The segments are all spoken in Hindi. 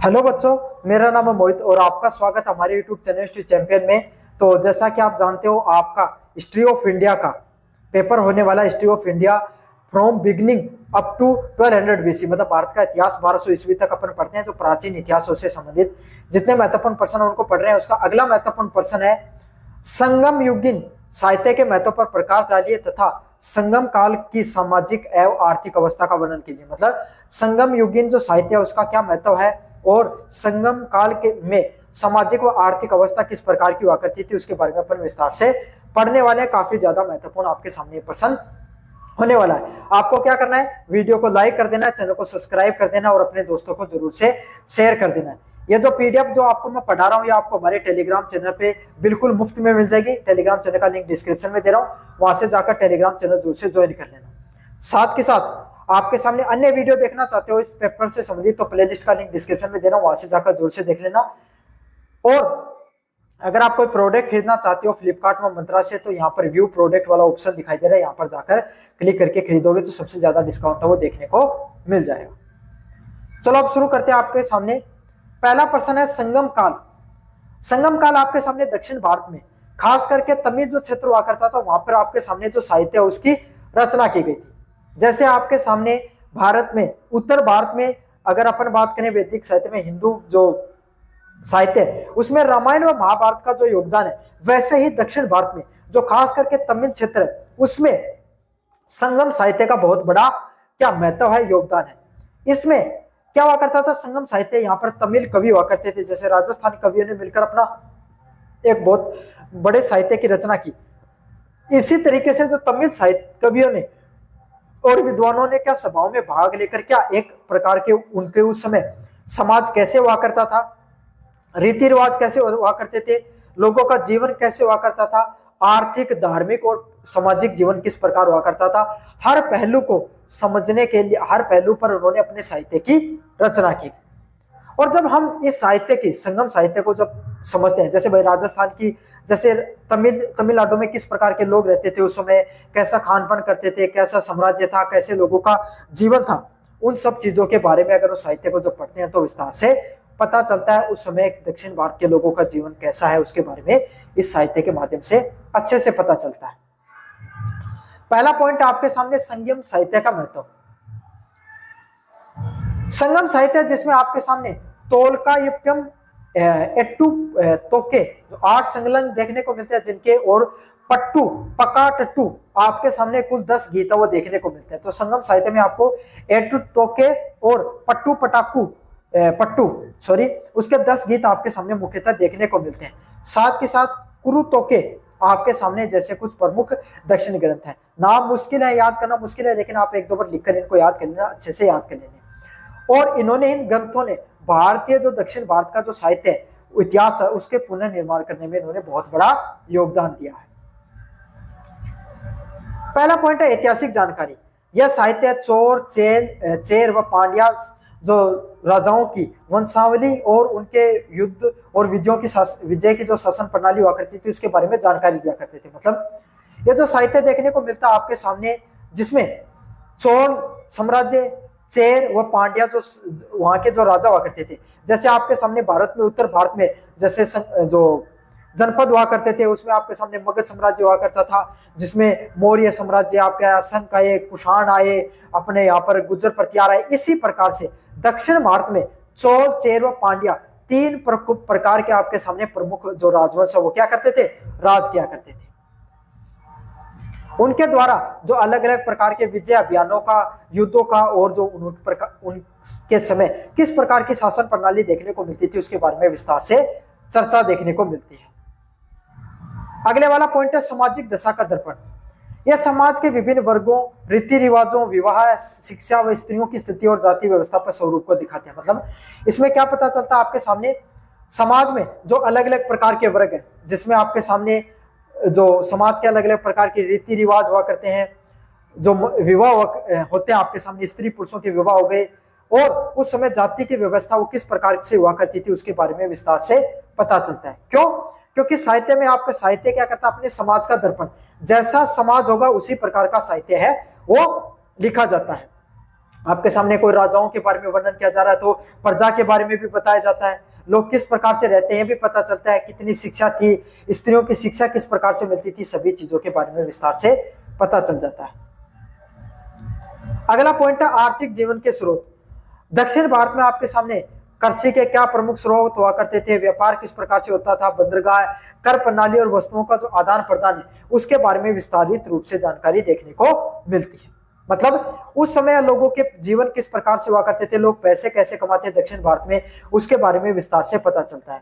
हेलो बच्चों, मेरा नाम है मोहित और आपका स्वागत है हमारे यूट्यूब चैनल हिस्ट्री चैंपियन में। तो जैसा कि आप जानते हो, आपका हिस्ट्री ऑफ इंडिया का पेपर होने वाला। History of India from beginning up to 1200 BC, मतलब भारत का इतिहास 1200 ईस्वी तक अपन पढ़ते हैं। तो प्राचीन इतिहासों से संबंधित जितने महत्वपूर्ण प्रश्न है उनको पढ़ रहे हैं। उसका अगला महत्वपूर्ण प्रश्न है संगम युगीन साहित्य के महत्व पर प्रकाश डालिए तथा संगम काल की सामाजिक एवं आर्थिक अवस्था का वर्णन कीजिए। मतलब संगम युगीन जो साहित्य है उसका क्या महत्व है और संगम काल के में सामाजिक व आर्थिक अवस्था किस प्रकार की हुआ करती थी उसके बारे में अपन विस्तार से पढ़ने वाले हैं। काफी ज्यादा महत्वपूर्ण आपके सामने प्रश्न होने वाला है। आपको क्या करना है, वीडियो को लाइक कर देना है, चैनल को सब्सक्राइब कर देना और अपने दोस्तों को जरूर से शेयर कर देना है। ये जो पीडीएफ जो आपको मैं पढ़ा रहा हूँ, ये आपको हमारे टेलीग्राम चैनल पे बिल्कुल मुफ्त में मिल जाएगी। टेलीग्राम चैनल का लिंक डिस्क्रिप्शन में दे रहा हूँ, वहां से जाकर टेलीग्राम चैनल जरूर से ज्वाइन कर लेना। साथ के साथ आपके सामने अन्य वीडियो देखना चाहते हो इस पेपर से संबंधित, तो प्लेलिस्ट का लिंक डिस्क्रिप्शन में दे रहा हूँ, वहां से जाकर जरूर से देख लेना। और अगर आप कोई प्रोडक्ट खरीदना चाहते हो फ्लिपकार्ट में मंत्रा से, तो यहाँ पर व्यू प्रोडक्ट वाला ऑप्शन दिखाई दे रहा है, यहाँ पर जाकर क्लिक करके खरीदोगे तो सबसे ज्यादा डिस्काउंट है वो देखने को मिल जाएगा। चलो अब शुरू करते हैं। आपके सामने पहला प्रश्न है संगम काल। संगम काल आपके सामने दक्षिण भारत में खास करके तमिल जो क्षेत्र हुआ करता था वहां पर आपके सामने जो साहित्य है उसकी रचना की गई थी। जैसे आपके सामने भारत में, उत्तर भारत में अगर अपन बात करें वैदिक साहित्य में, हिंदू जो साहित्य है उसमें रामायण व महाभारत का जो योगदान है, वैसे ही दक्षिण भारत में जो खास करके तमिल क्षेत्र है उसमें संगम साहित्य का बहुत बड़ा क्या महत्व है, योगदान है। इसमें क्या हुआ करता था, संगम साहित्य यहाँ पर तमिल कवि हुआ करते थे, जैसे राजस्थानी कवियों ने मिलकर अपना एक बहुत बड़े साहित्य की रचना की। इसी तरीके से जो तमिल साहित्य कवियों ने और विद्वानों ने क्या सभाओं में भाग लेकर क्या एक प्रकार के उनके उस समय समाज कैसे हुआ करता था, रीति रिवाज कैसे हुआ करते थे, लोगों का जीवन कैसे हुआ करता था, आर्थिक धार्मिक और सामाजिक जीवन किस प्रकार हुआ करता था, हर पहलू को समझने के लिए हर पहलू पर उन्होंने अपने साहित्य की रचना की। और जब हम इस साहित्य की संगम साहित्य को जब समझते हैं, जैसे भाई राजस्थान की, जैसे तमिलनाडु में किस प्रकार के लोग रहते थे उस समय, कैसा खान पान करते थे, कैसा साम्राज्य था, कैसे लोगों का जीवन था, उन सब चीजों के बारे में अगर उस साहित्य को जब पढ़ते हैं तो विस्तार से पता चलता है उस समय दक्षिण भारत के लोगों का जीवन कैसा है, उसके बारे में इस साहित्य के माध्यम से अच्छे से पता चलता है। पहला पॉइंट आपके सामने संगम साहित्य का महत्व। संगम साहित्य जिसमें आपके सामने तोलकायुप्यम एट्टू तोके 8 संलग्न देखने को मिलते हैं, जिनके और पट्टू पकाटट्टू आपके सामने कुल 10 गीत वो देखने को मिलते हैं। तो संगम साहित्य में आपको एट्टू तोके और पट्टू पटाकू उसके 10 गीत आपके सामने मुख्यतः देखने को मिलते हैं। साथ के साथ कुरु तोके आपके सामने जैसे कुछ प्रमुख दक्षिण ग्रंथ हैं। नाम मुश्किल है, याद करना मुश्किल है, लेकिन आप एक दो बार लिखकर इनको याद कर लेना, अच्छे से याद कर लेना। और इन्होंने, इन ग्रंथों ने भारतीय जो दक्षिण भारत का जो साहित्य है, इतिहास है, उसके पुनर्निर्माण करने में इन्होंने बहुत बड़ा योगदान दिया है। पहला पॉइंट है ऐतिहासिक जानकारी। यह साहित्य चोर चेर व पांड्या जो राजाओं की वंशावली और उनके युद्ध और विजय की जो शासन प्रणाली हुआ करती थी उसके बारे में जानकारी दिया करते थे। मतलब ये जो साहित्य देखने को मिलता है आपके सामने, जिसमें चोल साम्राज्य, चेर व पांड्या जो वहां के जो राजा हुआ करते थे, जैसे आपके सामने भारत में, उत्तर भारत में जैसे जो जनपद हुआ करते थे उसमें आपके सामने मगध साम्राज्य हुआ करता था, जिसमें मौर्य साम्राज्य आपके यहाँ संक आए, कुषाण आए, अपने यहाँ पर गुर्जर प्रतिहार आए। इसी प्रकार से दक्षिण भारत में चोल चेर व पांड्या 3 प्रकार के आपके सामने प्रमुख जो राजवंश है वो क्या करते थे, राज किया करते थे। उनके द्वारा जो अलग अलग प्रकार के विजय अभियानों का, युद्धों का, और जो उनके समय किस प्रकार की शासन प्रणाली देखने को मिलती थी उसके बारे में विस्तार से चर्चा देखने को मिलती है। अगले वाला पॉइंट है सामाजिक दशा का दर्पण। यह समाज के विभिन्न वर्गों, रीति रिवाजों, विवाह, शिक्षा व स्त्रियों की स्थिति और जाति व्यवस्था पर स्वरूप को दिखाते हैं। मतलब इसमें क्या पता चलता है आपके सामने, समाज में जो अलग अलग प्रकार के वर्ग हैं, जिसमें आपके सामने जो समाज के अलग अलग प्रकार के रीति रिवाज हुआ करते हैं, जो विवाह होते हैं आपके सामने, स्त्री पुरुषों के विवाह हो गए, और उस समय जाति की व्यवस्था वो किस प्रकार से हुआ करती थी उसके बारे में विस्तार से पता चलता है। क्यों? क्योंकि साहित्य में आपका साहित्य क्या करता है, अपने समाज का दर्पण, जैसा समाज होगा उसी प्रकार का साहित्य है वो लिखा जाता है। आपके सामने कोई राजाओं के बारे में वर्णन किया जा रहा है तो प्रजा के बारे में भी बताया जाता है, लोग किस प्रकार से रहते हैं भी पता चलता है, कितनी शिक्षा थी, स्त्रियों की शिक्षा किस प्रकार से मिलती थी, सभी चीजों के बारे में विस्तार से पता चल जाता है। अगला पॉइंट है आर्थिक जीवन के स्रोत। दक्षिण भारत में आपके सामने कृषि के क्या प्रमुख स्रोत हुआ करते थे, व्यापार किस प्रकार से होता था, बंदरगाह, कर प्रणाली और वस्तुओं का जो आदान प्रदान है उसके बारे में विस्तारित रूप से जानकारी देखने को मिलती है। मतलब उस समय लोगों के जीवन किस प्रकार से हुआ करते थे, लोग पैसे कैसे कमाते दक्षिण भारत में, उसके बारे में विस्तार से पता चलता है।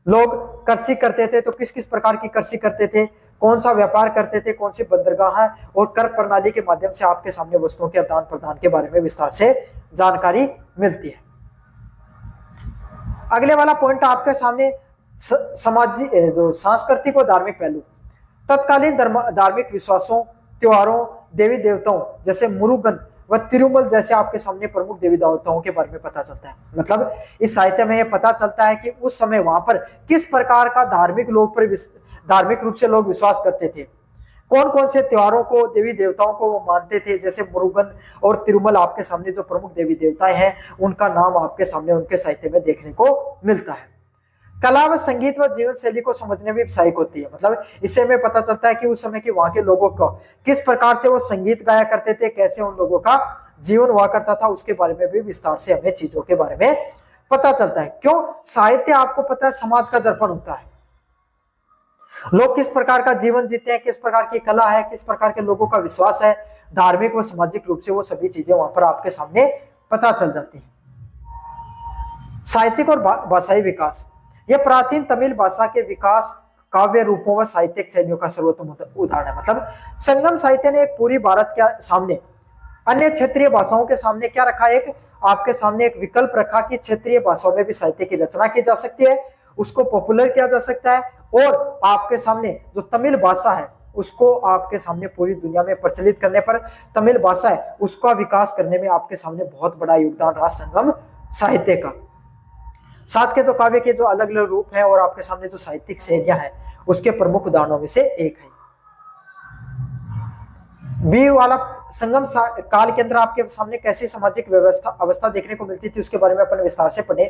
लोग कृषि करते थे तो किस किस प्रकार की कृषि करते थे, कौन सा व्यापार करते थे, कौन सी बंदरगाह और कर प्रणाली के माध्यम से आपके सामने वस्तुओं के आदान प्रदान के बारे में विस्तार से जानकारी मिलती है। अगले वाला पॉइंट आपके सामने समाजी जो सांस्कृतिक और धार्मिक पहलू। तत्कालीन धार्मिक विश्वासों, त्योहारों, देवी देवताओं जैसे मुरुगन व तिरुमल जैसे आपके सामने प्रमुख देवी देवताओं के बारे में पता चलता है। मतलब इस साहित्य में यह पता चलता है कि उस समय वहां पर किस प्रकार का धार्मिक रूप से लोग विश्वास करते थे, कौन कौन से त्योहारों को, देवी देवताओं को वो मानते थे। जैसे मुरुगन और तिरुमल आपके सामने जो प्रमुख देवी देवताएं हैं उनका नाम आपके सामने उनके साहित्य में देखने को मिलता है। कला व संगीत व जीवन शैली को समझने में सहायक होती है। मतलब इससे हमें पता चलता है कि उस समय के वहां के लोगों को किस प्रकार से वो संगीत गाया करते थे, कैसे उन लोगों का जीवन हुआ करता था, उसके बारे में भी विस्तार से हमें चीजों के बारे में पता चलता है। क्यों? साहित्य आपको पता है समाज का दर्पण होता है, लोग किस प्रकार का जीवन जीते हैं, किस प्रकार की कला है, किस प्रकार के लोगों का विश्वास है, धार्मिक व सामाजिक रूप से वो सभी चीजें वहां पर आपके सामने पता चल जाती हैं। साहित्यिक और भाषाई विकास। यह प्राचीन तमिल भाषा के विकास, काव्य रूपों व साहित्यिक शैलियों का सर्वोत्तम उदाहरण है। मतलब संगम साहित्य ने एक पूरी भारत के सामने अन्य क्षेत्रीय भाषाओं के सामने क्या रखा, एक आपके सामने एक विकल्प रखा कि क्षेत्रीय भाषाओं में भी साहित्य की रचना की जा सकती है, उसको पॉपुलर किया जा सकता है और आपके सामने जो तमिल भाषा है उसको आपके सामने पूरी दुनिया में प्रचलित करने पर, तमिल भाषा है उसका विकास करने में आपके सामने बहुत बड़ा योगदान रहा संगम साहित्य का। साथ के जो काव्य के जो अलग अलग रूप हैं और आपके सामने जो साहित्यिक शैलियां हैं उसके प्रमुख उदाहरणों में से एक है। बी वाला संगम काल के अंदर आपके सामने कैसी सामाजिक अवस्था देखने को मिलती थी उसके बारे में अपन विस्तार से पढ़े।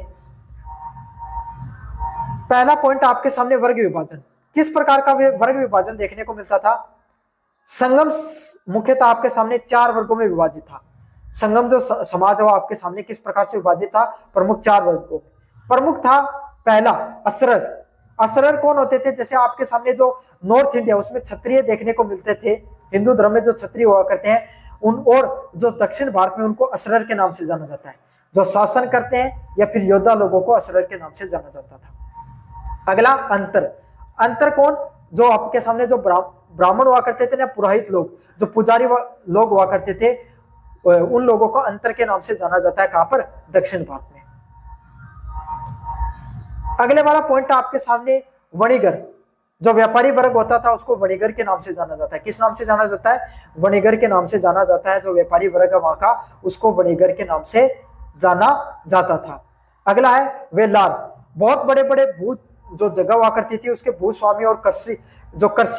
पहला पॉइंट आपके सामने वर्ग विभाजन। किस प्रकार का वर्ग विभाजन देखने को मिलता था? संगम मुख्यतः आपके सामने 4 वर्गों में विभाजित था। संगम जो समाज है वो आपके सामने किस प्रकार से विभाजित था? प्रमुख 4 वर्गों। प्रमुख था पहला असरर। असरर कौन होते थे? जैसे आपके सामने जो नॉर्थ इंडिया उसमें क्षत्रिय देखने को मिलते थे, हिंदू धर्म में जो क्षत्रिय हुआ करते हैं उन, और जो दक्षिण भारत में उनको असरर के नाम से जाना जाता है, जो शासन करते हैं या फिर योद्धा लोगों को असरर के नाम से जाना जाता था। अगला अंतर। अंतर कौन? जो आपके सामने जो ब्राह्मण हुआ करते थे ना, पुरोहित लोग, जो पुजारी लोग हुआ करते थे, उन लोगों को अंतर के नाम से जाना जाता है। कहां पर? दक्षिण भारत में। अगले वाला पॉइंट आपके सामने वणिगर। जो व्यापारी वर्ग होता था उसको वणिगर के नाम से जाना जाता है। किस नाम से जाना जाता है? वणिगर के नाम से जाना जाता है। जो व्यापारी वर्ग है वहां का उसको वणिगर के नाम से जाना जाता था। अगला है वेलार। बहुत बड़े बड़े भू जो जगह हुआ करती थी उसके भूस्वामी और कृषि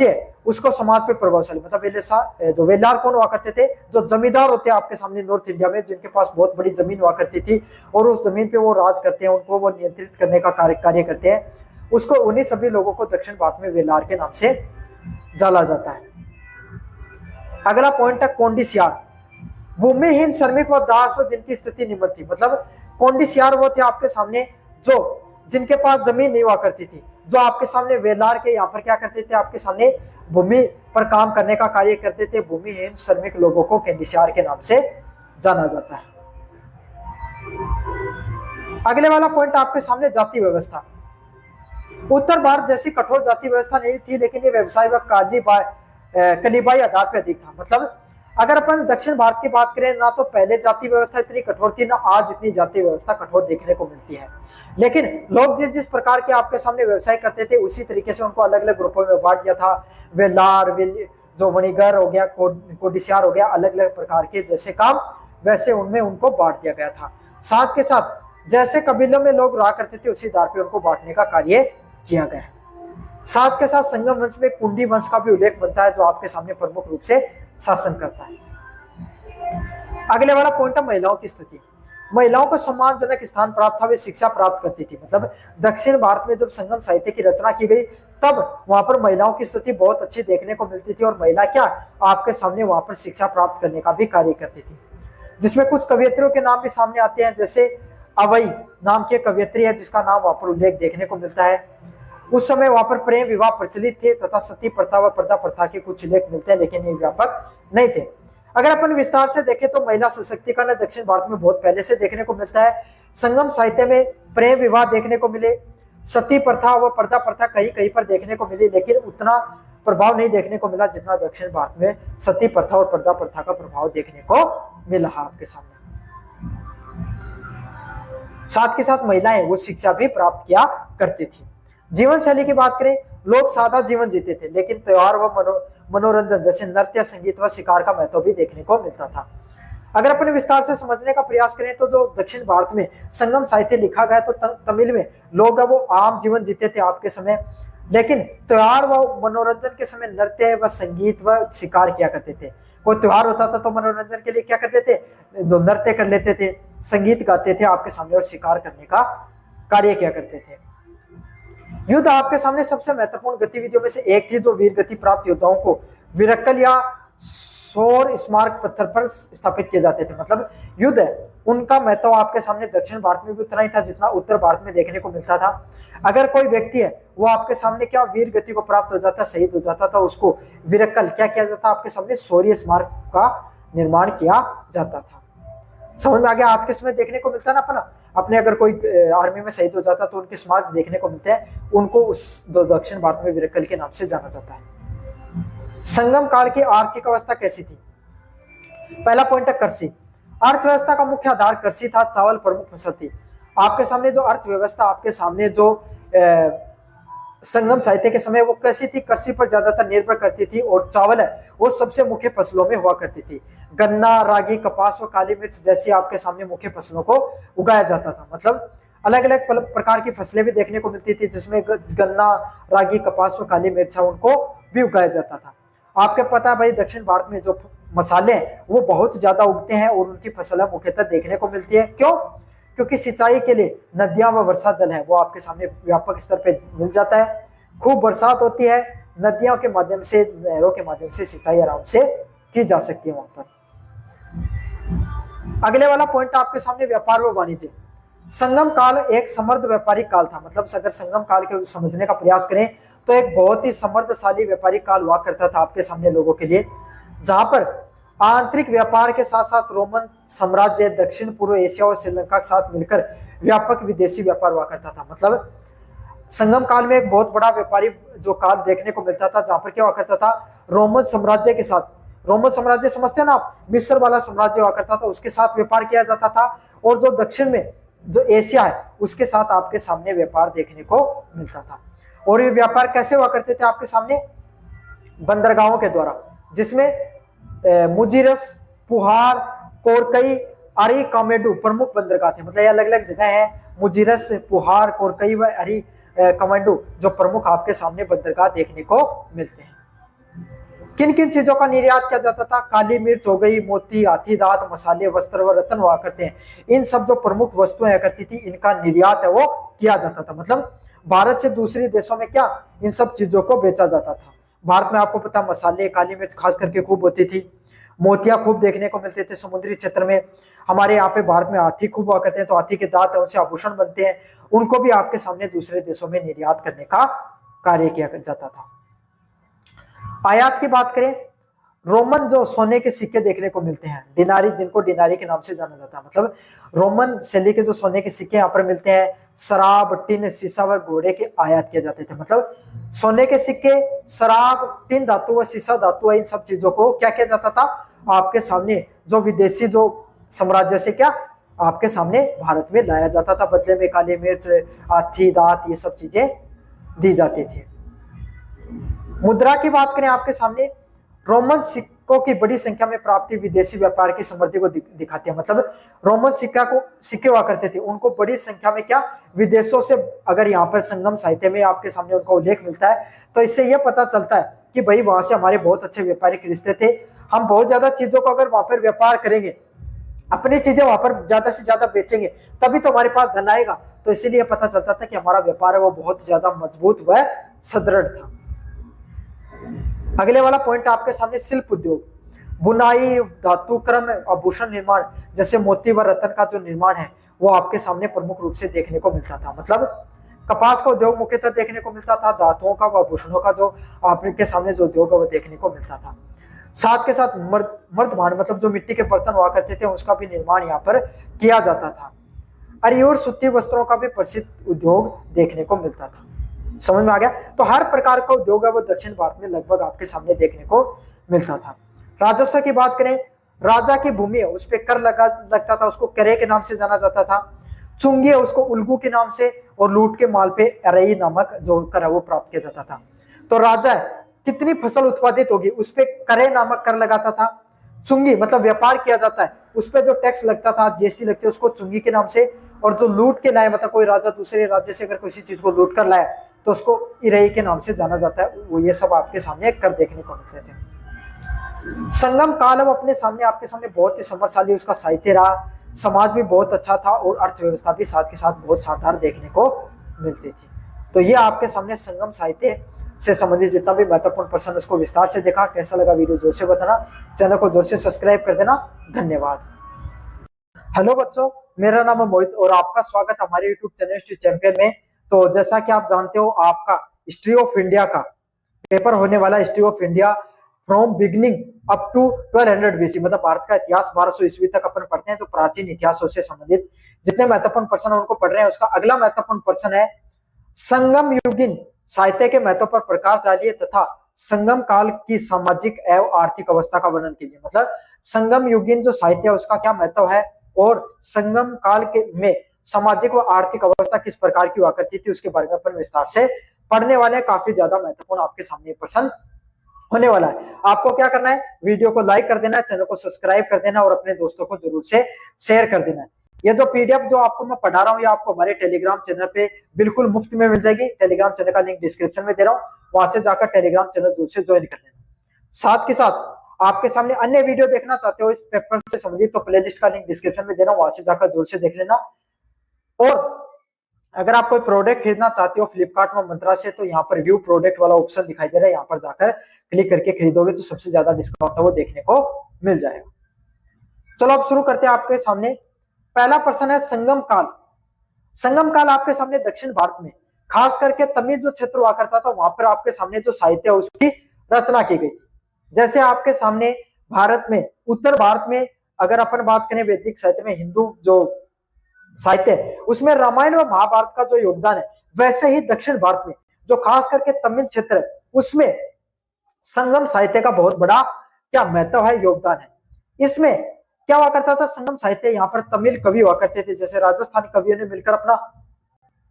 है उसको समाज पे प्रभावशाली, मतलब जो वेलार कौन हुआ करते थे? जो जमींदार होते हैं आपके सामने नॉर्थ इंडिया में, जिनके पास बहुत बड़ी जमीन हुआ करती थी और उस जमीन पे वो राज करते हैं, उनको वो नियंत्रित करने का कार्य करते हैं, उसको उन्हीं सभी लोगों को दक्षिण भारत में वेलार के नाम से जाना जाता है। अगला पॉइंट है कोंडिसियार। भूमिहीन, श्रमिक व दास व जिनकी स्थिति निम्न थी। मतलब कोंडिसियार वो थे आपके सामने जो जिनके पास जमीन नहीं हुआ करती थी, जो आपके सामने वेलार के यहाँ पर क्या करते थे? आपके सामने भूमि पर काम करने का कार्य करते थे। भूमिहीन श्रमिक लोगों को कोंडिसियार के नाम से जाना जाता है। अगले वाला पॉइंट आपके सामने जाति व्यवस्था। उत्तर भारत जैसी कठोर जाति व्यवस्था नहीं थी, लेकिन ये व्यवसाय व कलीबाई आधार पर अधिक था। मतलब अगर अपन दक्षिण भारत की बात करें ना, तो पहले जाति व्यवस्था इतनी कठोर थी ना आज इतनी जाति व्यवस्था कठोर देखने को मिलती है। लेकिन लोग जिस जिस प्रकार के आपके सामने व्यवसाय करते थे उसी तरीके से उनको अलग अलग ग्रुपों में बांट दिया था। वेलार, जो वणिगर हो गया, कोंडिसियार हो गया, अलग अलग प्रकार के जैसे काम वैसे उनमें उनको बांट दिया गया था। साथ के साथ जैसे कबीलों में लोग रहा करते थे उसी आधार पर उनको बांटने का कार्य किया गया। साथ के साथ संगम वंश में कुंडी वंश का भी उल्लेख बनता है जो आपके सामने प्रमुख रूप से शासन करता है। अगले वाला पॉइंट है महिलाओं की स्थिति। महिलाओं को सम्मानजनक स्थान प्राप्त था, वे शिक्षा प्राप्त करती थी। मतलब दक्षिण भारत में जब संगम साहित्य की रचना की गई तब वहां पर महिलाओं की स्थिति बहुत अच्छी देखने को मिलती थी और महिला क्या आपके सामने वहां पर शिक्षा प्राप्त करने का भी कार्य करती थी, जिसमें कुछ कवियत्रियों के नाम भी सामने आते हैं, जैसे अवई नाम की कवियत्री है जिसका नाम वहां पर उल्लेख देखने को मिलता है। उस समय वहां पर प्रेम विवाह प्रचलित थे तथा सती प्रथा व पर्दा प्रथा के कुछ उल्लेख मिलते हैं, लेकिन ये व्यापक नहीं थे। अगर अपन विस्तार से देखें तो महिला सशक्तिकरण दक्षिण भारत में बहुत पहले से देखने को मिलता है। संगम साहित्य में प्रेम विवाह देखने को मिले, सती प्रथा व पर्दा प्रथा कहीं कहीं पर देखने को मिली, लेकिन उतना प्रभाव नहीं देखने को मिला जितना दक्षिण भारत में सती प्रथा और पर्दा प्रथा का प्रभाव देखने को मिला आपके सामने। साथ के साथ महिलाएं वो शिक्षा भी प्राप्त किया करती थी। जीवन शैली की बात करें, लोग सादा जीवन जीते थे, लेकिन त्योहार व मनोरंजन जैसे नृत्य, संगीत व शिकार का महत्व भी देखने को मिलता था। अगर अपने विस्तार से समझने का प्रयास करें तो जो दक्षिण भारत में संगम साहित्य लिखा गया तो तमिल में लोग वो आम जीवन जीते थे आपके समय, लेकिन त्योहार व मनोरंजन के समय नृत्य व संगीत व शिकार किया करते थे। कोई त्योहार होता था तो मनोरंजन के लिए क्या करते थे, नृत्य कर लेते थे, संगीत गाते थे आपके सामने और शिकार करने का कार्य किया करते थे। युद्ध आपके सामने सबसे महत्वपूर्ण गतिविधियों में से एक थी, जो वीर गति प्राप्त योद्धाओं को विरक्कल या सौर स्मारक पत्थर पर स्थापित किए जाते थे। मतलब युद्ध है उनका महत्व आपके सामने दक्षिण भारत में भी उतना ही था जितना उत्तर भारत में देखने को मिलता था। अगर कोई व्यक्ति है वो आपके सामने क्या वीर गति को प्राप्त हो जाता, शहीद हो जाता था, उसको विरक्कल क्या किया जाता, आपके सामने शौर्य स्मारक का निर्माण किया जाता था। समझ में आ गया? आज के समय देखने को मिलता है ना अपने अगर कोई आर्मी में शहीद हो जाता तो उनके स्मारक देखने को मिलते हैं, उनको उस दक्षिण भारत में विरक्कल के नाम से जाना जाता है। संगम काल की आर्थिक अवस्था कैसी थी? पहला पॉइंट है कृषि। अर्थव्यवस्था का मुख्य आधार कृषि था, चावल प्रमुख फसल थी। आपके सामने जो अर्थव्यवस्था आपके सामने जो संगम साहित्य के समय वो कैसी थी, कृषि पर ज्यादातर निर्भर करती थी और चावल है वो सबसे मुख्य फसलों में हुआ करती थी। गन्ना, रागी, कपास व काली मिर्च जैसी आपके सामने मुख्य फसलों को उगाया जाता था। मतलब अलग अलग प्रकार की फसलें भी देखने को मिलती थी, जिसमें गन्ना, रागी, कपास व काली मिर्च उनको भी उगाया जाता था। आपके पता है भाई दक्षिण भारत में जो मसाले हैं वो बहुत ज्यादा उगते हैं और उनकी फसलें मुख्यतः देखने को मिलती है। क्यों? क्योंकि सिंचाई के लिए नदियां व वर्षा जल है वो आपके सामने व्यापक स्तर पे मिल जाता है। खूब बरसात होती है, नदियों के माध्यम से, नहरों के माध्यम से सिंचाई आराम से की जा सकती है वहां पर। अगले वाला पॉइंट आपके सामने व्यापार व वाणिज्य। संगम काल एक समृद्ध व्यापारिक काल था। मतलब अगर संगम काल के समझने का प्रयास करें तो एक बहुत ही समृद्धशाली व्यापारिक काल हुआ करता था आपके सामने लोगों के लिए, जहां पर आंतरिक व्यापार के साथ साथ रोमन साम्राज्य दक्षिण पूर्व एशिया और श्रीलंका के साथ मिलकर व्यापक विदेशी व्यापार हुआ करता था। मतलब संगम काल में एक बहुत बड़ा व्यापारी जो काल देखने को मिलता था, जहां पर क्या हुआ करता था, रोमन साम्राज्य के साथ, रोमन साम्राज्य समझते हैं ना आप, मिस्र वाला साम्राज्य हुआ करता था, उसके साथ व्यापार किया जाता था। और जो दक्षिण में जो एशिया है उसके साथ आपके सामने व्यापार देखने को मिलता था। और ये व्यापार कैसे हुआ करते थे आपके सामने? बंदरगाहों के द्वारा, जिसमें मुजीरस, पुहार, कोरकई, अरी, कामेडू प्रमुख बंदरगाह थे। मतलब ये अलग अलग जगह है, मुजीरस, पुहार, कोरकई व अरी कमांडो जो प्रमुख आपके सामने बंदरगाह देखने को मिलते हैं। किन किन चीजों का निर्यात किया जाता था? काली मिर्च हो गई, मोती, हाथी दांत, मसाले, वस्त्र व रत्न हुआ करते हैं। इन सब जो प्रमुख वस्तुएं हुआ करती थी इनका निर्यात है वो किया जाता था। मतलब भारत से दूसरे देशों में क्या इन सब चीजों को बेचा जाता था। भारत में आपको पता मसाले, काली मिर्च खास करके खूब होती थी, मोतिया खूब देखने को मिलते थे समुद्री क्षेत्र में। हमारे यहाँ पे भारत में हाथी खूब हुआ करते हैं, तो हाथी के दांत है उनसे आभूषण बनते हैं, उनको भी आपके सामने दूसरे देशों में निर्यात करने का कार्य किया जाता था। आयात की बात करें, रोमन जो सोने के सिक्के देखने को मिलते हैं, डिनारी, जिनको डिनारी के नाम से जाना जाता है। मतलब रोमन शैली के जो सोने के सिक्के यहाँ पर मिलते हैं, शराब, टिन, शीशा व घोड़े के आयात किए जाते थे। मतलब सोने के सिक्के, शराब, टिन धातु व शीशा धातु, इन सब चीजों को क्या किया जाता था आपके सामने जो विदेशी जो साम्राज्य से क्या आपके सामने भारत में लाया जाता था। बदले में काली मिर्च, हाथी दांत, ये सब चीजें दी जाती थी। मुद्रा की बात करें आपके सामने, रोमन सिक्कों की बड़ी संख्या में प्राप्ति विदेशी व्यापार की समृद्धि को दिखाती है। मतलब रोमन सिक्के हुआ करते थे, उनको बड़ी संख्या में क्या विदेशों से, अगर यहाँ पर संगम साहित्य में आपके सामने उनका उल्लेख मिलता है तो इससे यह पता चलता है कि भाई वहां से हमारे बहुत अच्छे व्यापारिक रिश्ते थे। हम बहुत ज्यादा चीजों को अगर वहां पर व्यापार करेंगे अपनी चीजें वहां पर ज्यादा से ज्यादा बेचेंगे तभी तो हमारे पास धन आएगा। तो इसीलिए पता चलता था कि हमारा व्यापार है वो बहुत ज्यादा मजबूत व सुदृढ़ था। अगले वाला पॉइंट आपके सामने शिल्प उद्योग, बुनाई, धातुक्रम, आभूषण निर्माण जैसे मोती व रत्न का जो निर्माण है वो आपके सामने प्रमुख रूप से देखने को मिलता था। मतलब कपास का उद्योग मुख्यतः देखने को मिलता था, धातुओं का व आभूषणों का जो आपके सामने जो उद्योग है वो देखने को मिलता था। साथ के साथ मर्दभांड मतलब जो मिट्टी के बर्तन हुआ करते थे उसका भी निर्माण यहाँ पर किया जाता था। अरियोर सूती वस्त्रों का भी प्रसिद्ध उद्योग देखने को मिलता था। समझ में आ गया। तो हर प्रकार का उद्योग है वो दक्षिण भारत में लगभग आपके सामने देखने को मिलता था। राजस्व की बात करें, राजा की भूमि है उस पर कर लगता था, उसको करे के नाम से जाना जाता था। चुंगी है उसको उल्गू के नाम से, और लूट के माल पे अरई नामक जो कर है वो प्राप्त किया जाता था। तो राजा कितनी फसल उत्पादित होगी उस पर करे नामक कर लगाता था। चुंगी मतलब व्यापार किया जाता है उस पर जो टैक्स लगता था, जीएसटी लगती है, उसको चुंगी के नाम से। और जो लूट के लाए मतलब कोई राजा दूसरे राज्य से अगर किसी चीज को लूट कर लाए तो उसको इरई के नाम से जाना जाता है। वो ये सब आपके सामने कर देखने को मिलते थे। संगम काल अब अपने सामने आपके सामने बहुत ही समृद्धशाली उसका साहित्य रहा, समाज भी बहुत अच्छा था और अर्थव्यवस्था भी साथ के साथ बहुत शानदार देखने को मिलती थी। तो ये आपके सामने संगम साहित्य से संबंधित जितना भी महत्वपूर्ण प्रश्न उसको विस्तार से देखा। कैसा लगा वीडियो जोर से बताना, चैनल को जोर से सब्सक्राइब कर देना। धन्यवाद। हेलो बच्चों, मेरा नाम है मोहित और आपका स्वागत हमारे यूट्यूब चैनल हिस्ट्री चैंपियन में। तो जैसा कि आप जानते हो आपका हिस्ट्री ऑफ इंडिया का पेपर होने वाला, history of India from beginning up to 1200 BC, मतलब भारत का इतिहास 1200 ईस्वी तक अपन पढ़ते हैं। तो प्राचीन इतिहासों से संबंधित जितने महत्वपूर्ण प्रश्न उनको पढ़ रहे हैं। उसका अगला महत्वपूर्ण प्रश्न है संगम युगीन साहित्य के महत्व पर प्रकाश डालिए तथा संगम काल की सामाजिक एवं आर्थिक अवस्था का वर्णन कीजिए। मतलब संगम युगीन जो साहित्य है उसका क्या महत्व है और संगम काल के में सामाजिक व आर्थिक अवस्था किस प्रकार की हुआ करती थी उसके बारे में अपन विस्तार से पढ़ने वाले हैं। काफी ज्यादा महत्वपूर्ण आपके सामने प्रश्न होने वाला है। आपको क्या करना है, वीडियो को लाइक कर देना है, चैनल को सब्सक्राइब कर देना और अपने दोस्तों को जरूर से शेयर कर देना है। ये जो पीडीएफ जो आपको मैं पढ़ा रहा हूँ ये आपको हमारे टेलीग्राम चैनल पे बिल्कुल मुफ्त में मिल जाएगी। टेलीग्राम चैनल का लिंक डिस्क्रिप्शन में दे रहा हूँ, वहां से जाकर टेलीग्राम चैनल जरूर से ज्वाइन कर लेना। साथ के साथ आपके सामने अन्य वीडियो देखना चाहते हो इस पेपर से संबंधित तो प्लेलिस्ट का लिंक डिस्क्रिप्शन में दे रहा हूँ, वहां से जाकर जरूर से देख लेना। और अगर आप कोई प्रोडक्ट खरीदना चाहते हो फ्लिपकार्ट में मंत्रा से तो यहाँ पर व्यू प्रोडक्ट वाला ऑप्शन दिखाई दे रहा है, यहाँ पर जाकर क्लिक करके खरीदोगे तो सबसे ज्यादा डिस्काउंट है वो देखने को मिल जाएगा। चलो अब शुरू करते हैं। आपके सामने पहला प्रश्न है संगम काल। संगम काल आपके सामने दक्षिण भारत में खास करके तमिल जो क्षेत्र हुआ करता था वहां पर आपके सामने जो साहित्य है उसकी रचना की गई। जैसे आपके सामने भारत में उत्तर भारत में अगर अपन बात करें वैदिक साहित्य में हिंदू जो साहित्य है उसमें रामायण और महाभारत का जो योगदान है, वैसे ही दक्षिण भारत में जो खास करके तमिल क्षेत्र है उसमें संगम साहित्य का बहुत बड़ा क्या महत्व है, योगदान है। इसमें क्या हुआ करता था, संगम साहित्य यहाँ पर तमिल कवि हुआ करते थे, जैसे राजस्थानी कवियों ने मिलकर अपना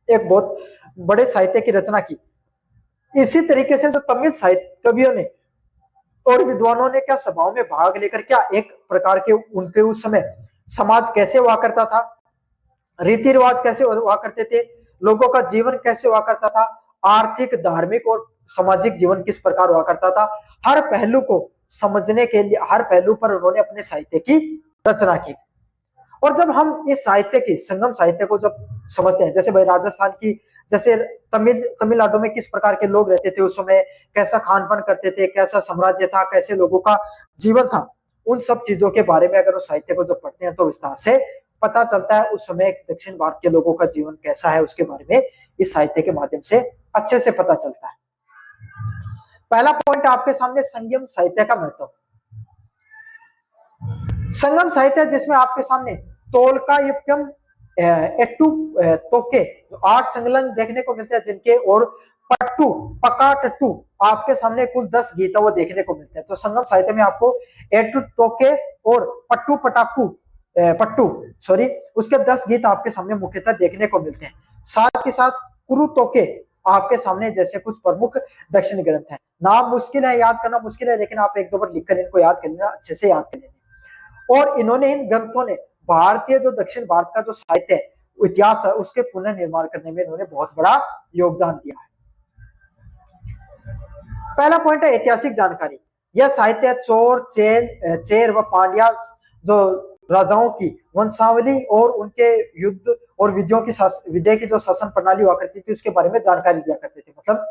एक बहुत बड़े साहित्य की रचना की। इसी तरीके से जो तमिल साहित्य कवियों ने और विद्वानों ने क्या सभाओं में भाग लेकर क्या एक प्रकार के उनके उस समय समाज कैसे हुआ करता था, रीति रिवाज कैसे हुआ करते थे, लोगों का जीवन कैसे हुआ करता था, आर्थिक धार्मिक और सामाजिक जीवन किस प्रकार हुआ करता था, हर पहलू को समझने के लिए हर पहलू पर उन्होंने अपने साहित्य की रचना की। और जब हम इस साहित्य की संगम साहित्य को जब समझते हैं, जैसे भाई राजस्थान की जैसे तमिलनाडु में किस प्रकार के लोग रहते थे उस समय, कैसा खान पान करते थे, कैसा साम्राज्य था, कैसे लोगों का जीवन था, उन सब चीजों के बारे में अगर उस साहित्य को जब पढ़ते हैं तो विस्तार से पता चलता है उस समय दक्षिण भारत के लोगों का जीवन कैसा है उसके बारे में इस साहित्य के माध्यम से अच्छे से पता चलता है। पहला पॉइंट आपके सामने संगम साहित्य का महत्व। संगम साहित्य जिसमें आपके सामने तोलका युक्तम एट्टू तोके 8 संलग्न देखने को मिलते हैं, जिनके और पट्टू पका टट्टू आपके सामने कुल 10 गीत वो देखने को मिलते हैं। तो संगम साहित्य में आपको एट्टू तोके और पट्टू पटाकू पट्टू सॉरी उसके 10 गीत आपके सामने मुख्यतः देखने को मिलते हैं। साथ के साथ कुरु तोके आपके सामने जैसे कुछ प्रमुख दक्षिण ग्रंथ हैं। नाम मुश्किल है, याद करना मुश्किल है, लेकिन आप एक दो बार लिखकर इनको याद कर लेना, अच्छे से याद कर लेना। और इन्होंने इन ग्रंथों ने भारतीय जो दक्षिण भारत का जो साहित्य है इतिहास है उसके पुनर्निर्माण करने में इन्होंने बहुत बड़ा योगदान दिया है। पहला पॉइंट है ऐतिहासिक जानकारी। यह साहित्य चोर चेर व पांड्या जो राजाओं की वंशावली और उनके युद्ध और विजय की जो शासन प्रणाली हुआ करती थी उसके बारे में जानकारी दिया करते थे। मतलब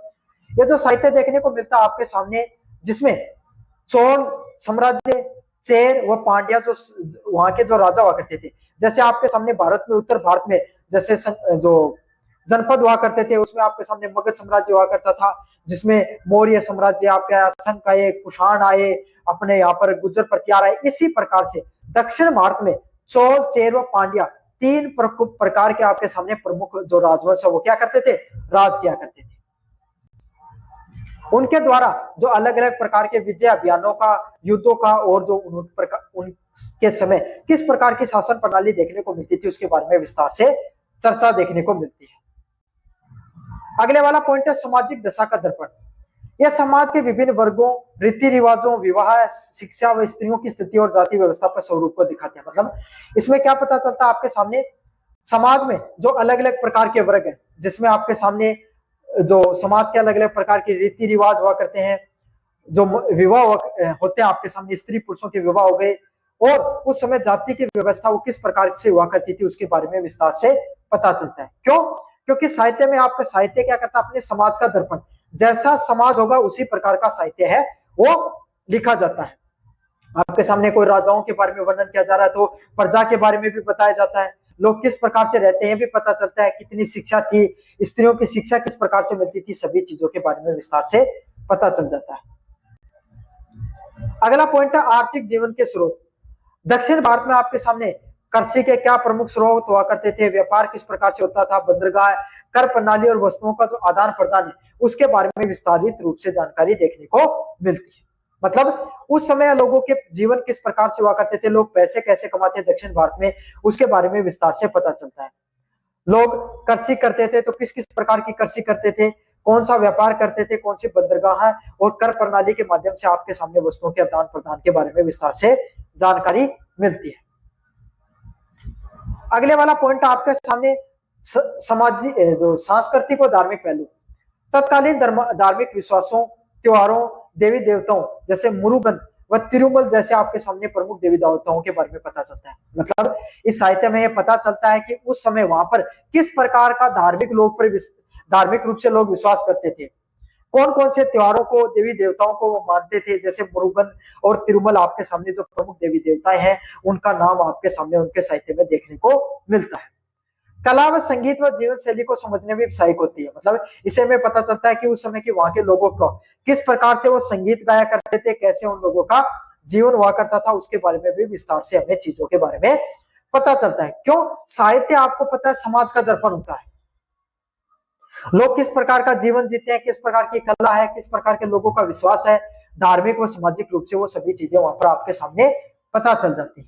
ये जो साहित्य देखने को मिलता है आपके सामने, जिसमें चोल साम्राज्य, चेर व पांड्या जो वहां के जो राजा हुआ करते थे, जैसे आपके सामने भारत में, उत्तर भारत में जैसे जो जनपद हुआ करते थे उसमें आपके सामने मगध साम्राज्य हुआ करता था, जिसमें मौर्य साम्राज्य आपके असंख्य आए, कुषाण आए, अपने यहाँ पर गुर्जर प्रतिहार आए। इसी प्रकार से दक्षिण भारत में चोल, चेर व पांड्या तीन प्रकार के आपके सामने प्रमुख जो राजवंश है वो क्या करते थे, राज किया करते थे। उनके द्वारा जो अलग अलग प्रकार के विजय अभियानों का, युद्धों का, और जो उनके समय किस प्रकार की शासन प्रणाली देखने को मिलती थी उसके बारे में विस्तार से चर्चा देखने को मिलती है। अगले वाला पॉइंट है सामाजिक दशा का दर्पण। यह समाज के विभिन्न वर्गों, रीति रिवाजों, विवाह, शिक्षा व स्त्रियों की स्थिति और जाति व्यवस्था पर स्वरूप को दिखाते हैं। मतलब इसमें क्या पता चलता है आपके सामने, समाज में जो अलग अलग प्रकार के वर्ग हैं, जिसमें आपके सामने जो समाज के अलग अलग प्रकार के रीति रिवाज हुआ करते हैं, जो विवाह होते हैं आपके सामने, स्त्री पुरुषों के विवाह हो गए, और उस समय जाति की व्यवस्था वो किस प्रकार से हुआ करती थी उसके बारे में विस्तार से पता चलता है। क्यों? क्योंकि साहित्य में आपका साहित्य क्या करता है, अपने समाज का दर्पण, जैसा समाज होगा उसी प्रकार का साहित्य है वो लिखा जाता है। आपके सामने कोई राजाओं के बारे में वर्णन किया जा रहा है तो प्रजा के बारे में भी बताया जाता है, लोग किस प्रकार से रहते हैं भी पता चलता है, कितनी शिक्षा थी, स्त्रियों की शिक्षा किस प्रकार से मिलती थी, सभी चीजों के बारे में विस्तार से पता चल जाता है। अगला पॉइंट है आर्थिक जीवन के स्रोत। दक्षिण भारत में आपके सामने कृषि के क्या प्रमुख स्रोत हुआ करते थे, व्यापार किस प्रकार से होता था, बंदरगाह, कर प्रणाली और वस्तुओं का जो आदान प्रदान है उसके बारे में विस्तारित रूप से जानकारी देखने को मिलती है। मतलब उस समय लोगों के जीवन किस प्रकार से हुआ करते थे, लोग पैसे कैसे कमाते दक्षिण भारत में, उसके बारे में विस्तार से पता चलता है। लोग कृषि करते थे तो किस किस प्रकार की कृषि करते थे, कौन सा व्यापार करते थे, कौन सी बंदरगाह है, और कर प्रणाली के माध्यम से आपके सामने वस्तुओं के आदान प्रदान के बारे में विस्तार से जानकारी मिलती है। अगले वाला पॉइंट आपके सामने सामाजिक जो सांस्कृतिक और धार्मिक पहलू। तत्कालीन धार्मिक विश्वासों, त्योहारों, देवी देवताओं जैसे मुरुगन व तिरुमल जैसे आपके सामने प्रमुख देवी देवताओं के बारे में पता चलता है। मतलब इस साहित्य में यह पता चलता है कि उस समय वहां पर किस प्रकार का धार्मिक रूप से लोग विश्वास करते थे, कौन कौन से त्योहारों को, देवी देवताओं को वो मानते थे। जैसे मुरुगन और तिरुमल आपके सामने जो प्रमुख देवी देवताएं हैं उनका नाम आपके सामने उनके साहित्य में देखने को मिलता है। कला व संगीत व जीवन शैली को समझने में सहायक होती है। मतलब इसे में पता चलता है कि उस समय के वहां के लोगों को किस प्रकार से वो संगीत गाया करते थे, कैसे उन लोगों का जीवन हुआ करता था, उसके बारे में भी विस्तार से हमें चीजों के बारे में पता चलता है। क्यों? साहित्य आपको पता है समाज का दर्पण होता है, लोग किस प्रकार का जीवन जीते हैं, किस प्रकार की कला है, किस प्रकार के लोगों का विश्वास है, धार्मिक व सामाजिक रूप से वो सभी चीजें वहां पर आपके सामने पता चल जाती है।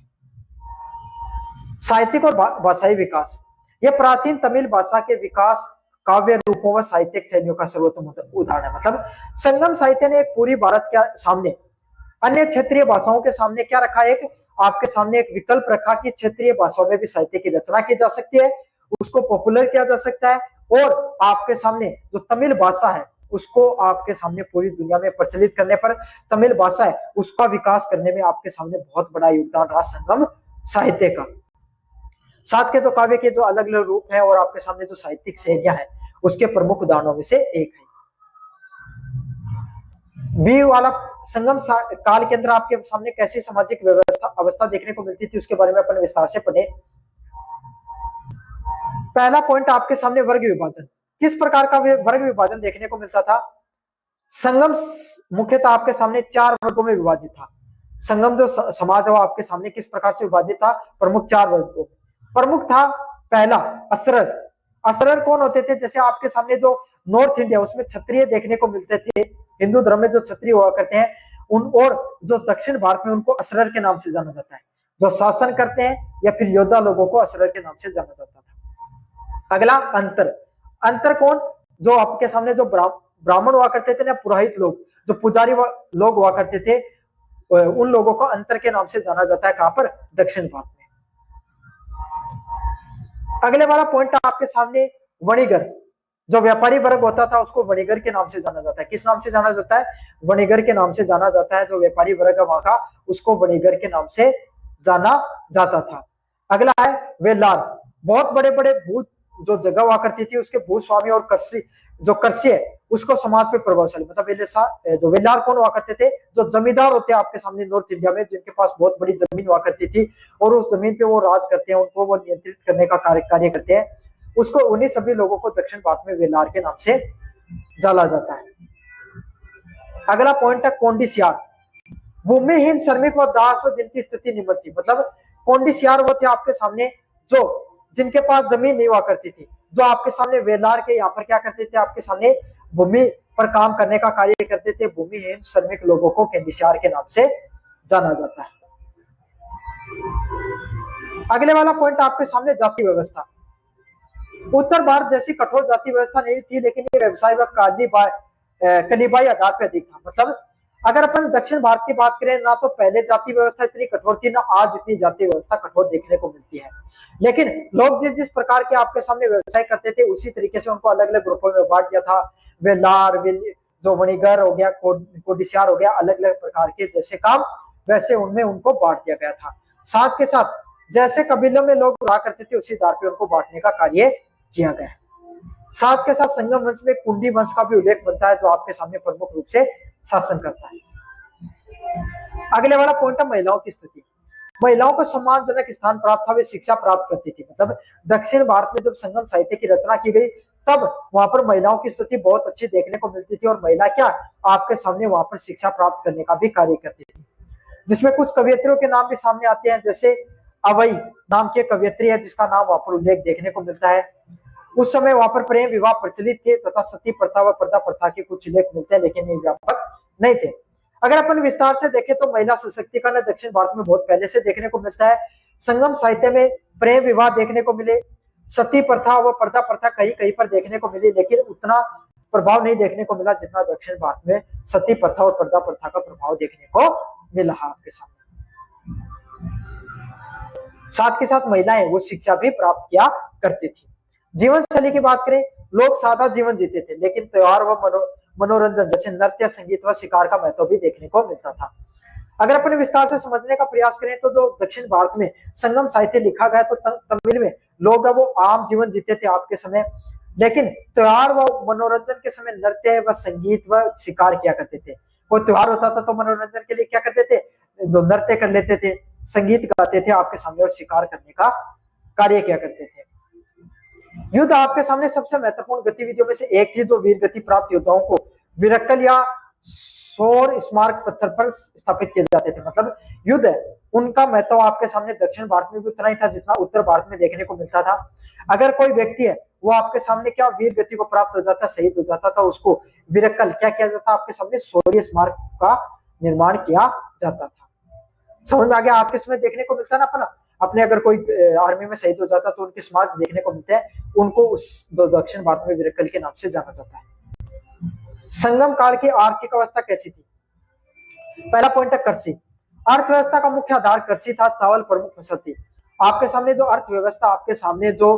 साहित्यिक और भाषाई विकास। यह प्राचीन तमिल भाषा के विकास, काव्य रूपों व साहित्यिक शैलियों का सर्वोत्तम उदाहरण है। मतलब संगम साहित्य ने एक पूरी भारत के सामने अन्य क्षेत्रीय भाषाओं के सामने क्या रखा, एक आपके सामने एक विकल्प रखा कि क्षेत्रीय भाषाओं में भी साहित्य की रचना की जा सकती है, उसको पॉपुलर किया जा सकता है, और आपके सामने जो तमिल भाषा है उसको आपके सामने पूरी दुनिया में प्रचलित करने पर, तमिल भाषा है उसका विकास करने में आपके सामने बहुत बड़ा योगदान रहा संगम साहित्य का। साथ के जो काव्य के जो अलग अलग रूप हैं और आपके सामने जो साहित्यिक शैलियां हैं उसके प्रमुख उदाहरणों में से एक है। बी वाला संगम काल के अंदर आपके सामने कैसी सामाजिक अवस्था देखने को मिलती थी उसके बारे में अपन विस्तार से पढ़े। पहला पॉइंट आपके सामने वर्ग विभाजन। किस प्रकार का वर्ग विभाजन देखने को मिलता था? संगम मुख्यतः आपके सामने 4 वर्गों में विभाजित था। संगम जो समाज है वो आपके सामने किस प्रकार से विभाजित था? प्रमुख 4 वर्गों। प्रमुख था पहला असरर। असरर कौन होते थे? जैसे आपके सामने जो नॉर्थ इंडिया उसमें क्षत्रिय देखने को मिलते थे, हिंदू धर्म में जो क्षत्रिय हुआ करते हैं उन, और जो दक्षिण भारत में उनको असरर के नाम से जाना जाता है, जो शासन करते हैं या फिर योद्धा लोगों को असरर के नाम से जाना जाता था। अगला अंतर। अंतर कौन? जो आपके सामने जो ब्राह्मण हुआ करते थे ना, पुरोहित लोग, जो पुजारी लोग हुआ करते थे, उन लोगों को अंतर के नाम से जाना जाता है। कहां पर? दक्षिण भारत में। अगले वाला पॉइंट आपके सामने वणिगर। जो व्यापारी वर्ग होता था उसको वणिगर के नाम से जाना जाता है। किस नाम से जाना जाता है? वणिगर के नाम से जाना जाता है। जो व्यापारी वर्ग है वहां का उसको वणिगर के नाम से जाना जाता था। अगला है वेलार। बहुत बड़े बड़े भू जो जगह हुआ करती थी उसके भूस्वामी और कृषि जो कृषि है उसको समाज पे प्रभावशाली, मतलब जो वेलार कौन हुआ करते थे, जो जमींदार होते हैं आपके सामने नॉर्थ इंडिया में, जिनके पास बहुत बड़ी जमीन हुआ करती थी और उस जमीन पे वो राज करते हैं, उनको वो नियंत्रित करने का कार्य करते हैं, उसको उन्हीं सभी लोगों को दक्षिण भारत में वेलार के नाम से जाना जाता है। अगला पॉइंट है कोंडिसियार। भूमिहीन, श्रमिक व दास व जिनकी स्थिति निम्न थी, मतलब कोंडिसियार वो थे आपके सामने जो जिनके पास जमीन नहीं हुआ करती थी, जो आपके सामने वेलार के यहाँ पर क्या करते थे, आपके सामने भूमि पर काम करने का कार्य करते थे। भूमिहीन श्रमिक लोगों को केंडिसियार के नाम से जाना जाता है। अगले वाला पॉइंट आपके सामने जाति व्यवस्था। उत्तर भारत जैसी कठोर जाति व्यवस्था नहीं थी, लेकिन ये व्यवसाय व कलीबाई आधार पर अधिक था। मतलब अगर अपन दक्षिण भारत की बात करें ना, तो पहले जाति व्यवस्था इतनी कठोर थी ना आज इतनी जाति व्यवस्था कठोर देखने को मिलती है। लेकिन लोग जिस जिस प्रकार के आपके सामने व्यवसाय करते थे उसी तरीके से उनको अलग अलग ग्रुपों में बांट दिया था। वेलार, जो वणिगर हो गया, कोडिसियार हो गया, अलग अलग प्रकार के जैसे काम वैसे उनमें उनको बांट दिया गया था। साथ के साथ जैसे कबीलों में लोग रहा करते थे उसी आधार पर उनको बांटने का कार्य किया गया। साथ के साथ संगम वंश में कुंडी वंश का भी उल्लेख बनता है जो आपके सामने प्रमुख रूप से शासन करता है। अगले वाला पॉइंट है महिलाओं की स्थिति। महिलाओं को सम्मानजनक स्थान प्राप्त था, वे शिक्षा प्राप्त करती थी। मतलब दक्षिण भारत में जब संगम साहित्य की रचना की गई तब वहां पर महिलाओं की स्थिति बहुत अच्छी देखने को मिलती थी और महिला क्या आपके सामने वहां पर शिक्षा प्राप्त करने का भी कार्य करती थी, जिसमें कुछ कवियत्रियों के नाम भी सामने आते हैं। जैसे अवई नाम की कवियत्री है जिसका नाम वहां पर उल्लेख देखने को मिलता है। उस समय वहां पर प्रेम विवाह प्रचलित थे तथा सती प्रथा व पर्दा प्रथा के कुछ उल्लेख मिलते हैं, लेकिन ये व्यापक नहीं थे। अगर अपन विस्तार से देखें तो महिला सशक्तिकरण दक्षिण भारत में बहुत पहले से देखने को मिलता है। संगम साहित्य में प्रेम विवाह देखने को मिले, सती प्रथा व पर्दा प्रथा कहीं कहीं पर देखने को मिली, लेकिन उतना प्रभाव नहीं देखने को मिला जितना दक्षिण भारत में सती प्रथा और पर्दा प्रथा का प्रभाव देखने को मिला आपके सामने। साथ के साथ महिलाएं वो शिक्षा भी प्राप्त किया करती थी। जीवन शैली की बात करें, लोग सादा जीवन जीते थे, लेकिन त्योहार व मनोरंजन जैसे नृत्य, संगीत व शिकार का महत्व भी देखने को मिलता था। अगर अपने विस्तार से समझने का प्रयास करें तो जो दक्षिण भारत में संगम साहित्य लिखा गया तो तमिल में लोग वो आम जीवन जीते थे आपके समय, लेकिन त्योहार व मनोरंजन के समय नृत्य व संगीत व शिकार किया करते थे। कोई त्योहार होता था तो मनोरंजन के लिए क्या करते थे, नृत्य कर लेते थे, संगीत गाते थे आपके सामने और शिकार करने का कार्य किया करते थे। युद्ध आपके सामने सबसे महत्वपूर्ण गतिविधियों में से एक थी जो वीर गति प्राप्त योद्धाओं को विरक्कल या सौर स्मारक पत्थर पर स्थापित किए जाते थे। मतलब युद्ध उनका महत्व आपके सामने दक्षिण भारत में भी उतना ही था जितना उत्तर भारत में देखने को मिलता था। अगर कोई व्यक्ति है वो आपके सामने क्या वीर गति को प्राप्त हो जाता, शहीद हो जाता था, उसको विरक्कल क्या किया जाता, आपके सामने शौर्य स्मारक का निर्माण किया जाता था। समझ में आ गया? आपके समय देखने को मिलता ना अपने अगर कोई आर्मी में शहीद हो जाता तो उनके स्मारक देखने को मिलते हैं, उनको उस दक्षिण भारत में विरक्कल के नाम से जाना जाता है। संगम काल की आर्थिक अवस्था कैसी थी? पहला पॉइंट है कृषि। अर्थव्यवस्था का मुख्य आधार कृषि था, चावल प्रमुख फसल थी। आपके सामने जो अर्थव्यवस्था आपके सामने जो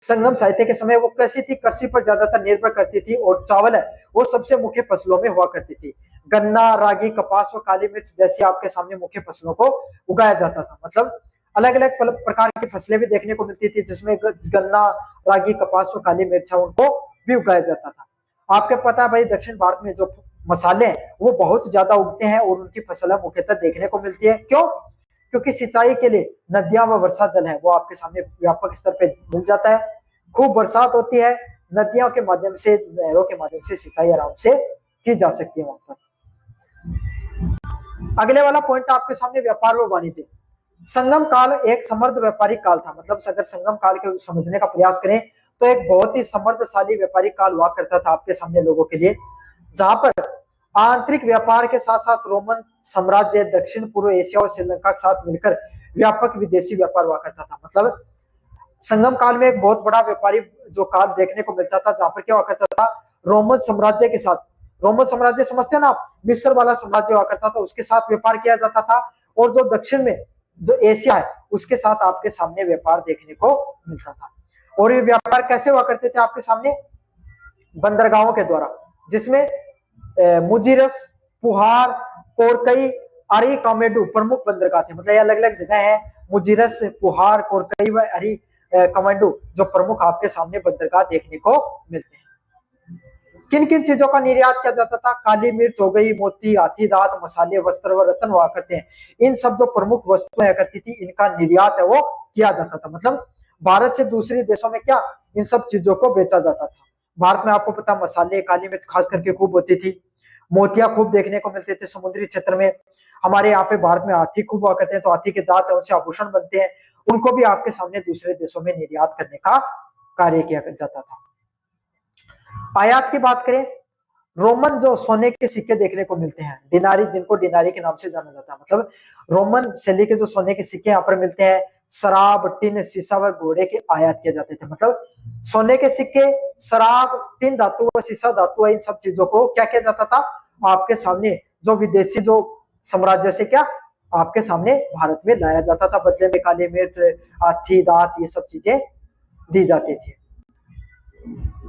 संगम साहित्य के समय वो कैसी थी, कृषि पर ज्यादातर निर्भर करती थी और चावल है वो सबसे मुख्य फसलों में हुआ करती थी। गन्ना, रागी, कपास व काली मिर्च जैसी आपके सामने मुख्य फसलों को उगाया जाता था। मतलब अलग अलग प्रकार की फसलें भी देखने को मिलती थी जिसमें गन्ना, रागी, कपास व काली मिर्च उनको भी उगाया जाता था। आपके पता है भाई दक्षिण भारत में जो मसाले वो बहुत ज्यादा उगते हैं और उनकी फसलें मुख्यतः देखने को मिलती है। क्यों? क्योंकि सिंचाई के लिए नदियां व वर्षा जल है वो आपके सामने व्यापक स्तर पे मिल जाता है। खूब बरसात होती है, नदियों के माध्यम से, नहरों के माध्यम से सिंचाई आराम से की जा सकती है वहां पर। अगले वाला पॉइंट आपके सामने व्यापार व वाणिज्य। संगम काल एक समृद्ध व्यापारिक काल था। मतलब अगर संगम काल के समझने का प्रयास करें तो एक बहुत ही समृद्धशाली व्यापारिक काल हुआ करता था आपके सामने लोगों के लिए, जहां पर आंतरिक व्यापार के साथ साथ रोमन साम्राज्य, दक्षिण पूर्व एशिया और श्रीलंका के साथ मिलकर व्यापक विदेशी व्यापार हुआ करता था। मतलब संगम काल में एक बहुत बड़ा व्यापारी जो काल देखने को मिलता था जहां पर क्या हुआ करता था, रोमन साम्राज्य के साथ, रोमन साम्राज्य समझते हैं ना आप, मिस्र वाला साम्राज्य हुआ करता था, उसके साथ व्यापार किया जाता था। और जो दक्षिण में जो एशिया है उसके साथ आपके सामने व्यापार देखने को मिलता था। और ये व्यापार कैसे हुआ करते थे आपके सामने? बंदरगाहों के द्वारा, जिसमें मुजीरस, पुहार, कोरकई अरिकामेडू प्रमुख बंदरगाह थे, मतलब ये अलग अलग जगह है, मुजिरस, पुहार और कई अरिकामेडू जो प्रमुख आपके सामने बंदरगाह देखने को मिलते हैं। किन किन चीजों का निर्यात किया जाता था? काली मिर्च हो गई, मोती, हाथी दांत, मसाले, वस्त्र व रत्न हुआ करते हैं। इन सब जो प्रमुख वस्तुएं करती थी, इनका निर्यात है वो किया जाता था। मतलब भारत से दूसरे देशों में क्या इन सब चीजों को बेचा जाता था। भारत में आपको पता मसाले, काली मिर्च खास करके खूब होती थी, मोतिया खूब देखने को मिलते थे समुद्री क्षेत्र में। हमारे यहाँ पे भारत में हाथी खूब हुआ करते हैं, तो हाथी के दांत है उनसे आभूषण बनते हैं, उनको भी आपके सामने दूसरे देशों में निर्यात करने का कार्य किया जाता था। आयात की बात करें, रोमन जो सोने के सिक्के देखने को मिलते हैं, डिनारी, जिनको डिनारी के नाम से जाना जाता है, मतलब रोमन शैली के जो सोने के सिक्के यहाँ पर मिलते हैं, शराब, टिन, शीशा व घोड़े के आयात किए जाते थे। मतलब सोने के सिक्के, शराब, टिन धातु व शीशा धातु, इन सब चीजों को क्या किया जाता था आपके सामने, जो विदेशी जो साम्राज्य से क्या आपके सामने भारत में लाया जाता था। बदले में काली मिर्च, हाथी दांत, ये सब चीजें दी जाती थी।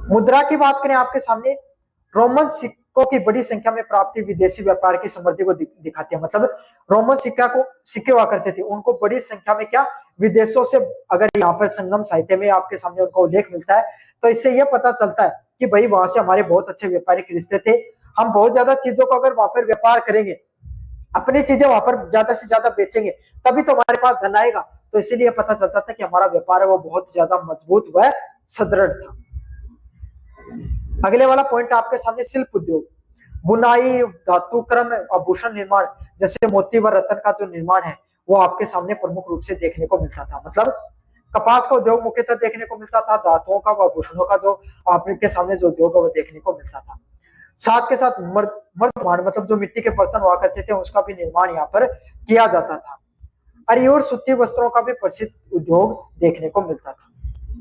मुद्रा की बात करें आपके सामने, रोमन सिक्कों की बड़ी संख्या में प्राप्ति विदेशी व्यापार की समृद्धि को दिखाती है। मतलब रोमन सिक्के हुआ करते थे, उनको बड़ी संख्या में क्या विदेशों से, अगर यहाँ पर संगम साहित्य में आपके सामने उनका उल्लेख मिलता है, तो इससे यह पता चलता है कि भाई वहां से हमारे बहुत अच्छे व्यापारिक रिश्ते थे। हम बहुत ज्यादा चीजों को अगर वहां पर व्यापार करेंगे, अपनी चीजें वहां पर ज्यादा से ज्यादा बेचेंगे, तभी तो हमारे पास धन आएगा। तो इसीलिए पता चलता था कि हमारा व्यापार है वो बहुत ज्यादा मजबूत व सुदृढ़ था। अगले वाला पॉइंट आपके सामने शिल्प उद्योग, बुनाई, धातु क्रम, आभूषण निर्माण, जैसे मोती व रत्न का जो निर्माण है वो आपके सामने प्रमुख रूप से देखने को मिलता था। मतलब कपास का उद्योग मुख्यतः देखने को मिलता था, धातुओं का व आभूषणों का जो आपके सामने जो उद्योग है वो देखने को मिलता था। साथ के साथ मर्दमान, मतलब जो मिट्टी के बर्तन हुआ करते थे, उसका भी निर्माण यहाँ पर किया जाता था। अरि और सूती वस्त्रों का भी प्रसिद्ध उद्योग देखने को मिलता था।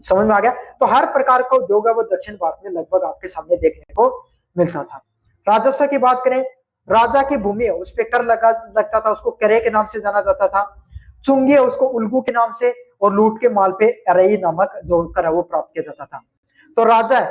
समझ में आ गया? तो हर प्रकार का उद्योग है वो दक्षिण भारत में लगभग आपके सामने देखने को मिलता था। राजस्व की बात करें, राजा की भूमि है उस पर कर लगता था, उसको करे के नाम से जाना जाता था। चुंगी है उसको उल्गू के नाम से, और लूट के माल पे अरई नामक जो कर है वो प्राप्त किया जाता था। तो राजा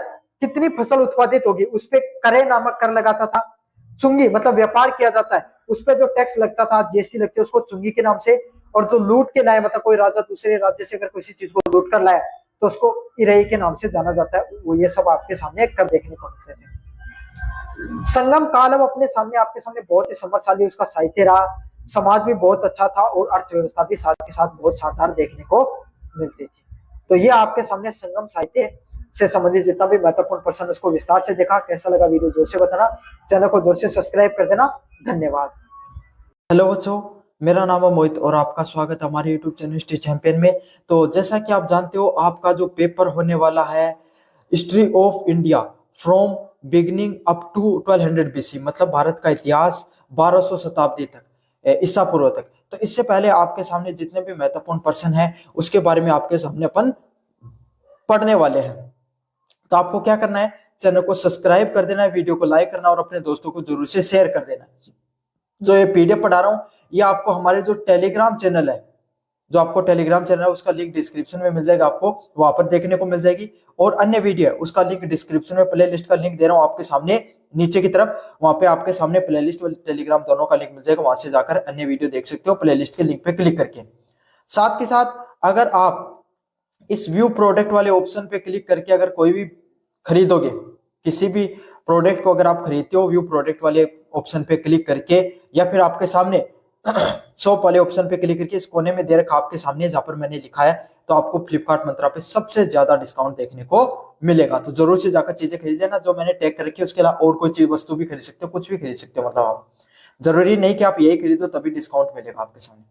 कितनी फसल उत्पादित होगी उस पर करे नामक कर लगाता था। चुंगी मतलब व्यापार किया जाता है, उस पर जो टैक्स लगता था, जीएसटी लगती है, उसको चुंगी के नाम से। और जो लूट के लाए, मतलब कोई राजा दूसरे राज्य से अगर किसी चीज को लूट कर लाया, तो उसको इरई के नाम से जाना जाता है। वो ये सब आपके सामने कर देखने को मिलते थे। संगम काल अब अपने सामने आपके सामने बहुत ही समृद्धशाली उसका साहित्य रहा, समाज भी बहुत अच्छा था, और अर्थव्यवस्था भी साथ के साथ बहुत शानदार देखने को मिलती थी। तो ये आपके सामने संगम साहित्य से संबंधित जितना भी महत्वपूर्ण प्रश्न उसको विस्तार से देखा। कैसा लगा वीडियो जोर से बताना, चैनल को जोर से सब्सक्राइब कर देना। धन्यवाद। हेलो बच्चों, मेरा नाम है मोहित और आपका स्वागत है हमारे यूट्यूब चैनल हिस्ट्री चैंपियन में। तो जैसा कि आप जानते हो, आपका जो पेपर होने वाला है history of India from beginning up to 1200 BC, मतलब भारत का इतिहास 1200 शताब्दी तक, ईसा पूर्व तक। तो इससे पहले आपके सामने जितने भी महत्वपूर्ण प्रश्न हैं उसके बारे में आपके सामने अपन पढ़ने वाले हैं। तो आपको क्या करना है, चैनल को सब्सक्राइब कर देना है, वीडियो को लाइक करना और अपने दोस्तों को जरूर से शेयर कर देना। जो ये पीडीएफ पढ़ा रहा हूँ ये आपको हमारे जो टेलीग्राम चैनल है, जो आपको टेलीग्राम चैनल है उसका लिंक डिस्क्रिप्शन में मिल जाएगा, आपको वहां पर देखने को मिल जाएगी। और अन्य वीडियो है उसका लिंक डिस्क्रिप्शन में, प्ले लिस्ट का लिंक दे रहा हूँ आपके सामने नीचे की तरफ, वहां पे आपके सामने प्ले लिस्ट और टेलीग्राम दोनों का लिंक मिल जाएगा, वहां से जाकर अन्य वीडियो देख सकते हो प्ले लिस्ट के लिंक पे क्लिक करके। साथ के साथ अगर आप इस व्यू प्रोडक्ट वाले ऑप्शन पे क्लिक करके अगर कोई भी खरीदोगे, किसी भी प्रोडक्ट को अगर आप खरीदते हो व्यू प्रोडक्ट वाले ऑप्शन पे क्लिक करके, या फिर आपके सामने शॉप वाले ऑप्शन पे क्लिक करके, इस कोने में दे रखा आपके सामने जहां पर मैंने लिखा है, तो आपको फ्लिपकार्ट मंत्रा पे सबसे ज्यादा डिस्काउंट देखने को मिलेगा। तो जरूर से जाकर चीजें खरीद लेना जो मैंने टैग कर रखी है। उसके अलावा और कोई चीज वस्तु भी खरीद सकते हो, कुछ भी खरीद सकते हो, मतलब आप जरूरी नहीं कि आप यही खरीदो तभी डिस्काउंट मिलेगा आपके सामने।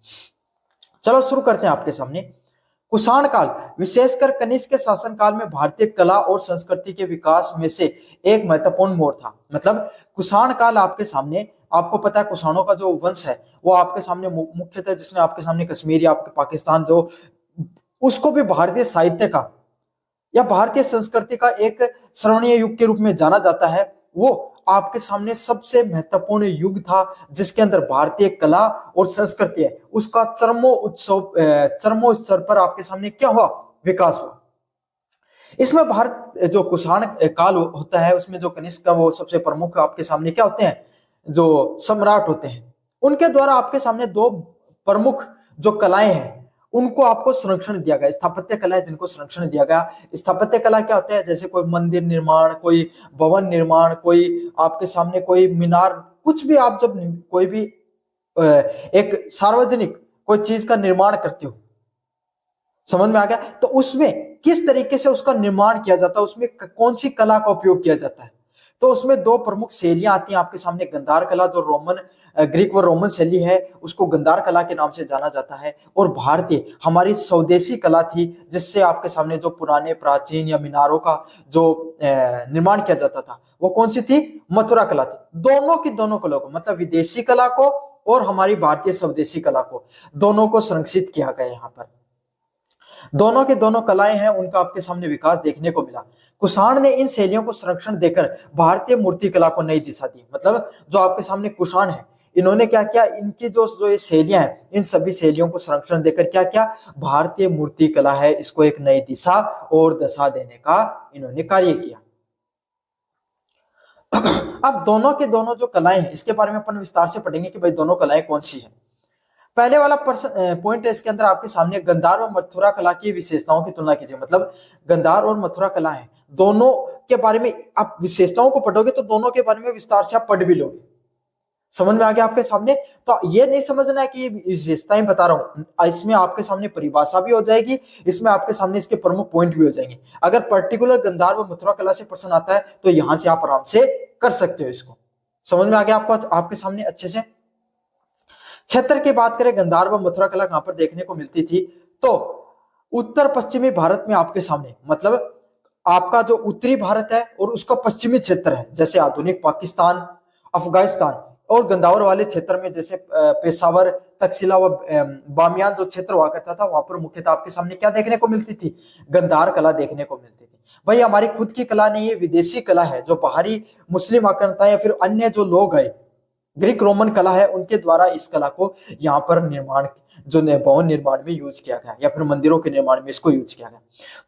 चलो शुरू करते हैं आपके सामने। कुषाण काल, विशेषकर कनिष्क के शासन काल में भारतीय कला और संस्कृति के विकास में से एक महत्वपूर्ण मोड़ था। मतलब कुषाण काल आपके सामने, आपको पता है कुषाणों का जो वंश है वो आपके सामने मुख्यतः, जिसने आपके सामने कश्मीर या आपके पाकिस्तान जो, उसको भी भारतीय साहित्य का या भारतीय संस्कृति का एक स्वर्णीय युग के रूप में जाना जाता है। वो आपके सामने सबसे महत्वपूर्ण युग था जिसके अंदर भारतीय कला और संस्कृति है उसका चरमोत्सव पर आपके सामने क्या हुआ, विकास हुआ। इसमें भारत जो कुषाण काल होता है उसमें जो कनिष्क का वो सबसे प्रमुख आपके सामने क्या होते हैं, जो सम्राट होते हैं, उनके द्वारा आपके सामने दो प्रमुख जो कलाएं हैं उनको आपको संरक्षण दिया गया, स्थापत्य कला है जिनको संरक्षण दिया गया। स्थापत्य कला क्या होता है, जैसे कोई मंदिर निर्माण, कोई भवन निर्माण, कोई आपके सामने कोई मीनार, कुछ भी आप जब कोई भी एक सार्वजनिक कोई चीज का निर्माण करते हो, समझ में आ गया, तो उसमें किस तरीके से उसका निर्माण किया जाता है, उसमें कौन सी कला का उपयोग किया जाता है। तो उसमें दो प्रमुख शैलियां आती हैं आपके सामने। गंधार कला जो रोमन ग्रीक व रोमन शैली है उसको गंधार कला के नाम से जाना जाता है, और भारतीय हमारी स्वदेशी कला थी जिससे आपके सामने जो पुराने प्राचीन या मीनारों का जो निर्माण किया जाता था वो कौन सी थी, मथुरा कला थी। दोनों की दोनों कला को, मतलब विदेशी कला को और हमारी भारतीय स्वदेशी कला को, दोनों को संरक्षित किया गया। यहाँ पर दोनों की दोनों कलाएं हैं, उनका आपके सामने विकास देखने को मिला। कुषाण ने इन शैलियों को संरक्षण देकर भारतीय मूर्ति कला को नई दिशा दी। मतलब जो आपके सामने कुषाण है, इन्होंने क्या किया, इनकी जो ये शैलियां हैं, इन सभी शैलियों को संरक्षण देकर क्या किया, भारतीय मूर्ति कला है इसको एक नई दिशा और दशा देने का इन्होंने कार्य किया। अब दोनों के दोनों जो कलाएं हैं इसके बारे में अपन विस्तार से पढ़ेंगे कि भाई दोनों कलाएं कौन सी हैं। पहले वाला पॉइंट है इसके अंदर आपके सामने गंधार और मथुरा कला की विशेषताओं की तुलना कीजिए। मतलब गंधार और मथुरा कला है, दोनों के बारे में आप विशेषताओं को पढ़ोगे तो दोनों के बारे में विस्तार से आप पढ़ भी लोगे। समझ में आ गया आपके सामने। तो ये नहीं समझना है कि ये विशेषताएं बता रहा हूं, इसमें आपके सामने परिभाषा भी हो जाएगी, इसमें आपके सामने इसके प्रमुख पॉइंट भी हो जाएंगे। अगर पर्टिकुलर गंधार व मथुरा कला से प्रश्न आता है तो यहां से आप आराम से कर सकते हो इसको। समझ में आ गया आपको आपके सामने अच्छे से। क्षेत्र की बात करें, गंधार व मथुरा कला कहां पर देखने को मिलती थी, तो उत्तर पश्चिमी भारत में आपके सामने, मतलब आपका जो उत्तरी भारत है और उसका पश्चिमी क्षेत्र है, जैसे आधुनिक पाकिस्तान, अफगानिस्तान, और गंदावर वाले क्षेत्र में जैसे पेशावर, तक्षशिला व बामियान जो क्षेत्र हुआ करता था, वहां पर मुख्यतः आपके सामने क्या देखने को मिलती थी, गंधार कला देखने को मिलती थी। भाई हमारी खुद की कला नहीं, ये विदेशी कला है जो बाहरी मुस्लिम आक्रांता या फिर अन्य जो लोग है, ग्रीक रोमन कला है, उनके द्वारा इस कला को यहाँ पर निर्माण, जो भवन निर्माण में यूज किया गया या फिर मंदिरों के निर्माण में इसको यूज किया गया।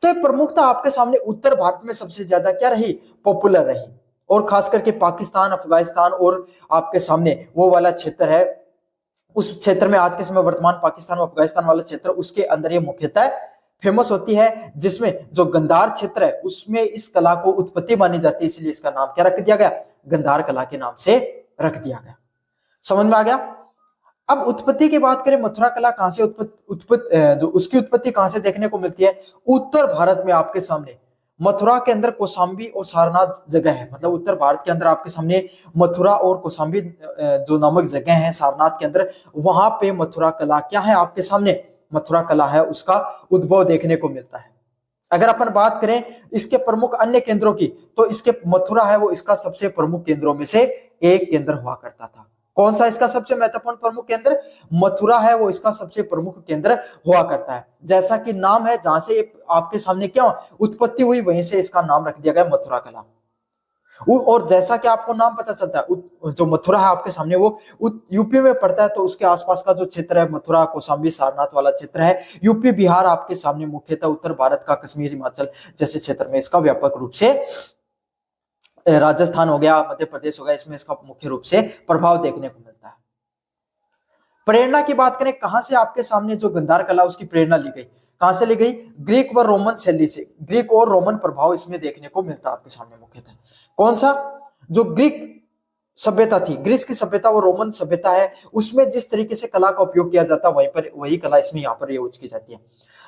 तो ये प्रमुखता आपके सामने उत्तर भारत में सबसे ज्यादा क्या रही, पॉपुलर रही, और खास करके पाकिस्तान, अफगानिस्तान और आपके सामने वो वाला क्षेत्र है, उस क्षेत्र में आज के समय वर्तमान पाकिस्तान और अफगानिस्तान वाला क्षेत्र, उसके अंदर ये मुख्यतः फेमस होती है, जिसमें जो गंधार क्षेत्र है उसमें इस कला को उत्पत्ति मानी जाती है, इसलिए इसका नाम क्या रख दिया गया, गंधार कला के नाम से रख दिया गया। समझ में आ गया। अब उत्पत्ति की बात करें, मथुरा कला कहां से जो उसकी उत्पत्ति कहां से देखने को मिलती है, उत्तर भारत में आपके सामने मथुरा के अंदर कौशाम्बी और सारनाथ जगह है। मतलब उत्तर भारत के अंदर आपके सामने मथुरा और कौशाम्बी जो नामक जगह है सारनाथ के अंदर, वहां पे मथुरा कला क्या है, आपके सामने मथुरा कला है उसका उद्भव देखने को मिलता है। अगर अपन बात करें इसके प्रमुख अन्य केंद्रों की, तो इसके मथुरा है वो इसका सबसे प्रमुख केंद्रों में से एक केंद्र हुआ करता था। कौन सा इसका सबसे महत्वपूर्ण प्रमुख केंद्र, मथुरा है वो इसका सबसे प्रमुख केंद्र हुआ करता है। जैसा कि नाम है, जहां से आपके सामने क्या उत्पत्ति हुई वहीं से इसका नाम रख दिया गया मथुरा कला। और जैसा कि आपको नाम पता चलता है, जो मथुरा है आपके सामने वो यूपी में पड़ता है, तो उसके आसपास का जो क्षेत्र है मथुरा, कौशाम्बी, सारनाथ वाला क्षेत्र है, यूपी बिहार आपके सामने मुख्यतः उत्तर भारत का कश्मीर, हिमाचल जैसे क्षेत्र में इसका व्यापक रूप से, राजस्थान हो गया, मध्य प्रदेश हो गया, इसमें इसका मुख्य रूप से प्रभाव देखने को मिलता है। प्रेरणा की बात करें, कहां से आपके सामने जो गंधार कला उसकी प्रेरणा ली गई, कहां से ली गई, ग्रीक व रोमन शैली से। ग्रीक और रोमन प्रभाव इसमें देखने को मिलता है आपके सामने मुख्यतः। कौन सा, जो ग्रीक सभ्यता थी, ग्रीस की सभ्यता वो रोमन सभ्यता है, उसमें जिस तरीके से कला का उपयोग किया जाता है वहीं पर वही कला इसमें यहाँ पर यूज की जाती है,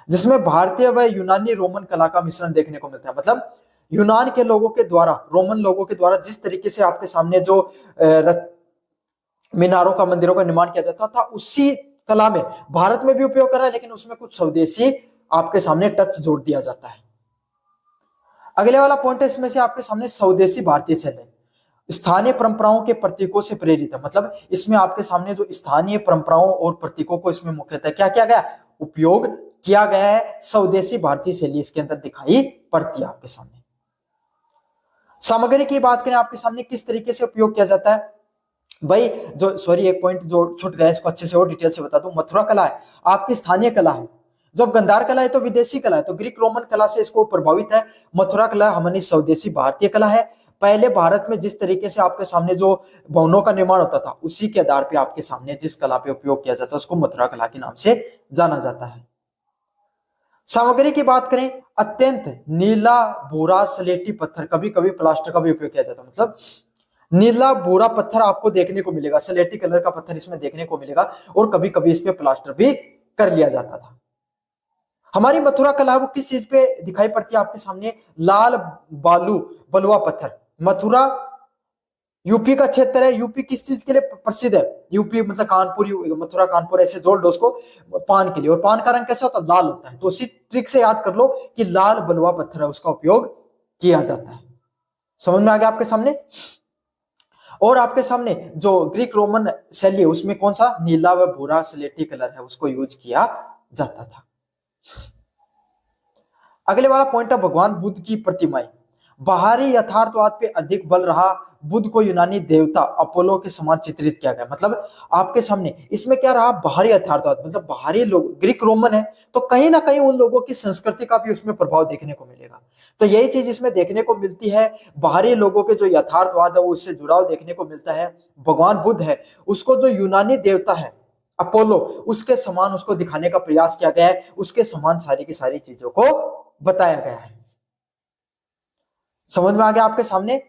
जिसमें भारतीय व यूनानी रोमन कला का मिश्रण देखने को मिलता है। मतलब यूनान के लोगों के द्वारा, रोमन लोगों के द्वारा जिस तरीके से आपके सामने जो मीनारों का, मंदिरों का निर्माण किया जाता था, उसी कला में भारत में भी उपयोग कर रहा है, लेकिन उसमें कुछ स्वदेशी आपके सामने टच जोड़ दिया जाता है। अगले वाला पॉइंट है इसमें से आपके सामने स्वदेशी भारतीय शैली स्थानीय परंपराओं के प्रतीकों से प्रेरित है। मतलब इसमें आपके सामने जो स्थानीय परंपराओं और प्रतीकों को इसमें मुख्यतः क्या किया गया, उपयोग किया गया है। स्वदेशी भारतीय शैली इसके अंदर दिखाई पड़ती है आपके सामने। सामग्री की बात करें, आपके सामने किस तरीके से उपयोग किया जाता है, भाई एक पॉइंट जो छूट गया, इसको अच्छे से और डिटेल से बता दूं। मथुरा कला है आपकी स्थानीय कला है, जब गंधार कला है तो विदेशी कला है, तो ग्रीक रोमन कला से इसको प्रभावित है। मथुरा कला हमारी स्वदेशी भारतीय कला है। पहले भारत में जिस तरीके से आपके सामने जो भवनों का निर्माण होता था, उसी के आधार पे आपके सामने जिस कला पे उपयोग किया जाता है उसको मथुरा कला के नाम से जाना जाता है। सामग्री की बात करें, अत्यंत नीला भूरा सलेटी पत्थर, कभी कभी प्लास्टर का भी उपयोग किया जाता है। मतलब नीला भूरा पत्थर आपको देखने को मिलेगा, सलेटी कलर का पत्थर इसमें देखने को मिलेगा, और कभी कभी इस पे प्लास्टर भी कर लिया जाता था। हमारी मथुरा कला वो किस चीज पे दिखाई पड़ती है आपके सामने? लाल बालू बलुआ पत्थर। मथुरा यूपी का क्षेत्र है। यूपी किस चीज के लिए प्रसिद्ध है? यूपी मतलब कानपुर, मथुरा कानपुर ऐसे जोड़ दो उसको, पान के लिए। और पान का रंग कैसा होता है? लाल होता है। तो उसी ट्रिक से याद कर लो कि लाल बलुआ पत्थर है, उसका उपयोग किया जाता है। समझ में आ गया आपके सामने? और आपके सामने जो ग्रीक रोमन शैली है उसमें कौन सा? नीला व भूरा स्लेटी कलर है, उसको यूज किया जाता था। अगले वाला पॉइंट है भगवान बुद्ध की प्रतिमाएं। बाहरी यथार्थवाद पे अधिक बल रहा। बुद्ध को यूनानी देवता अपोलो के समान चित्रित किया गया। मतलब आपके सामने इसमें क्या रहा? बाहरी यथार्थवाद, मतलब बाहरी लोग ग्रीक रोमन है तो कहीं ना कहीं उन लोगों की संस्कृति का भी उसमें प्रभाव देखने को मिलेगा। तो यही चीज इसमें देखने को मिलती है, बाहरी लोगों के जो यथार्थवाद है वो इससे जुड़ाव देखने को मिलता है। भगवान बुद्ध है उसको जो यूनानी देवता है अपोलो, उसके समान उसको दिखाने का प्रयास किया गया है, उसके समान सारी की सारी चीजों को बताया गया है। समझ में आ गया आपके सामने?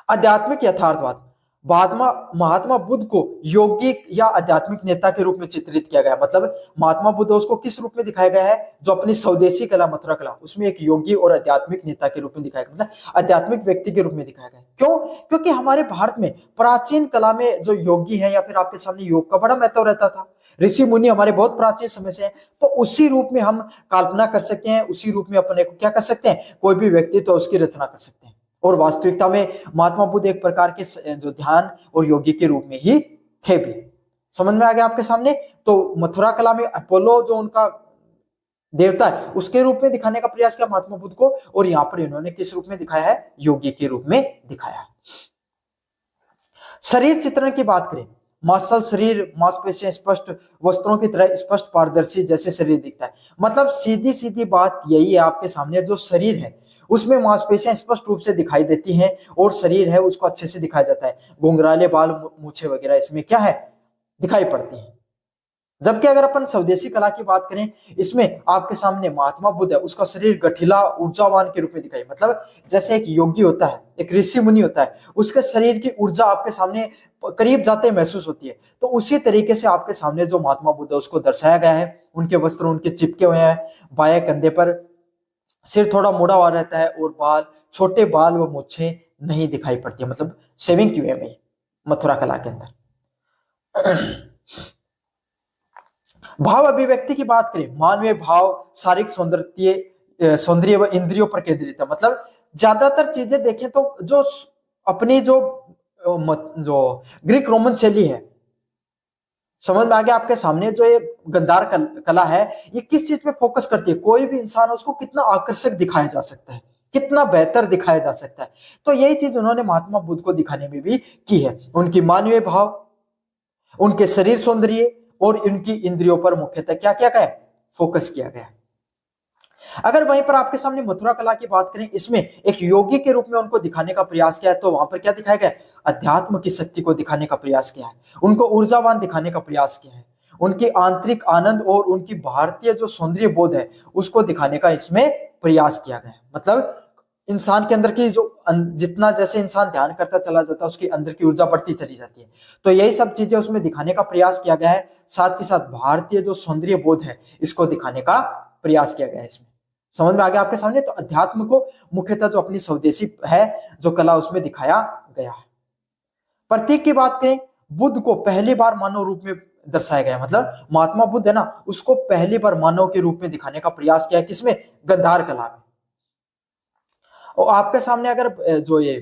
आध्यात्मिक यथार्थवाद। महात्मा बुद्ध को यौगिक या आध्यात्मिक नेता के रूप में चित्रित किया गया। मतलब महात्मा बुद्ध उसको किस रूप में दिखाया गया है? जो अपनी स्वदेशी कला मथुरा कला, उसमें एक योगी और आध्यात्मिक नेता के रूप में दिखाया गया, मतलब आध्यात्मिक व्यक्ति के रूप में दिखाया गया। क्यों? क्योंकि हमारे भारत में प्राचीन कला में जो योगी है या फिर आपके सामने योग का बड़ा महत्व रहता था। ऋषि मुनि हमारे बहुत प्राचीन समय से हैं, तो उसी रूप में हम कल्पना कर सकते हैं, उसी रूप में अपने को क्या कर सकते हैं? कोई भी व्यक्ति तो उसकी रचना कर सकते हैं। और वास्तविकता में महात्मा बुद्ध एक प्रकार के जो ध्यान और योगी के रूप में ही थे भी। समझ में आ गया आपके सामने? तो मथुरा कला में अपोलो जो उनका देवता है उसके रूप में दिखाने का प्रयास किया महात्मा बुद्ध को, और यहां पर इन्होंने किस रूप में दिखाया है? योगी के रूप में दिखाया है। शरीर चित्रण की बात करें, मांसल शरीर, मांसपेशियां स्पष्ट, वस्त्रों की तरह स्पष्ट पारदर्शी जैसे शरीर दिखता है। मतलब सीधी सीधी बात यही है, आपके सामने जो शरीर है उसमें मांसपेशियां स्पष्ट रूप से दिखाई देती हैं, और शरीर है उसको अच्छे से दिखाया जाता है। घुंघराले बाल, मूछें वगैरह इसमें क्या है? दिखाई पड़ती हैं। जबकि अगर अपन स्वदेशी कला की बात करें, इसमें आपके सामने महात्मा बुद्ध है उसका शरीर गठिला ऊर्जावान के रूप में दिखाई। मतलब जैसे एक योगी होता है, एक ऋषि मुनि होता है, उसके शरीर की ऊर्जा आपके सामने करीब जाते महसूस होती है। तो उसी तरीके से आपके सामने जो महात्मा बुद्ध है उसको दर्शाया गया है। उनके वस्त्र उनके चिपके हुए हैं, बाएं कंधे पर सिर थोड़ा मुड़ा हुआ रहता है, और बाल, छोटे बाल व मूछें नहीं दिखाई पड़ती है। मतलब शेविंग की हुई है मथुरा कला के अंदर। भाव अभिव्यक्ति की बात करें, मानवीय भाव, शारीरिक सौंदर्य व इंद्रियों पर केंद्रित है। मतलब ज्यादातर चीजें देखें तो जो अपनी जो ग्रीक रोमन शैली है, समझ में आ गया आपके सामने? जो ये गंधार कला है ये किस चीज पे फोकस करती है? कोई भी इंसान उसको कितना आकर्षक दिखाया जा सकता है, कितना बेहतर दिखाया जा सकता है। तो यही चीज उन्होंने महात्मा बुद्ध को दिखाने में भी की है। उनकी मानवीय भाव, उनके शरीर सौंदर्य और उनकी इंद्रियों पर मुख्यतः क्या क्या गया? फोकस किया गया। अगर वहीं पर आपके सामने मथुरा कला की बात करें, इसमें एक योगी के रूप में उनको दिखाने का प्रयास किया है। तो वहां पर क्या दिखाया गया? अध्यात्म की शक्ति को दिखाने का प्रयास किया है, उनको ऊर्जावान दिखाने का प्रयास किया है, उनकी आंतरिक आनंद और उनकी भारतीय जो सौंदर्य बोध है उसको दिखाने का इसमें प्रयास किया गया है। मतलब इंसान के अंदर की जो जितना जैसे इंसान ध्यान करता चला जाता है उसके अंदर की ऊर्जा बढ़ती चली जाती है। तो यही सब चीजें उसमें दिखाने का प्रयास किया गया है। साथ के साथ भारतीय जो सौंदर्य बोध है इसको दिखाने का प्रयास किया गया है इसमें। समझ में आ गया आपके सामने? तो अध्यात्म को मुख्यतः जो अपनी स्वदेशी है जो कला उसमें दिखाया गया है। प्रतीक की बात करें, बुद्ध को पहली बार मानव रूप में दर्शाया गया। मतलब महात्मा बुद्ध है ना, उसको पहली बार मानव के रूप में दिखाने का प्रयास किया है। किसमें? गंधार कला में। और आपके सामने अगर जो ये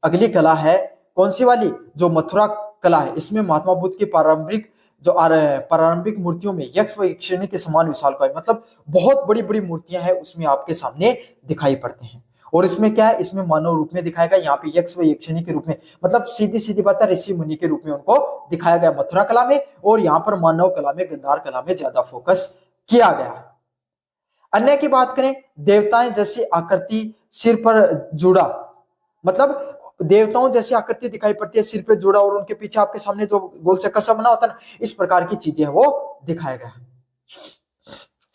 अगली कला है, कौन सी वाली? जो मथुरा कला है, इसमें महात्मा बुद्ध की प्रारंभिक मूर्तियों में यक्ष व यक्षिणी के समान विशालकाय, मतलब बहुत बड़ी बड़ी मूर्तियां हैं उसमें आपके सामने दिखाई पड़ते हैं। और इसमें क्या है? इसमें मानव रूप में दिखाया गया, यहाँ पे यक्ष व यक्षिणी के रूप में। मतलब सीधी सीधी बात है, ऋषि मुनि के रूप में उनको दिखाया गया मथुरा कला में, और यहाँ पर मानव कला में, गंधार कला में ज्यादा फोकस किया गया है। अन्य की बात करें, देवताएं जैसी आकृति, सिर पर जुड़ा मतलब देवताओं जैसी आकृति दिखाई पड़ती है, सिर पे जुड़ा और उनके पीछे आपके सामने जो गोल चक्कर सा बना होता है ना, इस प्रकार की चीजें वो दिखाया गया है।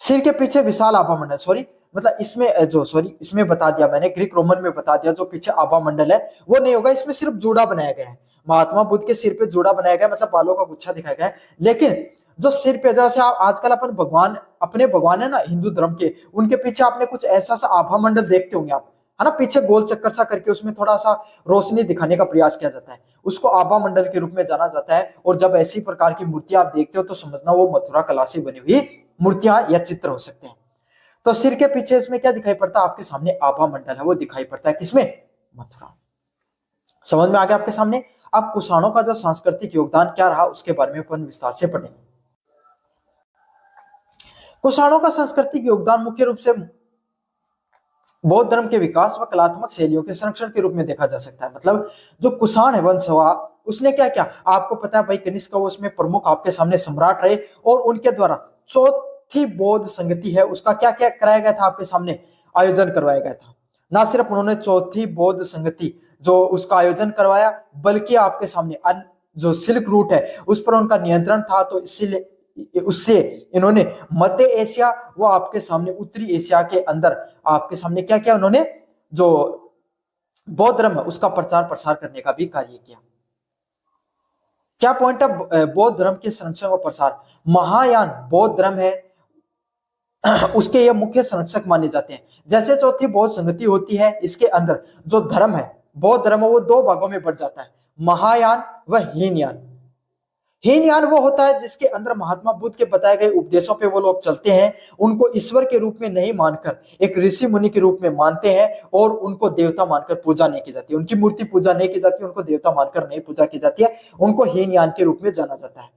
सिर के पीछे विशाल आभा मंडल, सॉरी मतलब इसमें बता दिया मैंने, ग्रीक रोमन में बता दिया, जो पीछे आभा मंडल है वो नहीं होगा, इसमें सिर्फ जूड़ा बनाया गया है। महात्मा बुद्ध के सिर पे जूड़ा बनाया गया, मतलब बालों का गुच्छा दिखाया गया है। लेकिन जो सिर पे, जैसे आजकल अपने भगवान है ना हिंदू धर्म के, उनके पीछे आपने कुछ ऐसा सा आभा मंडल देखते होंगे आप, है ना, पीछे गोल चक्कर सा करके उसमें थोड़ा सा रोशनी दिखाने का प्रयास किया जाता है, उसको आभा मंडल के रूप में जाना जाता है। और जब ऐसी प्रकार की मूर्तियां आप देखते हो तो समझना वो मथुरा कला से बनी हुई मूर्तियां या चित्र हो सकते हैं। तो सिर के पीछे इसमें क्या दिखाई पड़ता है, आपके सामने आभा मंडल है वो दिखाई पड़ता है, किसमें, मथुरा। समझ में आ गया आपके सामने। अब कुषाणों का जो सांस्कृतिक योगदान क्या रहा उसके बारे में अपन विस्तार से पढ़ेंगे। कुषाणों का सांस्कृतिक योगदान मुख्य रूप से बौद्ध धर्म के विकास व कलात्मक शैलियों के संरक्षण के रूप में देखा जा सकता है। मतलब जो कुषाण है वंश हुआ, उसने क्या क्या, आपको पता है भाई, कनिष्क उसमें प्रमुख आपके सामने सम्राट रहे, और उनके द्वारा चौथी बौद्ध संगति है उसका क्या क्या कराया गया था, आपके सामने आयोजन करवाया गया था। ना सिर्फ उन्होंने चौथी बौद्ध संगति जो उसका आयोजन करवाया, बल्कि आपके सामने जो सिल्क रूट है उस पर उनका नियंत्रण था, तो इसीलिए उससे इन्होंने मध्य एशिया व आपके सामने उत्तरी एशिया के अंदर आपके सामने क्या क्या, उन्होंने जो बौद्ध धर्म है उसका प्रचार प्रसार करने का भी कार्य किया। क्या पॉइंट है बौद्ध धर्म के संरक्षण व प्रसार, महायान बौद्ध धर्म है उसके ये मुख्य संरक्षक माने जाते हैं। जैसे चौथी बौद्ध संगति होती है, इसके अंदर जो धर्म है बौद्ध धर्म वो दो भागों में बढ़ जाता है, महायान व हीनयान। हीनयान वो होता है जिसके अंदर महात्मा बुद्ध के बताए गए उपदेशों पे वो लोग चलते हैं, उनको ईश्वर के रूप में नहीं मानकर एक ऋषि मुनि के रूप में मानते हैं, और उनको देवता मानकर पूजा नहीं की जाती, उनकी मूर्ति पूजा नहीं की जाती, उनको देवता मानकर नहीं पूजा की जाती है, उनको हीनयान के रूप में जाना जाता है।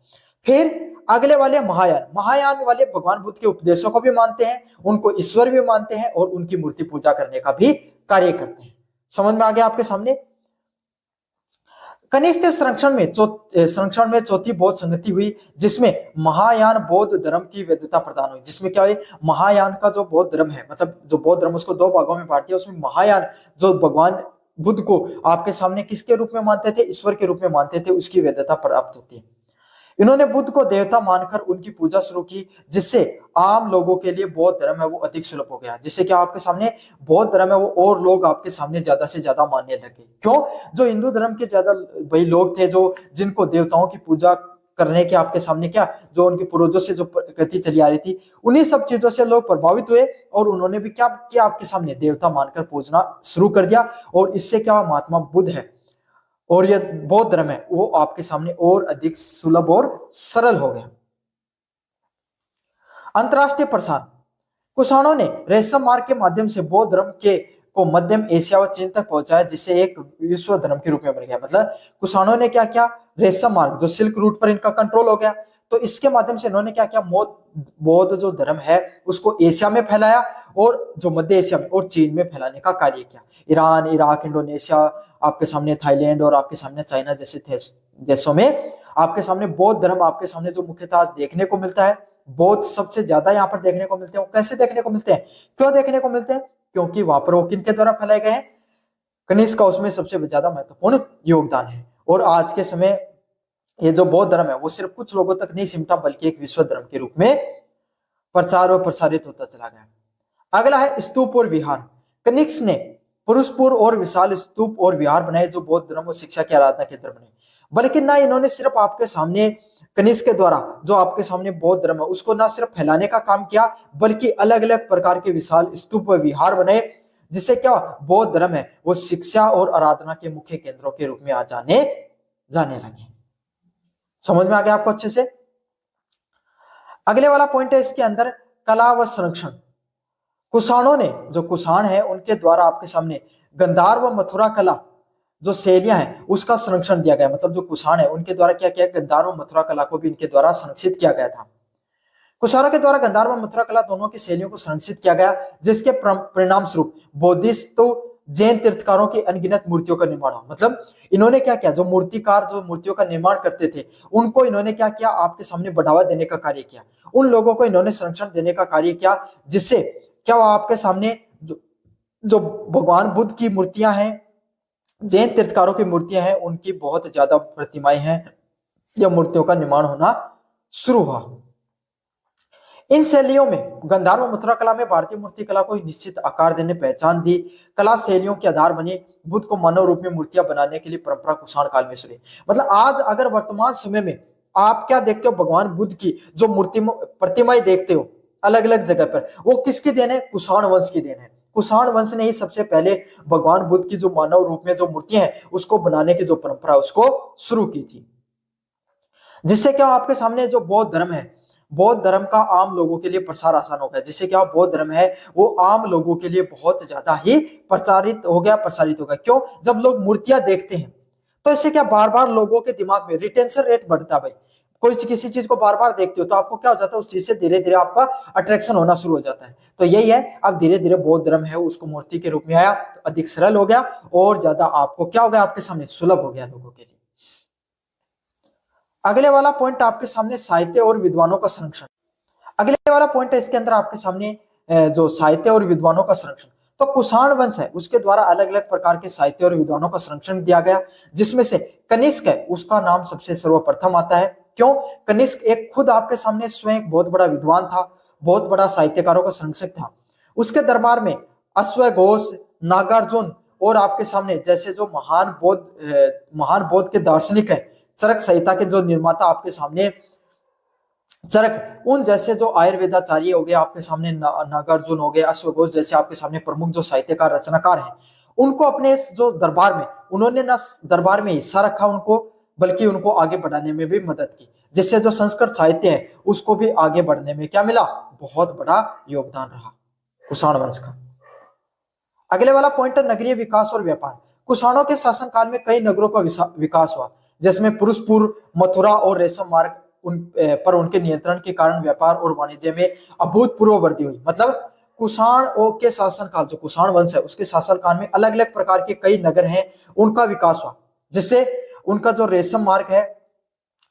फिर अगले वाले महायान, महायान वाले भगवान बुद्ध के उपदेशों को भी मानते हैं, उनको ईश्वर भी मानते हैं, और उनकी मूर्ति पूजा करने का भी कार्य करते हैं। समझ में आ गया आपके सामने। कनिष्क संरक्षण में चौथी बौद्ध संगति हुई, जिसमें महायान बौद्ध धर्म की वैधता प्रदान हुई। जिसमें क्या हुई, महायान का जो बौद्ध धर्म है, मतलब जो बौद्ध धर्म उसको दो भागों में बांट दिया, उसमें महायान जो भगवान बुद्ध को आपके सामने किसके रूप में मानते थे, ईश्वर के रूप में मानते थे, उसकी वैधता प्राप्त होती है। इन्होंने बुद्ध को देवता मानकर उनकी पूजा शुरू की, जिससे आम लोगों के लिए बौद्ध धर्म है वो अधिक सुलभ हो गया, जिससे क्या आपके सामने बौद्ध धर्म है वो और लोग आपके सामने ज्यादा से ज्यादा मानने लगे। क्यों, जो हिंदू धर्म के ज्यादा वही लोग थे जो जिनको देवताओं की पूजा करने के आपके सामने क्या, जो उनके पूर्वजों से जो गति चली आ रही थी, उन्हीं सब चीजों से लोग प्रभावित हुए, और उन्होंने भी क्या किया, आपके सामने देवता मानकर पूजना शुरू कर दिया। और इससे क्या, महात्मा बुद्ध है और यह बौद्ध धर्म है वो आपके सामने और अधिक सुलभ और सरल हो गया। अंतरराष्ट्रीय प्रसार, कुषाणों ने रेशम मार्ग के माध्यम से बौद्ध धर्म के को मध्यम एशिया व चीन तक पहुंचाया, जिससे एक विश्व धर्म के रूप में बन गया। मतलब कुषाणों ने क्या किया, रेशम मार्ग जो सिल्क रूट पर इनका कंट्रोल हो गया, तो इसके माध्यम से इन्होंने क्या किया, बौद्ध जो धर्म है उसको एशिया में फैलाया, और जो मध्य एशिया में और चीन में फैलाने का कार्य किया। ईरान, इराक, इंडोनेशिया, आपके सामने थाईलैंड और आपके सामने चाइना जैसे देशों में आपके सामने बौद्ध धर्म आपके सामने जो मुख्यतः देखने को मिलता है, बौद्ध सबसे ज्यादा यहाँ पर देखने को मिलते हैं। वो कैसे देखने को मिलते हैं, क्यों देखने को मिलते हैं, क्योंकि वहां पर वो किनके द्वारा फैलाए गए हैं, कनिष्क का उसमें सबसे ज्यादा महत्वपूर्ण योगदान है। और आज के समय ये जो बौद्ध धर्म है वो सिर्फ कुछ लोगों तक नहीं सिमटा, बल्कि एक विश्व धर्म के रूप में प्रचार और प्रसारित होता चला गया। अगला है स्तूप और विहार। कनिष्क ने पुरुषपुर और विशाल स्तूप और विहार बनाए, जो बौद्ध धर्म और शिक्षा की आराधना केंद्र बने। बल्कि ना इन्होंने सिर्फ आपके सामने कनिष्क के द्वारा जो आपके सामने बौद्ध धर्म है उसको ना सिर्फ फैलाने का काम किया, बल्कि अलग अलग प्रकार के विशाल स्तूप व विहार बने, जिससे क्या बौद्ध धर्म है वो शिक्षा और आराधना के मुख्य केंद्रों के रूप में आ जाने लगे। समझ में आ गया आपको अच्छे से। अगले वाला पॉइंट है इसके अंदर, कला व संरक्षण। कुषाणों ने, जो कुषाण है उनके द्वारा आपके सामने गंधार व मथुरा कला जो शैलियां हैं उसका संरक्षण दिया गया। मतलब जो कुषाण है उनके द्वारा क्या किया, गंधार व मथुरा कला को भी इनके द्वारा संरक्षित किया गया था। कुषाणों के द्वारा गंधार व मथुरा कला दोनों की शैलियों को संरक्षित किया गया, जिसके परिणाम स्वरूप बौद्धिस्ट जैन तीर्थकारों की अनगिनत मूर्तियों का निर्माण हुआ। मतलब इन्होंने क्या किया, जो मूर्तिकार जो मूर्तियों का निर्माण करते थे उनको इन्होंने क्या किया, आपके सामने बढ़ावा देने का कार्य किया, उन लोगों को इन्होंने संरक्षण देने का कार्य किया, जिससे क्या हुआ, आपके सामने जो भगवान बुद्ध की मूर्तियां हैं जैन तीर्थकारों की मूर्तियां हैं उनकी बहुत ज्यादा प्रतिमाएं हैं या मूर्तियों का निर्माण होना शुरू हुआ। इन शैलियों में गंधार व मथुरा कला में भारतीय मूर्ति कला को एक निश्चित आकार देने पहचान दी। कला शैलियों के आधार बने बुद्ध को मानव रूप में मूर्तियां बनाने के लिए परंपरा कुषाण काल में शुरू। मतलब आज अगर वर्तमान समय में आप क्या देखते हो, भगवान बुद्ध की जो मूर्ति प्रतिमाएं देखते हो अलग अलग जगह पर, वो किसकी देन है? कुषाण वंश की देन है। कुषाण वंश ने ही सबसे पहले भगवान बुद्ध की जो मानव रूप में जो मूर्तियां हैं उसको बनाने की जो परंपरा उसको शुरू की थी। जिससे क्या आपके सामने जो बौद्ध धर्म है, बौद्ध धर्म का आम लोगों के लिए प्रसार आसान हो गया। जिससे क्या बौद्ध धर्म है वो आम लोगों के लिए बहुत ज्यादा ही प्रचारित हो गया, प्रसारित हो गया। क्यों? जब लोग मूर्तियां देखते हैं तो इससे क्या बार बार लोगों के दिमाग में रिटेंशन रेट बढ़ता है। भाई कोई किसी चीज को बार बार देखते हो तो आपको क्या हो जाता है, उस चीज से धीरे धीरे आपका अट्रैक्शन होना शुरू हो जाता है। तो यही है, अब धीरे धीरे बौद्ध धर्म है उसको मूर्ति के रूप में आया, तो अधिक सरल हो गया और ज्यादा आपको क्या हो गया, आपके सामने सुलभ हो गया लोगों के लिए। अगले वाला पॉइंट आपके सामने साहित्य और विद्वानों का संरक्षण। अगले वाला पॉइंट है इसके अंदर आपके सामने जो साहित्य और विद्वानों का संरक्षण। तो कुषाण वंश है उसके द्वारा अलग अलग प्रकार के साहित्य और विद्वानों का संरक्षण दिया गया, जिसमें से कनिष्क है उसका नाम सबसे सर्वप्रथम आता है। क्यों? कनिष्क एक खुद आपके सामने स्वयं एक बहुत बड़ा विद्वान था, बहुत बड़ा साहित्यकारों का संरक्षक था। उसके दरबार में अश्वघोष, नागार्जुन और आपके सामने जैसे जो महान बौद्ध के दार्शनिक है, चरक संहिता के जो निर्माता आपके सामने चरक, उन जैसे जो आयुर्वेदाचार्य हो गए आपके सामने, नागार्जुन हो गए, अश्वघोष जैसे आपके सामने प्रमुख जो साहित्यकार रचनाकार हैं, उनको अपने इस जो दरबार में उन्होंने ना दरबार में हिस्सा रखा उनको, बल्कि उनको आगे बढ़ाने में भी मदद की। जिससे जो संस्कृत साहित्य है उसको भी आगे बढ़ने में क्या मिला, बहुत बड़ा योगदान रहा कुषाण वंश का। अगले वाला पॉइंट है नगरीय विकास और व्यापार। कुषाणों के शासनकाल में कई नगरों का विकास हुआ, जिसमें पुरुषपुर, मथुरा और रेशम मार्ग पर उनके नियंत्रण के कारण व्यापार और वाणिज्य में अभूतपूर्व वृद्धि हुई। मतलब कुषाण के शासनकाल, जो कुषाण वंश है उसके शासनकाल में अलग अलग प्रकार के कई नगर हैं उनका विकास हुआ, जिससे उनका जो रेशम मार्ग है,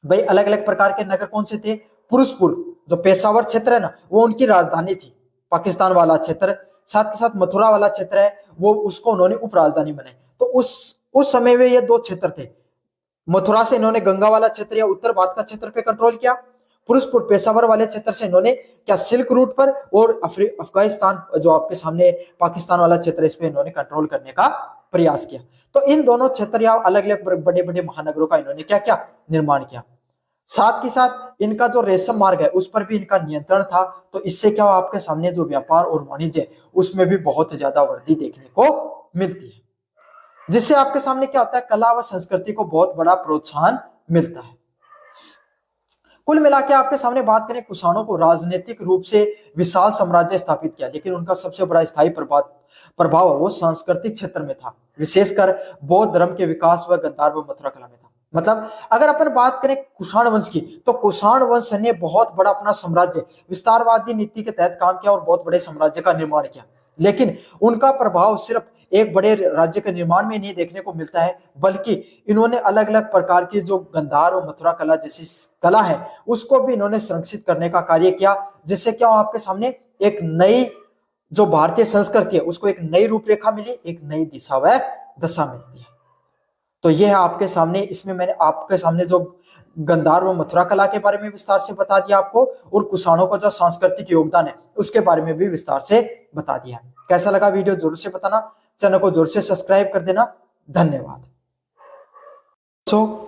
भाई अलग अलग प्रकार के नगर कौन से थे? पुरुषपुर जो पेशावर क्षेत्र है ना, वो उनकी राजधानी थी, पाकिस्तान वाला क्षेत्र। साथ के साथ मथुरा वाला क्षेत्र है वो उसको उन्होंने उप राजधानी बनाई। तो उस समय में ये दो क्षेत्र थे। मथुरा से इन्होंने गंगा वाला क्षेत्र या उत्तर भारत का क्षेत्र पे कंट्रोल किया। पुरुषपुर पेशावर वाले क्षेत्र से इन्होंने क्या सिल्क रूट पर और अफगानिस्तान जो आपके सामने पाकिस्तान वाला क्षेत्र इस पे इन्होंने कंट्रोल करने का प्रयास किया। तो इन दोनों क्षेत्र या अलग अलग बड़े बड़े महानगरों का इन्होंने क्या क्या निर्माण किया। साथ के साथ इनका जो रेशम मार्ग है उस पर भी इनका नियंत्रण था। तो इससे क्या आपके सामने जो व्यापार और वाणिज्य उसमें भी बहुत ज्यादा वृद्धि देखने को मिलती है, जिससे आपके सामने क्या होता है, कला व संस्कृति को बहुत बड़ा प्रोत्साहन मिलता है। कुल मिला के आपके सामने बात करें, कुषाणों को राजनीतिक रूप से विशाल साम्राज्य स्थापित किया, लेकिन उनका सबसे बड़ा स्थायी प्रभाव वो सांस्कृतिक क्षेत्र में था, विशेषकर बौद्ध धर्म के विकास व गंधार व मथुरा कला में था। मतलब अगर अपन बात करें कुषाण वंश की, तो कुषाण वंश ने बहुत बड़ा अपना साम्राज्य विस्तारवादी नीति के तहत काम किया और बहुत बड़े साम्राज्य का निर्माण किया। लेकिन उनका प्रभाव सिर्फ एक बड़े राज्य के निर्माण में नहीं देखने को मिलता है, बल्कि इन्होंने अलग अलग प्रकार की जो गंधार और मथुरा कला जैसी कला है उसको भी इन्होंने संरक्षित करने का कार्य किया। जिससे क्या आपके सामने एक नई जो भारतीय संस्कृति है उसको एक नई रूपरेखा मिली, एक नई दिशा व दशा मिलती है। तो यह है आपके सामने, इसमें मैंने आपके सामने जो गंधार व मथुरा कला के बारे में विस्तार से बता दिया आपको, और कुषाणों का जो सांस्कृतिक योगदान है उसके बारे में भी विस्तार से बता दिया। कैसा लगा वीडियो जरूर से बताना, चैनल को जरूर से सब्सक्राइब कर देना। धन्यवाद।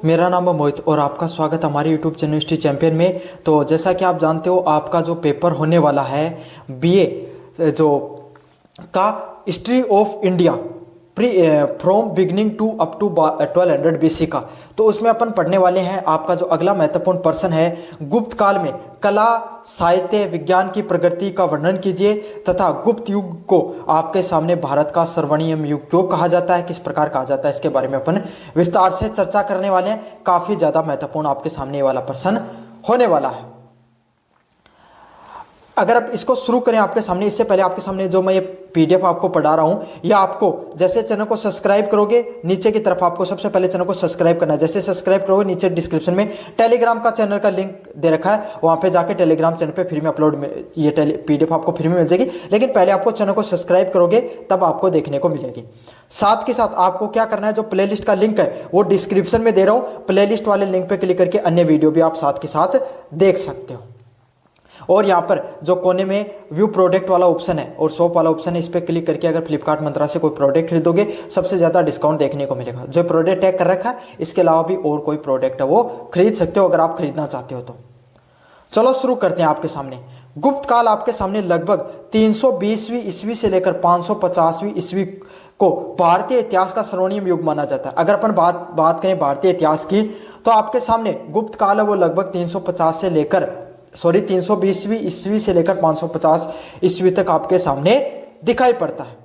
मेरा नाम है मोहित और आपका स्वागत हमारे यूट्यूब चैनल हिस्ट्री चैंपियन में। तो जैसा कि आप जानते हो आपका जो पेपर होने वाला है बीए जो का history of India from beginning to up to 1200 BC का, तो उसमें अपन पढ़ने वाले हैं आपका जो अगला महत्वपूर्ण प्रश्न है, गुप्त काल में कला साहित्य विज्ञान की प्रगति का वर्णन कीजिए तथा गुप्त युग को आपके सामने भारत का स्वर्णिम युग क्यों कहा जाता है, किस प्रकार कहा जाता है, इसके बारे में अपन विस्तार से चर्चा करने वाले हैं। काफी ज्यादा महत्वपूर्ण आपके सामने वाला प्रश्न होने वाला है। अगर आप इसको शुरू करें आपके सामने, इससे पहले आपके सामने जो मैं ये पीडीएफ आपको पढ़ा रहा हूँ, या आपको जैसे चैनल को सब्सक्राइब करोगे, नीचे की तरफ आपको सबसे पहले चैनल को सब्सक्राइब करना है। जैसे सब्सक्राइब करोगे, नीचे डिस्क्रिप्शन में टेलीग्राम का चैनल का लिंक दे रखा है, वहाँ पे जाके टेलीग्राम चैनल पे फ्री में अपलोड में ये पीडीएफ आपको फ्री में मिल जाएगी। लेकिन पहले आपको चैनल को सब्सक्राइब करोगे तब आपको देखने को मिलेगी। साथ के साथ आपको क्या करना है, जो प्लेलिस्ट का लिंक है वो डिस्क्रिप्शन में दे रहा हूँ, प्लेलिस्ट वाले लिंक पे क्लिक करके अन्य वीडियो भी आप साथ के साथ देख सकते हो। और यहाँ पर जो कोने में व्यू प्रोडक्ट वाला ऑप्शन है और शॉप वाला ऑप्शन है, इस पर क्लिक करके अगर फ्लिपकार्ट मंत्रा से कोई प्रोडक्ट खरीदोगे सबसे ज़्यादा डिस्काउंट देखने को मिलेगा। जो प्रोडक्ट टैग कर रखा है इसके अलावा भी और कोई प्रोडक्ट है वो खरीद सकते हो अगर आप खरीदना चाहते हो तो। चलो शुरू करते हैं आपके सामने। गुप्त काल आपके सामने लगभग 320वीं ईस्वी से लेकर 550वीं ईस्वी को भारतीय इतिहास का स्वर्णिम युग माना जाता है। अगर अपन बात करें भारतीय इतिहास की तो आपके सामने गुप्त काल है वो लगभग 320वीं ईस्वी से लेकर 550 ईस्वी तक आपके सामने दिखाई पड़ता है।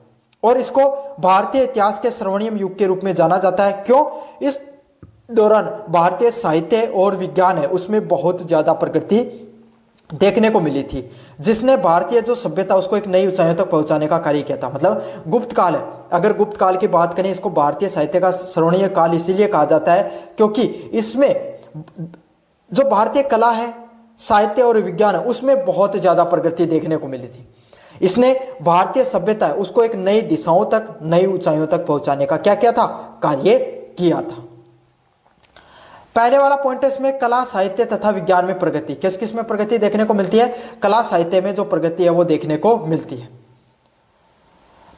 और इसको भारतीय इतिहास के स्वर्णिम युग के रूप में जाना जाता है। क्यों? इस दौरान भारतीय साहित्य और विज्ञान है उसमें बहुत ज्यादा प्रगति देखने को मिली थी, जिसने भारतीय जो सभ्यता उसको एक नई ऊंचाइयों तक पहुंचाने का कार्य किया था। मतलब गुप्त काल है, अगर गुप्त काल की बात करें इसको भारतीय साहित्य का स्वर्णिम काल इसीलिए कहा जाता है क्योंकि इसमें जो भारतीय कला है, साहित्य और विज्ञान है उसमें बहुत ज्यादा प्रगति देखने को मिली थी। इसने भारतीय सभ्यता है उसको एक नई दिशाओं तक, नई ऊंचाइयों तक पहुंचाने का क्या किया था, कार्य किया था। पहले वाला पॉइंट है इसमें कला, साहित्य तथा विज्ञान में प्रगति। किस किस में प्रगति देखने को मिलती है? कला, साहित्य में जो प्रगति है वो देखने को मिलती है।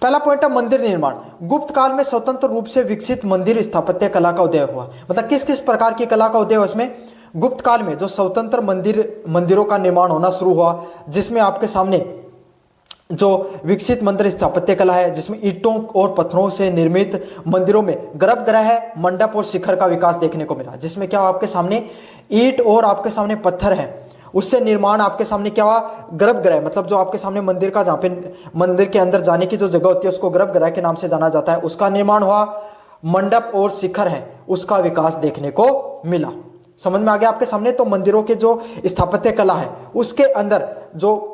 पहला पॉइंट है मंदिर निर्माण। गुप्त काल में स्वतंत्र रूप से विकसित मंदिर स्थापत्य कला का उदय हुआ। मतलब किस किस प्रकार की कला का उदय हुआ इसमें? गुप्त काल में जो स्वतंत्र मंदिरों का निर्माण होना शुरू हुआ, जिसमें आपके सामने जो विकसित मंदिर स्थापत्य कला है, जिसमें ईंटों और पत्थरों से निर्मित मंदिरों में गर्भगृह, मंडप और शिखर का विकास देखने को मिला। जिसमें क्या आपके सामने ईंट और आपके सामने पत्थर है, उससे निर्माण आपके सामने क्या हुआ, गर्भगृह। मतलब जो आपके सामने मंदिर का, जहाँ पे मंदिर के अंदर जाने की जो जगह होती है उसको गर्भगृह के नाम से जाना जाता है, उसका निर्माण हुआ। मंडप और शिखर है उसका विकास देखने को मिला। समझ में आ गया आपके सामने? तो मंदिरों के जो स्थापत्य कला है उसके अंदर जो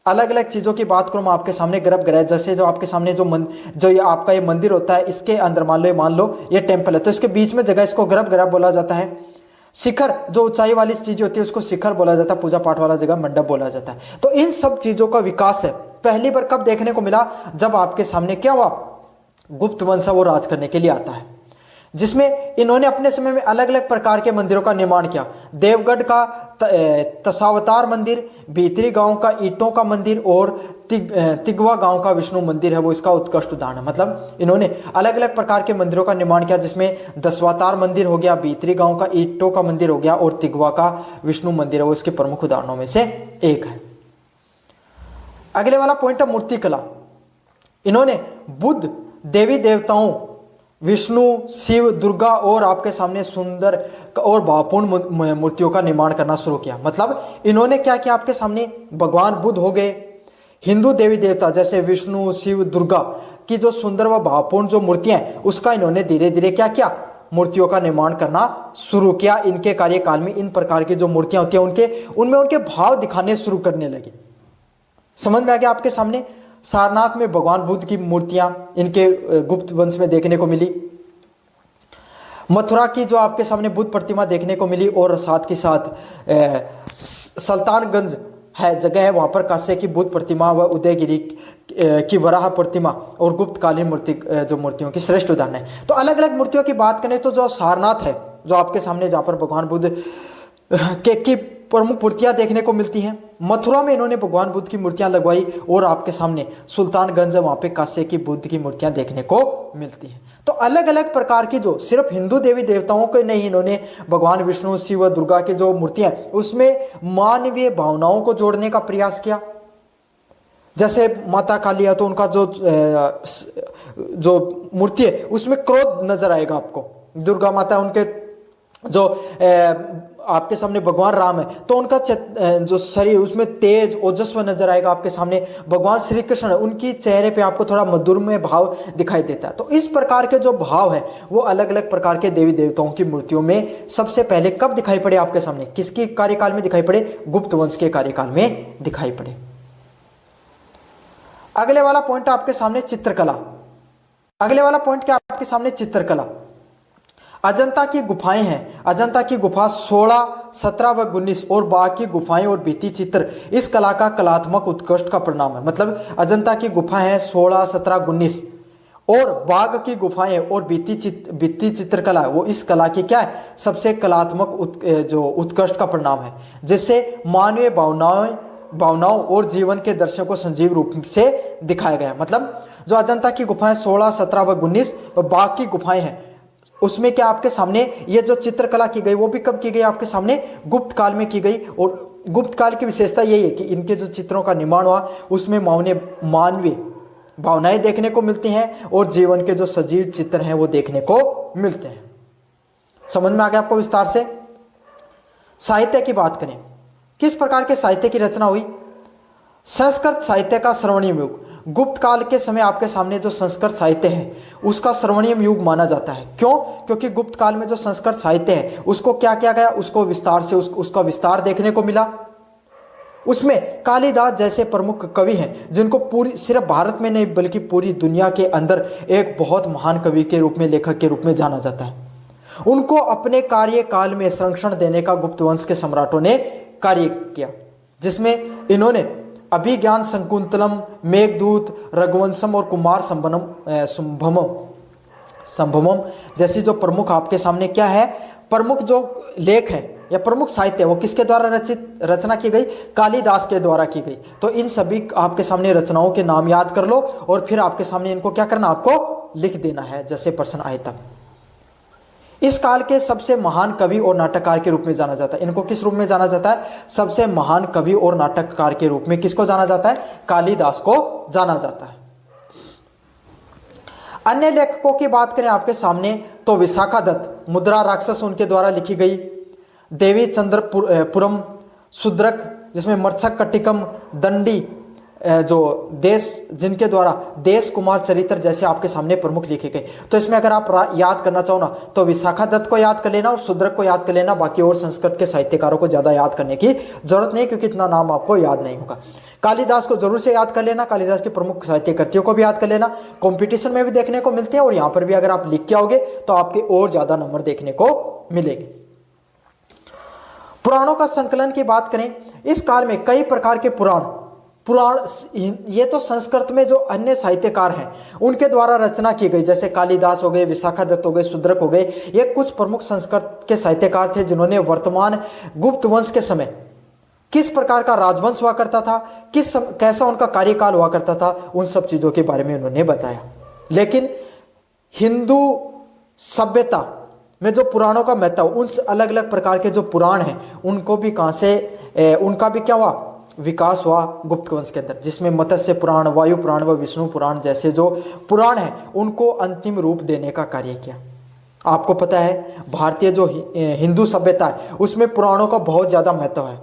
अलग अलग चीजों की बात करूं मैं आपके सामने, गर्भगृह जैसे जो आपके सामने जो ये आपका ये मंदिर होता है, इसके अंदर मान लो ये टेंपल है तो इसके बीच में जगह इसको गर्भगृह बोला जाता है। शिखर जो ऊंचाई वाली चीज होती है उसको शिखर बोला जाता है, पूजा पाठ वाला जगह मंडप बोला जाता है। तो इन सब चीजों का विकास है पहली बार कब देखने को मिला? जब आपके सामने क्या हुआ, गुप्त वंश वो राज करने के लिए आता है, जिसमें इन्होंने अपने समय में अलग अलग प्रकार के मंदिरों का निर्माण किया। देवगढ़ का दशावतार मंदिर, भीतरी गांव का ईंटों का मंदिर और तिगवा गांव का विष्णु मंदिर है वो इसका उत्कृष्ट उदाहरण है। मतलब इन्होंने अलग अलग प्रकार के मंदिरों का निर्माण किया, जिसमें दशावतार मंदिर हो गया, भीतरी गांव का ईंटों का मंदिर हो गया और तिगवा का विष्णु मंदिर है वो इसके प्रमुख उदाहरणों में से एक है। अगले वाला पॉइंट है मूर्ति कला। इन्होंने बुद्ध, देवी देवताओं, विष्णु, शिव, दुर्गा और आपके सामने सुंदर और भावपूर्ण मूर्तियों का निर्माण करना शुरू किया। मतलब इन्होंने क्या किया, आपके सामने भगवान बुद्ध हो गए, हिंदू देवी देवता जैसे विष्णु, शिव, दुर्गा की जो सुंदर व भावपूर्ण जो मूर्तियां हैं उसका इन्होंने धीरे धीरे क्या किया, मूर्तियों का निर्माण करना शुरू किया। इनके कार्यकाल में इन प्रकार की जो मूर्तियां होती हैं उनमें उनके भाव दिखाने शुरू करने लगे। समझ में आ गया आपके सामने? सारनाथ में भगवान बुद्ध की मूर्तियां इनके गुप्त वंश में देखने को मिली। मथुरा की जो आपके सामने बुद्ध प्रतिमा देखने को मिली और साथ के साथ सुल्तानगंज है जगह है, वहां पर कांस्य की बुद्ध प्रतिमा व उदयगिरी की वराह प्रतिमा और गुप्तकालीन मूर्तियों की श्रेष्ठ उदाहरण है। तो अलग अलग मूर्तियों की बात करें तो जो सारनाथ है जो आपके सामने, जहां पर भगवान बुद्ध की प्रमुख मूर्तियां देखने को मिलती हैं, मथुरा में इन्होंने भगवान बुद्ध की मूर्तियां लगवाई और आपके सामने सुल्तानगंज वहां पे कांस्य की बुद्ध की मूर्तियां देखने को मिलती हैं। तो अलग अलग प्रकार की जो सिर्फ हिंदू देवी देवताओं के नहीं, इन्होंने भगवान विष्णु, शिव, दुर्गा की जो मूर्तियां उसमें मानवीय भावनाओं को जोड़ने का प्रयास किया। जैसे माता काली है तो उनका जो मूर्ति है उसमें क्रोध नजर आएगा आपको। दुर्गा माता उनके जो आपके सामने भगवान राम है तो उनका जो शरीर उसमें तेज ओजस्व नजर आएगा आपके सामने। भगवान श्री कृष्ण है, उनकी चेहरे पे आपको थोड़ा मधुरमय भाव दिखाई देता है। तो इस प्रकार के जो भाव है वो अलग अलग प्रकार के देवी देवताओं की मूर्तियों में सबसे पहले कब दिखाई पड़े आपके सामने, किसके कार्यकाल में दिखाई पड़े, गुप्त वंश के कार्यकाल में दिखाई पड़े। अगले वाला पॉइंट आपके सामने चित्रकला। अगले वाला पॉइंट क्या आपके सामने, चित्रकला। अजंता की गुफाएं हैं, अजंता की गुफा 16, 17 व 19 और बाकी गुफाएं और भित्ति चित्र इस कला का कलात्मक उत्कृष्ट का परिणाम है। मतलब अजंता की गुफा है 16, 17, 19 और बाघ की गुफाएं और भित्ति चित्रकला है, वो इस कला की क्या है, सबसे कलात्मक जो उत्कृष्ट का परिणाम है, जिससे मानवीय भावनाओं और जीवन के दर्शन को संजीव रूप से दिखाया गया है। मतलब जो अजंता की गुफाएं 16, 17 व 19 और बाघ की गुफाएं हैं उसमें क्या आपके सामने ये जो चित्रकला की गई वो भी कब की गई आपके सामने, गुप्त काल में की गई। और गुप्त काल की विशेषता यही है कि इनके जो चित्रों का निर्माण हुआ उसमें मानवीय भावनाएं देखने को मिलती हैं और जीवन के जो सजीव चित्र हैं वो देखने को मिलते हैं। समझ में आ गया आपको विस्तार से। साहित्य की बात करें, किस प्रकार के साहित्य की रचना हुई, संस्कृत साहित्य का स्वर्णिम युग। गुप्त काल के समय आपके सामने जो संस्कृत साहित्य है उसका स्वर्णिम युग माना जाता है। क्यों? क्योंकि गुप्त काल में जो संस्कृत साहित्य है उसको क्या किया गया, उसको विस्तार से उसका विस्तार देखने को मिला। उसमें कालिदास जैसे प्रमुख कवि हैं जिनको पूरी सिर्फ भारत में नहीं बल्कि पूरी दुनिया के अंदर एक बहुत महान कवि के रूप में, लेखक के रूप में जाना जाता है। उनको अपने कार्यकाल में संरक्षण देने का गुप्त वंश के सम्राटों ने कार्य किया, जिसमें इन्होंने अभिज्ञान शकुंतलम, मेघदूत, रघुवंशम और कुमार संभवम जैसी जो प्रमुख आपके सामने क्या है, प्रमुख जो लेख है या प्रमुख साहित्य है वो किसके द्वारा रचना की गई, कालिदास के द्वारा की गई। तो इन सभी आपके सामने रचनाओं के नाम याद कर लो और फिर आपके सामने इनको क्या करना, आपको लिख देना है जैसे प्रश्न आए तक। इस काल के सबसे महान कवि और नाटककार के रूप में जाना जाता है। इनको किस रूप में जाना जाता है, सबसे महान कवि और नाटककार के रूप में किसको जाना जाता है, कालिदास को जाना जाता है। अन्य लेखकों की बात करें आपके सामने तो विशाखा दत्त, मुद्रा राक्षस उनके द्वारा लिखी गई, देवी चंद्रपुरम, शूद्रक जिसमें मत्स्य कट्टिकम, दंडी जो देश जिनके द्वारा देश कुमार चरित्र जैसे आपके सामने प्रमुख लिखे गए। तो इसमें अगर आप याद करना चाहो ना तो विशाखा दत्त को याद कर लेना और शूद्रक को याद कर लेना, बाकी और संस्कृत के साहित्यकारों को ज्यादा याद करने की जरूरत नहीं क्योंकि इतना नाम आपको याद नहीं होगा। कालिदास को जरूर से याद कर लेना, कालिदास के प्रमुख साहित्य कृतियों को भी याद कर लेना, कंपटीशन में भी देखने को मिलते हैं और यहाँ पर भी अगर आप लिख के आओगे तो आपके और ज्यादा नंबर देखने को मिलेंगे। पुराणों का संकलन की बात करें, इस काल में कई प्रकार के पुराण ये तो संस्कृत में जो अन्य साहित्यकार हैं उनके द्वारा रचना की गई, जैसे कालिदास हो गए, विशाखा दत्त हो गए, शूद्रक हो गए। ये कुछ प्रमुख संस्कृत के साहित्यकार थे जिन्होंने वर्तमान गुप्त वंश के समय किस प्रकार का राजवंश हुआ करता था, कैसा उनका कार्यकाल हुआ करता था, उन सब चीजों के बारे में उन्होंने बताया। लेकिन हिंदू सभ्यता में जो पुराणों का महत्व, उन अलग अलग प्रकार के जो पुराण हैं उनको भी कहां से उनका भी क्या हुआ, विकास हुआ गुप्त वंश के अंदर, जिसमें मत्स्य पुराण, वायु पुराण व विष्णु पुराण जैसे जो पुराण हैं उनको अंतिम रूप देने का कार्य किया। आपको पता है भारतीय जो हिंदू सभ्यता है उसमें पुराणों का बहुत ज्यादा महत्व है।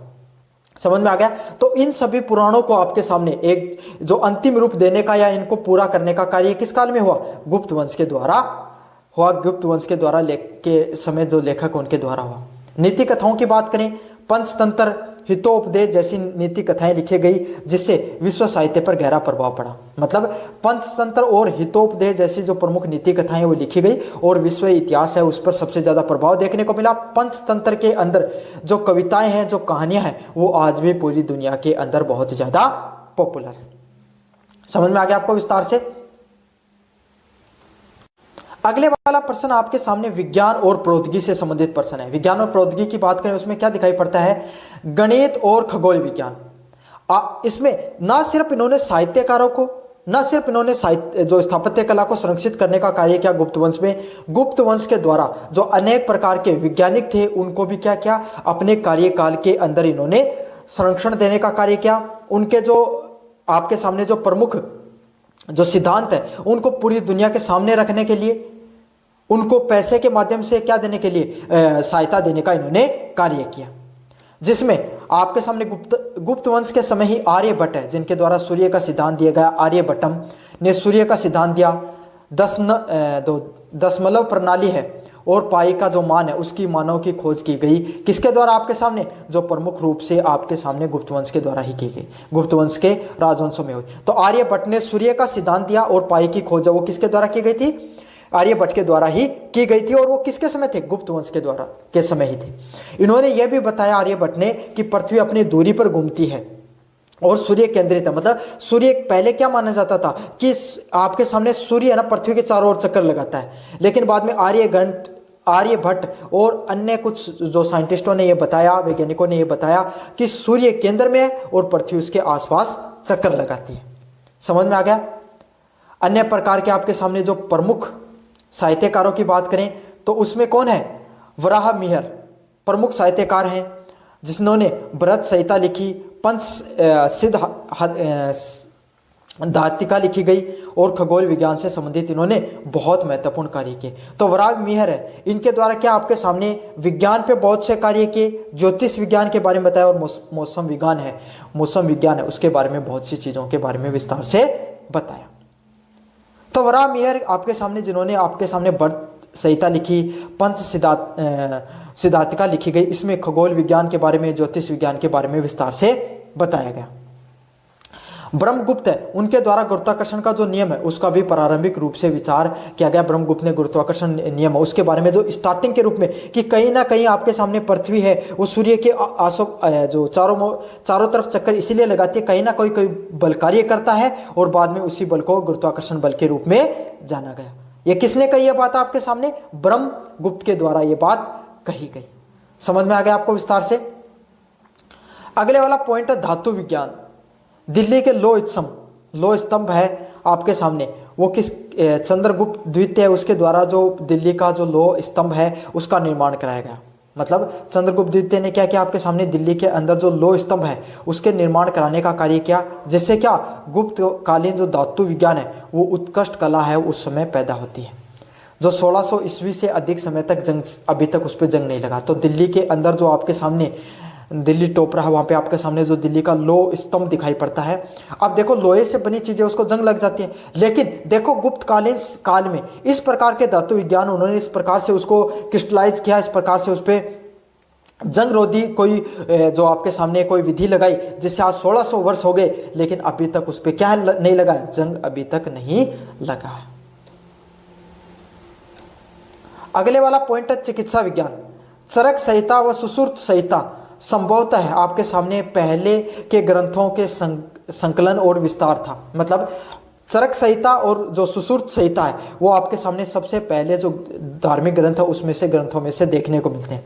समझ में आ गया? तो इन सभी पुराणों को आपके सामने एक जो अंतिम रूप देने का या इनको पूरा करने का कार्य किस काल में हुआ, गुप्त वंश के द्वारा हुआ। गुप्त वंश के द्वारा के समय जो लेखक उनके द्वारा हुआ। नीति कथाओं की बात करें, पंचतंत्र, हितोपदेश जैसी नीति कथाएं लिखी गई जिससे विश्व साहित्य पर गहरा प्रभाव पड़ा। मतलब पंचतंत्र और हितोपदेश जैसी जो प्रमुख नीति कथाएं वो लिखी गई और विश्व इतिहास है उस पर सबसे ज्यादा प्रभाव देखने को मिला। पंचतंत्र के अंदर जो कविताएं हैं, जो कहानियां हैं वो आज भी पूरी दुनिया के अंदर बहुत ज्यादा पॉपुलर है। समझ में आ गया आपको विस्तार से? अगले वाला प्रश्न आपके सामने विज्ञान और प्रौद्योगिकी से संबंधित प्रश्न है। विज्ञान और प्रौद्योगिकी की बात करें उसमें क्या दिखाई पड़ता है, गणित और खगोल विज्ञान। इसमें ना सिर्फ इन्होंने साहित्यकारों को, ना सिर्फ इन्होंने साहित्य जो स्थापत्य कला को संरक्षित करने का कार्य किया गुप्त वंश में, गुप्त वंश के द्वारा जो अनेक प्रकार के वैज्ञानिक थे उनको भी क्या किया, अपने कार्यकाल के अंदर इन्होंने संरक्षण देने का कार्य किया। उनके जो आपके सामने जो प्रमुख जो सिद्धांत है उनको पूरी दुनिया के सामने रखने के लिए उनको पैसे के माध्यम से क्या देने के लिए, सहायता देने का इन्होंने कार्य किया। जिसमें आपके सामने गुप्त वंश के समय ही आर्यभट्ट है, जिनके द्वारा सूर्य का सिद्धांत दिया गया। आर्यभट्टम ने सूर्य का सिद्धांत दिया। दशमलव प्रणाली है और पाई का जो मान है उसकी मानों की खोज की गई। किसके द्वारा? आपके सामने जो प्रमुख रूप से आपके सामने गुप्त वंश के द्वारा ही की गई, गुप्त वंश के राजवंशों में हुई। तो आर्यभट्ट ने सूर्य का सिद्धांत दिया और पाई की खोज वो किसके द्वारा की गई थी? आर्यभट्ट के द्वारा ही की गई थी। और वो किसके समय थे? गुप्त वंश के द्वारा के समय ही थे। इन्होंने यह भी बताया आर्यभट्ट ने कि पृथ्वी अपनी दूरी पर घूमती है और सूर्य केंद्रित है। मतलब सूर्य पहले क्या माना जाता था कि आपके सामने सूर्य है ना पृथ्वी के चारों ओर चक्कर लगाता है, लेकिन बाद में आर्यभट्ट और अन्य कुछ जो साइंटिस्टों ने यह बताया, वैज्ञानिकों ने यह बताया कि सूर्य केंद्र में है और पृथ्वी उसके आसपास चक्कर लगाती है। समझ में आ गया? अन्य प्रकार के आपके सामने जो प्रमुख साहित्यकारों की बात करें तो उसमें कौन है? वराह मिहिर प्रमुख साहित्यकार हैं, जिन्होंने बृहत संहिता लिखी, पंच सिद्धांतिका लिखी गई और खगोल विज्ञान से संबंधित इन्होंने बहुत महत्वपूर्ण कार्य किए। तो वराह मिहिर है, इनके द्वारा क्या आपके सामने विज्ञान पे बहुत से कार्य किए, ज्योतिष विज्ञान के बारे में बताया और मौसम विज्ञान है उसके बारे में बहुत सी चीज़ों के बारे में विस्तार से बताया। तो वराह मिहिर आपके सामने जिन्होंने आपके सामने बृहत संहिता लिखी, पंच सिद्धांतिका लिखी गई, इसमें खगोल विज्ञान के बारे में, ज्योतिष विज्ञान के बारे में विस्तार से बताया गया। ब्रह्मगुप्त है, उनके द्वारा गुरुत्वाकर्षण का जो नियम है उसका भी प्रारंभिक रूप से विचार किया गया। ब्रह्मगुप्त ने गुरुत्वाकर्षण नियम है उसके बारे में जो स्टार्टिंग के रूप में कि कहीं ना कहीं आपके सामने पृथ्वी है वो सूर्य के जो चारों तरफ चक्कर इसीलिए लगाती है, कहीं ना कोई बल कार्य करता है और बाद में उसी बल को गुरुत्वाकर्षण बल के रूप में जाना गया। ये किसने कही यह बात? आपके सामने ब्रह्मगुप्त के द्वारा ये बात कही गई। समझ में आ गया आपको विस्तार से? अगले वाला पॉइंट है धातु विज्ञान। दिल्ली के लो स्तंभ है आपके सामने, वो किस चंद्रगुप्त द्वितीय है उसके द्वारा जो दिल्ली का जो लो स्तंभ है उसका निर्माण कराया गया। मतलब चंद्रगुप्त द्वितीय ने क्या किया? आपके सामने दिल्ली के अंदर जो लो स्तंभ है उसके निर्माण कराने का कार्य किया, जिससे क्या गुप्त कालीन जो धातु विज्ञान है वो उत्कृष्ट कला है उस समय पैदा होती है, जो 1600 ईस्वी से अधिक समय तक अभी तक उस पर जंग नहीं लगा। तो दिल्ली के अंदर जो आपके सामने दिल्ली टॉप रहा, वहाँ पे आपके सामने जो दिल्ली का लो स्तंभ दिखाई पड़ता है। अब देखो लोहे से बनी चीज़ें उसको जंग लग जाती है, लेकिन देखो गुप्त कालीन काल में इस प्रकार के धातु विज्ञान उन्होंने इस प्रकार से उसको क्रिस्टलाइज किया, इस प्रकार से उस पर जंग रोधी कोई जो आपके सामने कोई विधि लगाई, जिससे आज 1600 वर्ष हो गए लेकिन अभी तक उस पर क्या नहीं लगा? जंग अभी तक नहीं लगा। अगले वाला पॉइंट है चिकित्सा विज्ञान। चरक संहिता व सुश्रुत संहिता संभवतः है आपके सामने पहले के ग्रंथों के संकलन और विस्तार था। मतलब चरक संहिता और जो सुश्रुत संहिता है वो आपके सामने सबसे पहले जो धार्मिक ग्रंथ है उसमें से ग्रंथों में से देखने को मिलते हैं,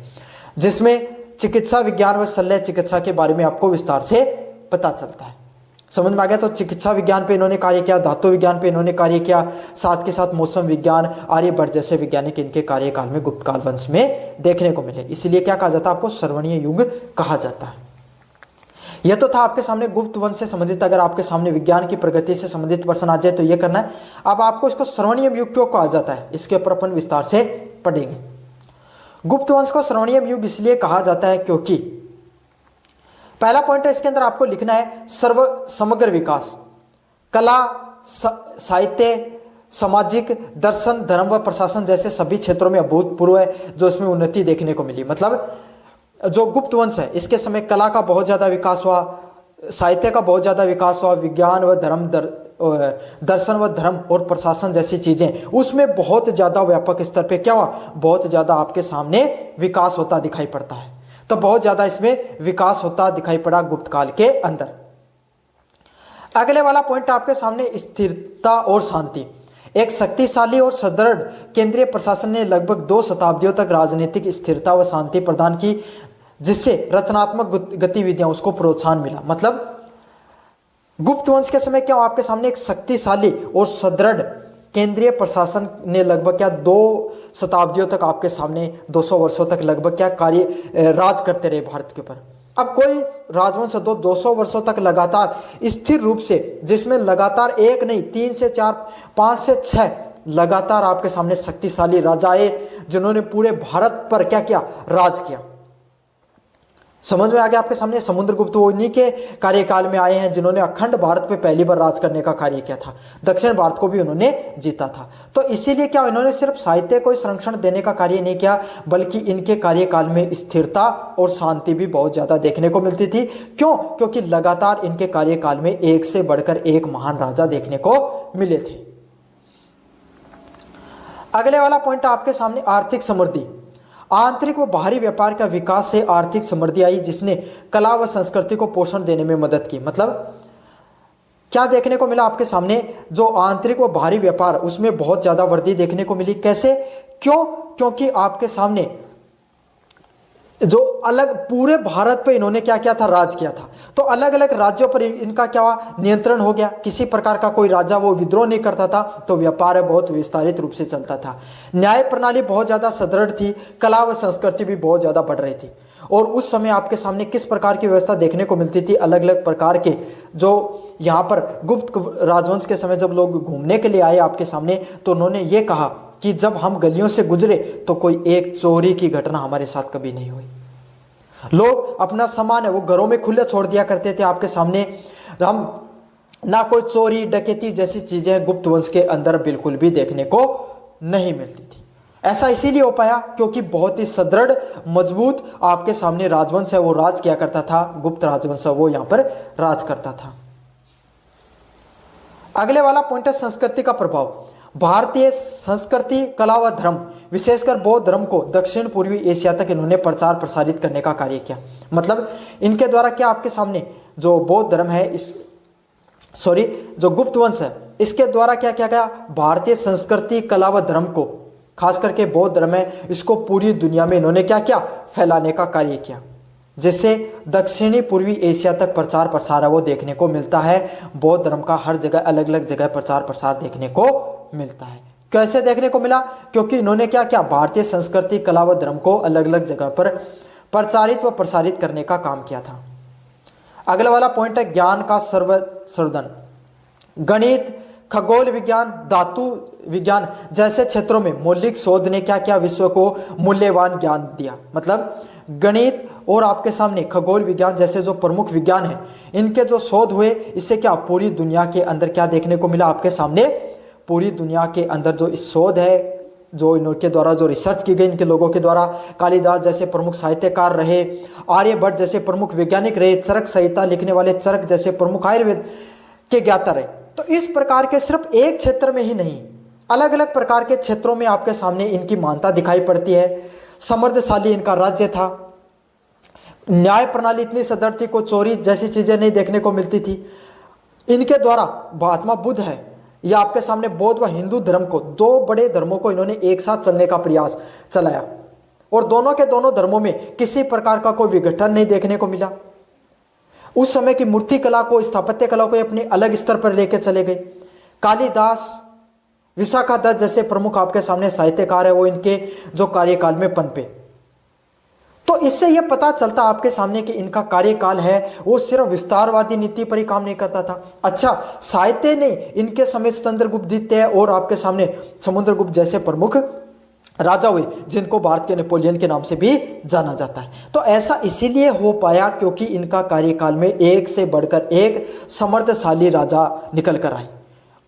जिसमें चिकित्सा विज्ञान व शल्य चिकित्सा के बारे में आपको विस्तार से पता चलता है। समझ में आ गया? तो चिकित्सा विज्ञान पे इन्होंने कार्य किया, धातु विज्ञान पे इन्होंने कार्य किया, साथ के साथ मौसम विज्ञान, आर्यभट्ट जैसे वैज्ञानिक इनके कार्यकाल में गुप्त काल वंश में देखने को मिले। इसीलिए क्या कहा जाता है? आपको स्वर्णीय युग कहा जाता है। यह तो था आपके सामने गुप्त वंश से संबंधित। अगर आपके सामने विज्ञान की प्रगति से संबंधित प्रश्न आ जाए तो यह करना है। अब आपको इसको स्वर्णीय युग क्यों कहा जाता है इसके ऊपर अपन विस्तार से पढ़ेंगे। गुप्त वंश को स्वर्णिम युग इसलिए कहा जाता है क्योंकि पहला पॉइंट है इसके अंदर आपको लिखना है समग्र विकास, कला, साहित्य, सामाजिक, दर्शन, धर्म व प्रशासन जैसे सभी क्षेत्रों में अभूतपूर्व है जो इसमें उन्नति देखने को मिली। मतलब जो गुप्त वंश है इसके समय कला का बहुत ज्यादा विकास हुआ, साहित्य का बहुत ज्यादा विकास हुआ, विज्ञान व धर्म दर्शन व धर्म और प्रशासन जैसी चीजें उसमें बहुत ज्यादा व्यापक स्तर पे क्या हुआ, बहुत ज्यादा आपके सामने विकास होता दिखाई पड़ता है। तो बहुत ज्यादा इसमें विकास होता दिखाई पड़ा गुप्त काल के अंदर। अगले वाला पॉइंट आपके सामने स्थिरता और शांति। एक शक्तिशाली और सुदृढ़ केंद्रीय प्रशासन ने लगभग 2 शताब्दियों तक राजनीतिक स्थिरता व शांति प्रदान की, जिससे रचनात्मक गतिविधियां उसको प्रोत्साहन मिला। मतलब गुप्त वंश के समय क्या आपके सामने एक शक्तिशाली और सुदृढ़ केंद्रीय प्रशासन ने लगभग क्या 2 शताब्दियों तक आपके सामने 200 वर्षों तक लगभग क्या कार्य राज करते रहे भारत के ऊपर। अब कोई राजवंश 200 वर्षों तक लगातार स्थिर रूप से, जिसमें लगातार एक नहीं 3 से 4 5 से 6 लगातार आपके सामने शक्तिशाली राजा आए जिन्होंने पूरे भारत पर क्या किया, राज किया। समझ में आ गया आपके सामने। समुद्रगुप्त वो इन्हीं के कार्यकाल में आए हैं जिन्होंने अखंड भारत पे पहली बार राज करने का कार्य किया था, दक्षिण भारत को भी उन्होंने जीता था। तो इसीलिए क्या इन्होंने सिर्फ साहित्य को संरक्षण देने का कार्य नहीं किया, बल्कि इनके कार्यकाल में स्थिरता और शांति भी बहुत ज्यादा देखने को मिलती थी। क्यों? क्योंकि लगातार इनके कार्यकाल में एक से बढ़कर एक महान राजा देखने को मिले थे। अगले वाला पॉइंट आपके सामने आर्थिक समृद्धि। आंतरिक व बाहरी व्यापार का विकास से आर्थिक समृद्धि आई जिसने कला व संस्कृति को पोषण देने में मदद की। मतलब क्या देखने को मिला आपके सामने, जो आंतरिक व बाहरी व्यापार उसमें बहुत ज्यादा वृद्धि देखने को मिली। कैसे? क्यों? क्योंकि आपके सामने जो अलग पूरे भारत पे इन्होंने क्या किया था, राज किया था। तो अलग अलग राज्यों पर इनका क्या हुआ, नियंत्रण हो गया। किसी प्रकार का कोई राजा वो विद्रोह नहीं करता था, तो व्यापार बहुत विस्तारित रूप से चलता था। न्याय प्रणाली बहुत ज्यादा सुदृढ़ थी, कला व संस्कृति भी बहुत ज्यादा बढ़ रही थी। और उस समय आपके सामने किस प्रकार की व्यवस्था देखने को मिलती थी, अलग अलग प्रकार के जो यहाँ पर गुप्त राजवंश के समय जब लोग घूमने के लिए आए आपके सामने, तो उन्होंने ये कहा कि जब हम गलियों से गुजरे तो कोई एक चोरी की घटना हमारे साथ कभी नहीं हुई। लोग अपना सामान है वो घरों में खुले छोड़ दिया करते थे आपके सामने। हम ना कोई चोरी डकैती जैसी चीजें गुप्त वंश के अंदर बिल्कुल भी देखने को नहीं मिलती थी। ऐसा इसीलिए हो पाया क्योंकि बहुत ही सुदृढ़ मजबूत आपके सामने राजवंश है वो राज किया करता था, गुप्त राजवंश है वो यहां पर राज करता था। अगले वाला पॉइंट है संस्कृति का प्रभाव। भारतीय संस्कृति, कला व धर्म, विशेषकर बौद्ध धर्म को दक्षिण पूर्वी एशिया तक इन्होंने प्रचार प्रसारित करने का कार्य किया। मतलब इनके द्वारा क्या आपके सामने जो बौद्ध धर्म है जो गुप्त वंश है, इसके द्वारा क्या किया गया, भारतीय संस्कृति, कला व धर्म को, खास करके बौद्ध धर्म है, इसको पूरी दुनिया में इन्होंने क्या किया, फैलाने का कार्य किया, जिससे दक्षिणी पूर्वी एशिया तक प्रचार प्रसार है वो देखने को मिलता है। बौद्ध धर्म का हर जगह अलग अलग जगह प्रचार प्रसार देखने को मिलता है। कैसे देखने को मिला? क्योंकि इन्होंने क्या किया, भारतीय संस्कृति, कला व धर्म को अलग अलग जगह पर प्रचारित व प्रसारित करने का काम किया था। अगला वाला पॉइंट है ज्ञान का सर्वसर्धन। गणित, खगोल विज्ञान, धातु विज्ञान जैसे क्षेत्रों में मौलिक शोध ने क्या किया, विश्व को मूल्यवान ज्ञान दिया। मतलब गणित और आपके सामने खगोल विज्ञान जैसे जो प्रमुख विज्ञान है, इनके जो शोध हुए, इससे क्या पूरी दुनिया के अंदर क्या देखने को मिला आपके सामने, पूरी दुनिया के अंदर जो इस शोध है, जो इनके द्वारा जो रिसर्च की गई इनके लोगों के द्वारा, कालिदास जैसे प्रमुख साहित्यकार रहे, आर्यभट्ट जैसे प्रमुख वैज्ञानिक रहे, चरक संहिता लिखने वाले चरक जैसे प्रमुख आयुर्वेद के ज्ञाता रहे। तो इस प्रकार के सिर्फ एक क्षेत्र में ही नहीं, अलग अलग प्रकार के क्षेत्रों में आपके सामने इनकी महानता दिखाई पड़ती है। समृद्धशाली इनका राज्य था, न्याय प्रणाली इतनी सुदृढ़ थी, कोई चोरी जैसी चीजें नहीं देखने को मिलती थी। इनके द्वारा महात्मा बुद्ध है या आपके सामने बौद्ध व हिंदू धर्म को, दो बड़े धर्मों को इन्होंने एक साथ चलने का प्रयास चलाया, और दोनों के दोनों धर्मों में किसी प्रकार का कोई विघटन नहीं देखने को मिला। उस समय की मूर्ति कला को, स्थापत्य कला को अपने अलग स्तर पर लेकर चले गए। कालिदास, विशाखा दत्त जैसे प्रमुख आपके सामने साहित्यकार है वो इनके जो कार्यकाल में पनपे। तो इससे यह पता चलता आपके सामने कि इनका कार्यकाल है वो सिर्फ विस्तारवादी नीति पर ही काम नहीं करता था। अच्छा, साहित्य ने इनके समय चंद्रगुप्त द्वितीय और आपके सामने समुद्रगुप्त जैसे प्रमुख राजा हुए, जिनको भारत के नेपोलियन के नाम से भी जाना जाता है। तो ऐसा इसीलिए हो पाया क्योंकि इनका कार्यकाल में एक से बढ़कर एक समर्थशाली राजा निकल कर आए,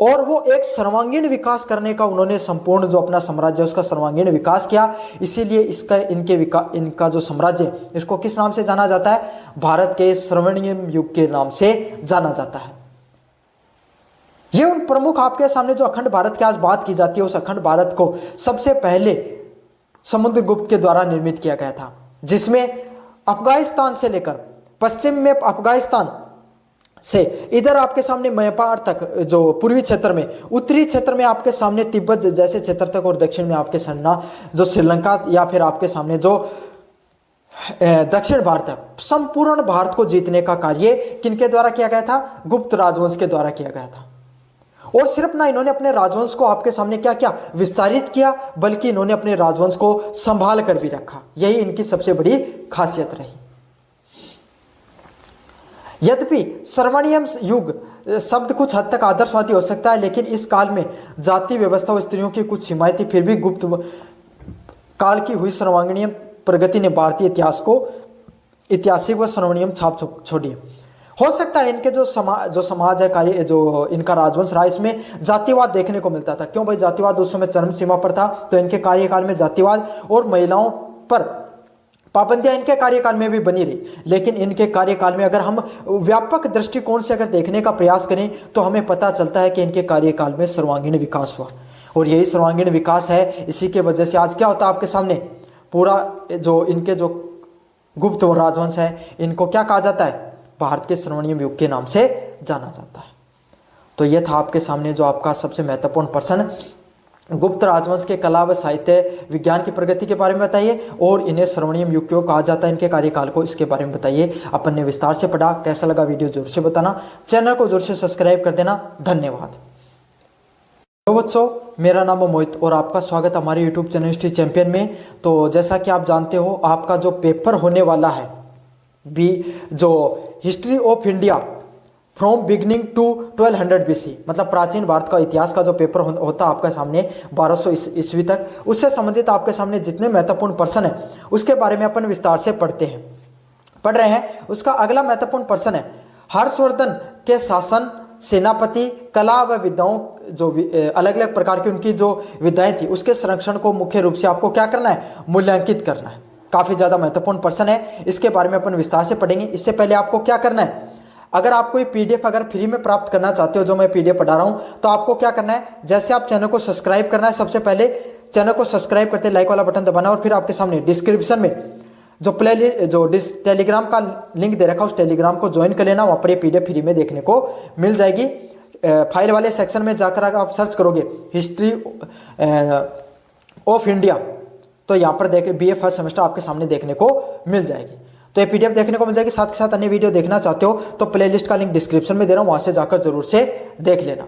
और वो एक सर्वांगीण विकास करने का उन्होंने संपूर्ण जो अपना साम्राज्य उसका सर्वांगीण विकास किया। इसीलिए इनका जो साम्राज्य, इसको किस नाम से जाना जाता है, भारत के स्वर्णिम युग के नाम से जाना जाता है। ये उन प्रमुख आपके सामने जो अखंड भारत की आज बात की जाती है, उस अखंड भारत को सबसे पहले समुद्रगुप्त के द्वारा निर्मित किया गया था, जिसमें अफगानिस्तान से लेकर पश्चिम में अफगानिस्तान से इधर आपके सामने म्यांमार तक, जो पूर्वी क्षेत्र में, उत्तरी क्षेत्र में आपके सामने तिब्बत जैसे क्षेत्र तक, और दक्षिण में आपके सामने जो श्रीलंका या फिर आपके सामने जो दक्षिण भारत है, संपूर्ण भारत को जीतने का कार्य किनके द्वारा किया गया था, गुप्त राजवंश के द्वारा किया गया था। और सिर्फ ना इन्होंने अपने राजवंश को आपके सामने क्या किया, विस्तारित किया, बल्कि इन्होंने अपने राजवंश को संभाल कर भी रखा। यही इनकी सबसे बड़ी खासियत रही। यद्यपि स्वर्णिम युग शब्द कुछ हद तक आदर्शवादी हो सकता है, लेकिन इस काल में जाति व्यवस्था और स्त्रियों की कुछ सीमाएं थी। फिर भी गुप्त काल की हुई सर्वांगीण प्रगति ने भारतीय इतिहास को ऐतिहासिक व स्वर्णिम छाप छोड़ी। हो सकता है इनके जो समाज है, कार्य जो इनका राजवंश रहा, इसमें जातिवाद देखने को मिलता था। क्यों भाई, जातिवाद उस समय चरम सीमा पर था, तो इनके कार्यकाल में जातिवाद और महिलाओं पर पाबंदियां इनके कार्यकाल में भी बनी रही। लेकिन इनके कार्यकाल में अगर हम व्यापक दृष्टिकोण से अगर देखने का प्रयास करें तो हमें पता चलता है कि इनके कार्यकाल में सर्वांगीण विकास हुआ, और यही सर्वांगीण विकास है। इसी के वजह से आज क्या होता है आपके सामने, पूरा जो इनके जो गुप्त राजवंश है, इनको क्या कहा जाता है, भारत के स्वर्णिम युग के नाम से जाना जाता है। तो यह था आपके सामने जो आपका सबसे महत्वपूर्ण प्रश्न, गुप्त राजवंश के कला व साहित्य विज्ञान की प्रगति के बारे में बताइए, और इन्हें स्वर्णिम युग क्यों कहा जाता है, इनके कार्यकाल को, इसके बारे में बताइए। अपन ने विस्तार से पढ़ा। कैसा लगा वीडियो जरूर से बताना, चैनल को जरूर से सब्सक्राइब कर देना। धन्यवाद। तो बच्चों, मेरा नाम है मोहित और आपका स्वागत हमारे यूट्यूब चैनल हिस्ट्री चैंपियन में। तो जैसा कि आप जानते हो, आपका जो पेपर होने वाला है जो history of India from beginning to 1200 BC, मतलब प्राचीन भारत का इतिहास का जो पेपर होता है आपके सामने 1200 ईस्वी तक, उससे संबंधित आपके सामने जितने महत्वपूर्ण प्रश्न है उसके बारे में अपन विस्तार से पढ़ रहे हैं। उसका अगला महत्वपूर्ण प्रश्न है, हर्षवर्धन के शासन, सेनापति, कला व विद्याओं, जो अलग अलग प्रकार की उनकी जो विद्याएं थी, उसके संरक्षण को मुख्य रूप से आपको क्या करना है, मूल्यांकित करना है। काफी ज्यादा महत्वपूर्ण प्रश्न है, इसके बारे में अपन विस्तार से पढ़ेंगे। इससे पहले आपको क्या करना है, अगर आपको ये पीडीएफ अगर फ्री में प्राप्त करना चाहते हो, जो मैं पीडीएफ पढ़ा रहा हूं, तो आपको क्या करना है, जैसे आप चैनल को सब्सक्राइब करना है, सबसे पहले चैनल को सब्सक्राइब करते लाइक वाला बटन दबाना, और फिर आपके सामने डिस्क्रिप्शन में जो टेलीग्राम का लिंक दे रखा है, उस टेलीग्राम को ज्वाइन कर लेना। वहां पर ये पीडीएफ फ्री में देखने को मिल जाएगी। फाइल वाले सेक्शन में जाकर अगर आप सर्च करोगे हिस्ट्री ऑफ इंडिया, तो यहाँ पर देख BA फर्स्ट सेमेस्टर आपके सामने देखने को मिल जाएगी। तो ये पीडीएफ देखने को मिल जाएगी। साथ के साथ अन्य वीडियो देखना चाहते हो तो प्लेलिस्ट का लिंक डिस्क्रिप्शन में दे रहा हूँ, वहां से जाकर जरूर से देख लेना।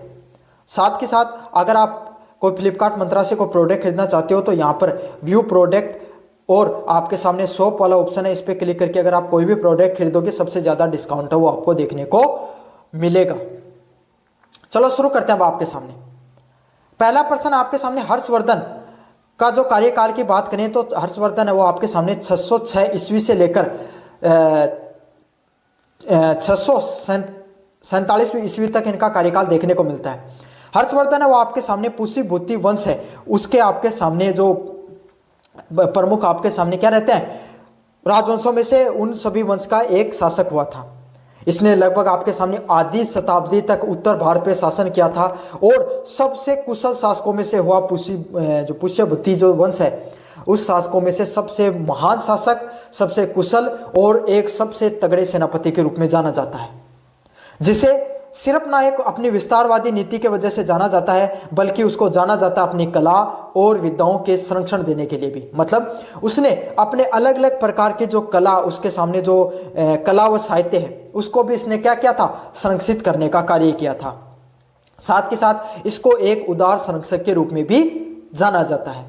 साथ के साथ अगर आप कोई फ्लिपकार्ट मंत्रा से कोई प्रोडक्ट खरीदना चाहते हो तो यहाँ पर व्यू प्रोडक्ट और आपके सामने शॉप वाला ऑप्शन है, इस पर क्लिक करके अगर आप कोई भी प्रोडक्ट खरीदोगे, सबसे ज्यादा डिस्काउंट है वो आपको देखने को मिलेगा। चलो शुरू करते हैं अब आपके सामने। पहला प्रश्न आपके सामने, हर्षवर्धन का जो कार्यकाल की बात करें तो हर्षवर्धन है वो आपके सामने 606 ईस्वी से लेकर 647 ईस्वी तक इनका कार्यकाल देखने को मिलता है। हर्षवर्धन है वो आपके सामने पुष्यभूति वंश है, उसके आपके सामने जो प्रमुख आपके सामने क्या रहते हैं, राजवंशों में से उन सभी वंश का एक शासक हुआ था। इसने लगभग आपके सामने आधी शताब्दी तक उत्तर भारत पे शासन किया था, और सबसे कुशल शासकों में से हुआ पुष्यभूति जो वंश है, उस शासकों में से सबसे महान शासक, सबसे कुशल और एक सबसे तगड़े सेनापति के रूप में जाना जाता है, जिसे सिर्फ ना एक अपनी विस्तारवादी नीति के वजह से जाना जाता है, बल्कि उसको जाना जाता है अपनी कला और विद्याओं के संरक्षण देने के लिए भी। मतलब उसने अपने अलग अलग प्रकार की जो कला, उसके सामने जो कला व साहित्य है, उसको भी इसने क्या किया था, संरक्षित करने का कार्य किया था। साथ के साथ इसको एक उदार संरक्षक के रूप में भी जाना जाता है।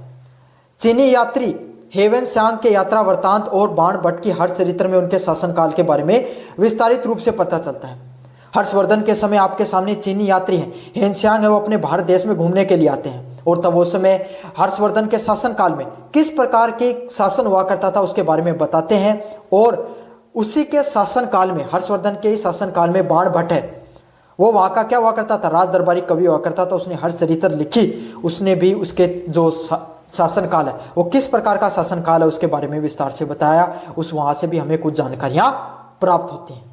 चीनी यात्री हेवन सांग के यात्रा वृत्तांत और बाण भट्ट की हर्ष चरित्र में उनके शासनकाल के बारे में विस्तारित रूप से पता चलता है। हर्षवर्धन के समय आपके सामने चीनी यात्री हैं, हेनस्यांग है, वो अपने भारत देश में घूमने के लिए आते हैं, और तब उस समय हर्षवर्धन के शासनकाल में किस प्रकार के शासन हुआ करता था उसके बारे में बताते हैं। और उसी के शासनकाल में, हर्षवर्धन के ही शासनकाल में बाण भट्ट है, वो वहाँ का क्या हुआ करता था, राज दरबारी कवि हुआ करता था। उसने हर्ष चरित्र लिखी, उसने भी उसके जो शासनकाल है वो किस प्रकार का शासनकाल है उसके बारे में विस्तार से बताया। उस वहाँ से भी हमें कुछ जानकारियाँ प्राप्त होती हैं।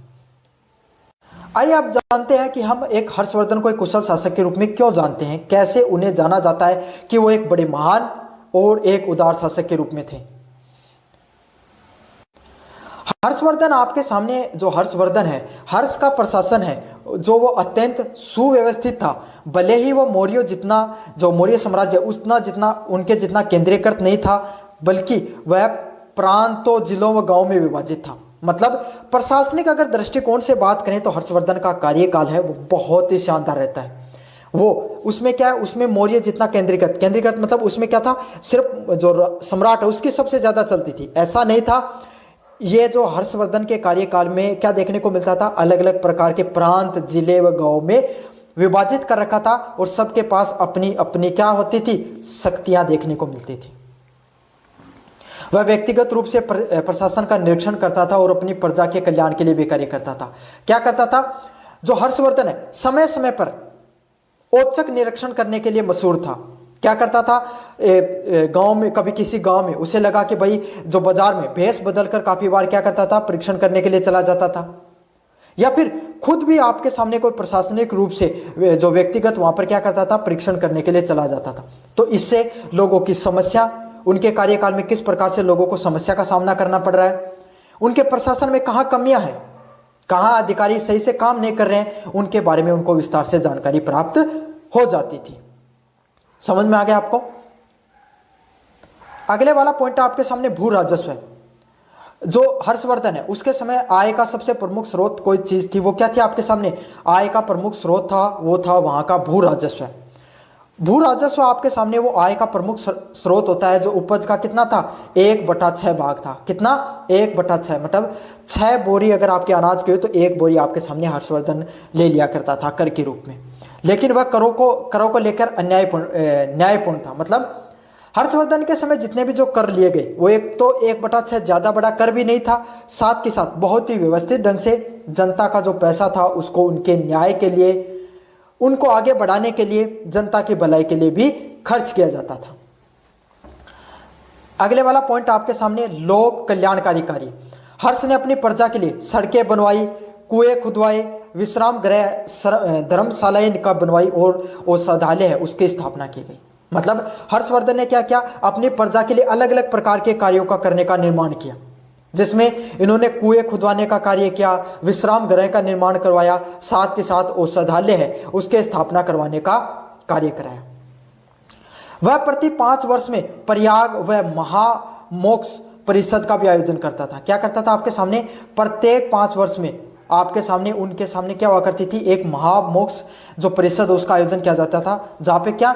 आइए आप जानते हैं कि हम एक हर्षवर्धन को एक कुशल शासक के रूप में क्यों जानते हैं, कैसे उन्हें जाना जाता है कि वो एक बड़े महान और एक उदार शासक के रूप में थे। हर्षवर्धन आपके सामने जो हर्षवर्धन है, हर्ष का प्रशासन है जो वो अत्यंत सुव्यवस्थित था। भले ही वो मौर्य जितना, जो मौर्य साम्राज्य उतना जितना उनके जितना केंद्रीकृत नहीं था, बल्कि वह प्रांतों, जिलों व गांवों में विभाजित था। मतलब प्रशासनिक अगर दृष्टिकोण से बात करें तो हर्षवर्धन का कार्यकाल है वो बहुत ही शानदार रहता है। वो उसमें क्या है, उसमें मौर्य जितना केंद्रीकृत मतलब उसमें क्या था, सिर्फ जो सम्राट है उसकी सबसे ज्यादा चलती थी। ऐसा नहीं था ये जो हर्षवर्धन के कार्यकाल में क्या देखने को मिलता था, अलग अलग प्रकार के प्रांत, जिले व गांव में विभाजित कर रखा था और सबके पास अपनी अपनी क्या होती थी, शक्तियां देखने को मिलती थी। वह व्यक्तिगत रूप से प्रशासन का निरीक्षण करता था और अपनी प्रजा के कल्याण के लिए भी कार्य करता था। क्या करता था, जो हर्षवर्धन है समय समय पर औचक निरीक्षण करने के लिए मशहूर था। क्या करता था, गांव में, कभी किसी गांव में उसे लगा कि भाई जो बाजार में भेष बदलकर काफी बार क्या करता था, परीक्षण करने के लिए चला जाता था, या फिर खुद भी आपके सामने कोई प्रशासनिक रूप से जो व्यक्तिगत वहां पर क्या करता था, परीक्षण करने के लिए चला जाता था। तो इससे लोगों की समस्या, उनके कार्यकाल में किस प्रकार से लोगों को समस्या का सामना करना पड़ रहा है, उनके प्रशासन में कहाँ कमियां हैं, कहाँ अधिकारी सही से काम नहीं कर रहे हैं, उनके बारे में उनको विस्तार से जानकारी प्राप्त हो जाती थी। समझ में आ गया आपको। अगले वाला पॉइंट आपके सामने भू राजस्व है। जो हर्षवर्धन है उसके समय आय का सबसे प्रमुख स्रोत कोई चीज थी, वो क्या थी आपके सामने, आय का प्रमुख स्रोत था, वो था वहां का भू राजस्व। भू राजस्व आपके सामने वो आय का प्रमुख स्रोत होता है, जो उपज का कितना था, 1/6 भाग था। कितना, 1/6, मतलब 6 बोरी अगर आपके अनाज की हो तो 1 बोरी आपके सामने हर्षवर्धन ले लिया करता था कर के रूप में। लेकिन वह करों को लेकर न्यायपूर्ण था। मतलब हर्षवर्धन के समय जितने भी जो कर लिए गए वो एक तो 1/6 ज्यादा बड़ा कर भी नहीं था, साथ के साथ बहुत ही व्यवस्थित ढंग से जनता का जो पैसा था उसको उनके न्याय के लिए, उनको आगे बढ़ाने के लिए, जनता की भलाई के लिए भी खर्च किया जाता था। अगले वाला पॉइंट आपके सामने लोक कल्याणकारी कार्य। हर्ष ने अपनी प्रजा के लिए सड़कें बनवाई, कुएं खुदवाए, विश्राम गृह, धर्मशालाएं का बनवाई और औषधालय है उसकी स्थापना की गई। मतलब हर्षवर्धन ने क्या किया, अपनी प्रजा के लिए अलग अलग प्रकार के कार्यों का करने का निर्माण किया, जिसमें इन्होंने कुएं खुदवाने का कार्य किया, विश्राम गृह का निर्माण करवाया, साथ के साथ औषधालय है उसके स्थापना करवाने का कार्य कराया। वह प्रति 5 वर्ष में प्रयाग व महामोक्ष परिषद का भी आयोजन करता था। क्या करता था आपके सामने, प्रत्येक 5 वर्ष में आपके सामने उनके सामने क्या हुआ करती थी, एक महामोक्ष जो परिषद उसका आयोजन किया जाता था, जहाँ पे क्या,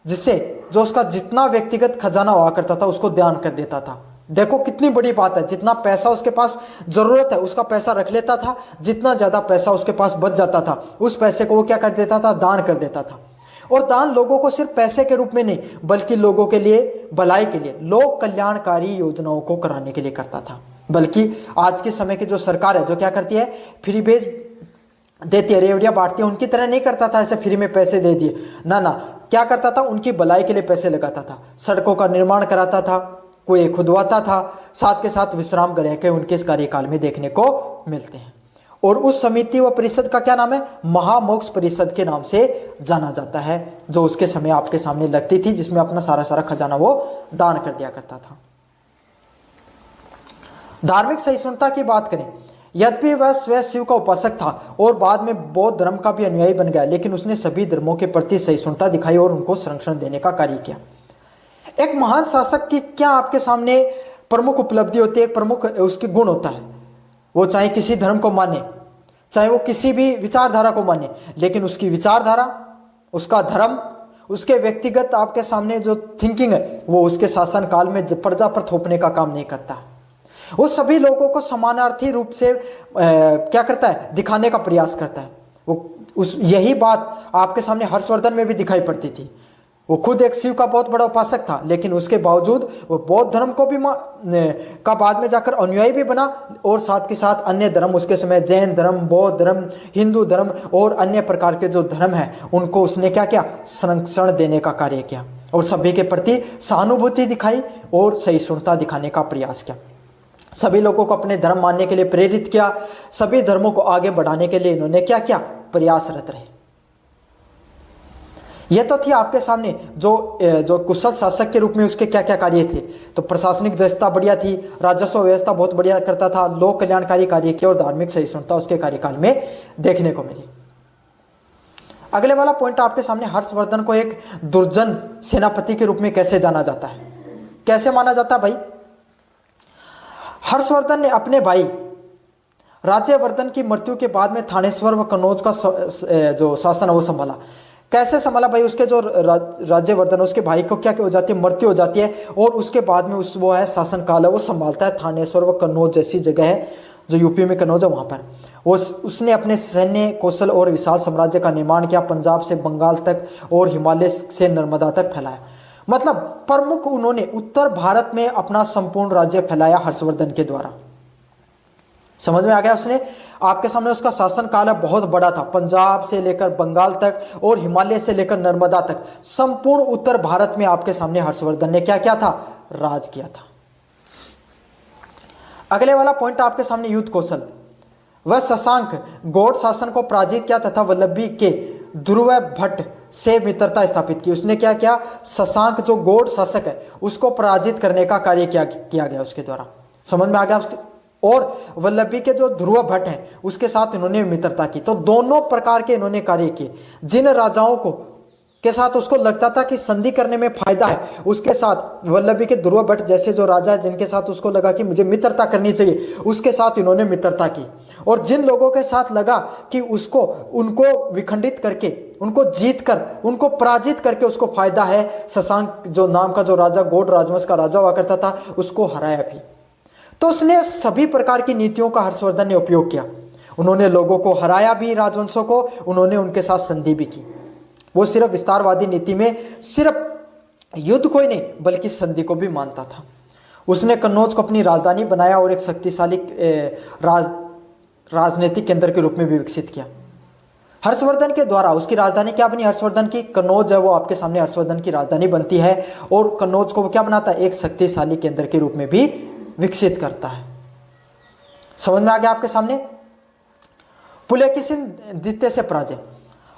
जिससे जो उसका जितना व्यक्तिगत खजाना हुआ करता था उसको दान कर देता था। देखो कितनी बड़ी बात है, जितना पैसा उसके पास जरूरत है उसका पैसा रख लेता था, जितना ज्यादा पैसा उसके पास बच जाता था उस पैसे को वो क्या कर देता था, दान कर देता था। और दान लोगों को सिर्फ पैसे के रूप में नहीं बल्कि लोगों के लिए भलाई के लिए, लोक कल्याणकारी योजनाओं को कराने के लिए करता था। बल्कि आज के समय की जो सरकार है जो क्या करती है, फ्री बेज देती है, रेवड़ियां बांटती है, उनकी तरह नहीं करता था ऐसे फ्री में पैसे दे दिए, ना ना, क्या करता था, उनकी भलाई के लिए पैसे लगाता था, सड़कों का निर्माण कराता था, कुएं खुदवाता था, साथ के साथ विश्राम गृह के उनके इस कार्यकाल में देखने को मिलते हैं। और उस समिति व परिषद का क्या नाम है, महामोक्ष परिषद के नाम से जाना जाता है, जो उसके समय आपके सामने लगती थी, जिसमें अपना सारा खजाना वो दान कर दिया करता था। धार्मिक सहिष्णुता की बात करें, यद्यपि वह स्वयं शिव का उपासक था और बाद में बौद्ध धर्म का भी अनुयायी बन गया, लेकिन उसने सभी धर्मों के प्रति सहिष्णुता दिखाई और उनको संरक्षण देने का कार्य किया। एक महान शासक की क्या आपके सामने प्रमुख उपलब्धि होती है, एक प्रमुख उसकी गुण होता है, वो चाहे किसी धर्म को माने, चाहे वो किसी भी विचारधारा को माने, लेकिन उसकी विचारधारा, उसका धर्म, उसके व्यक्तिगत आपके सामने जो थिंकिंग है वो उसके शासन काल में प्रजा पर थोपने का काम नहीं करता। वो सभी लोगों को समानार्थी रूप से क्या करता है, दिखाने का प्रयास करता है। वो यही बात आपके सामने हर्षवर्धन में भी दिखाई पड़ती थी। वो खुद एक शिव का बहुत बड़ा उपासक था, लेकिन उसके बावजूद वो बौद्ध धर्म को भी का बाद में जाकर अनुयायी भी बना, और साथ के साथ अन्य धर्म उसके समय जैन धर्म, बौद्ध धर्म, हिंदू धर्म और अन्य प्रकार के जो धर्म है उनको उसने क्या किया, संरक्षण देने का कार्य किया और सभी के प्रति सहानुभूति दिखाई और सहिष्णुता दिखाने का प्रयास किया। सभी लोगों को अपने धर्म मानने के लिए प्रेरित किया, सभी धर्मों को आगे बढ़ाने के लिए इन्होंने क्या किया, प्रयासरत रहे। यह तो थी आपके सामने जो कुशल शासक के रूप में उसके क्या क्या कार्य थे। तो प्रशासनिक व्यवस्था बढ़िया थी, राजस्व व्यवस्था बहुत बढ़िया करता था, लोक कल्याणकारी कार्य किए और धार्मिक सहिष्णुता उसके कार्यकाल में देखने को मिली। अगले वाला पॉइंट आपके सामने, हर्षवर्धन को एक दुर्जन सेनापति के रूप में कैसे जाना जाता है, कैसे माना जाता है भाई। हर्षवर्धन ने अपने भाई राज्यवर्धन की मृत्यु के बाद में थानेश्वर व कन्नौज का जो शासन है वो संभाला। कैसे संभाला भाई, उसके जो राज्यवर्धन उसके भाई को क्या हो जाती है, मृत्यु हो जाती है, और उसके बाद में उस वो है शासन काल है वो संभालता है थानेश्वर व कन्नौज जैसी जगह है जो यूपी में कन्नौज है वहाँ पर। उसने अपने सैन्य कौशल और विशाल साम्राज्य का निर्माण किया, पंजाब से बंगाल तक और हिमालय से नर्मदा तक फैलाया। मतलब प्रमुख उन्होंने उत्तर भारत में अपना संपूर्ण राज्य फैलाया हर्षवर्धन के द्वारा। समझ में आ गया। उसने आपके सामने उसका शासन काल बहुत बड़ा था, पंजाब से लेकर बंगाल तक और हिमालय से लेकर नर्मदा तक संपूर्ण उत्तर भारत में आपके सामने हर्षवर्धन ने क्या किया था, राज किया था। अगले वाला पॉइंट आपके सामने युद्ध कौशल। वह शशांक गौड़ शासन को पराजित किया तथा वल्लभी के ध्रुव भट्ट से मित्रता स्थापित की। उसने क्या किया, शशांक जो गौड़ शासक है उसको पराजित करने का कार्य किया गया उसके द्वारा। समझ में आ गया। और वल्लभी के जो ध्रुव भट्ट हैं उसके साथ इन्होंने मित्रता की। तो दोनों प्रकार के इन्होंने कार्य किए। जिन राजाओं को के साथ उसको लगता था कि संधि करने में फायदा है, उसके साथ वल्लभी के ध्रुव भट्ट जैसे जो राजा है जिनके साथ उसको लगा कि मुझे मित्रता करनी चाहिए, उसके साथ इन्होंने मित्रता की। और जिन लोगों के साथ लगा कि उनको विखंडित करके, उनको जीत कर, उनको पराजित करके उसको फायदा है, शशांक जो नाम का जो राजा गौड़ राजवंश का राजा हुआ करता था उसको हराया भी। तो उसने सभी प्रकार की नीतियों का हर्षवर्धन ने उपयोग किया। उन्होंने लोगों को हराया भी, राजवंशों को, उन्होंने उनके साथ संधि भी की। वो सिर्फ विस्तारवादी नीति में सिर्फ युद्ध को ही नहीं बल्कि संधि को भी मानता था। उसने कन्नौज को अपनी राजधानी बनाया और एक शक्तिशाली राजनीतिक केंद्र के रूप में भी विकसित किया। हर्षवर्धन के द्वारा उसकी राजधानी क्या बनी, हर्षवर्धन की कन्नौज है वो आपके सामने हर्षवर्धन की राजधानी बनती है, और कन्नौज को वो क्या बनाता है, एक शक्तिशाली केंद्र के रूप में भी विकसित करता है। समझ में आ गया आपके सामने। पुलकेशिन द्वितीय से पराजय।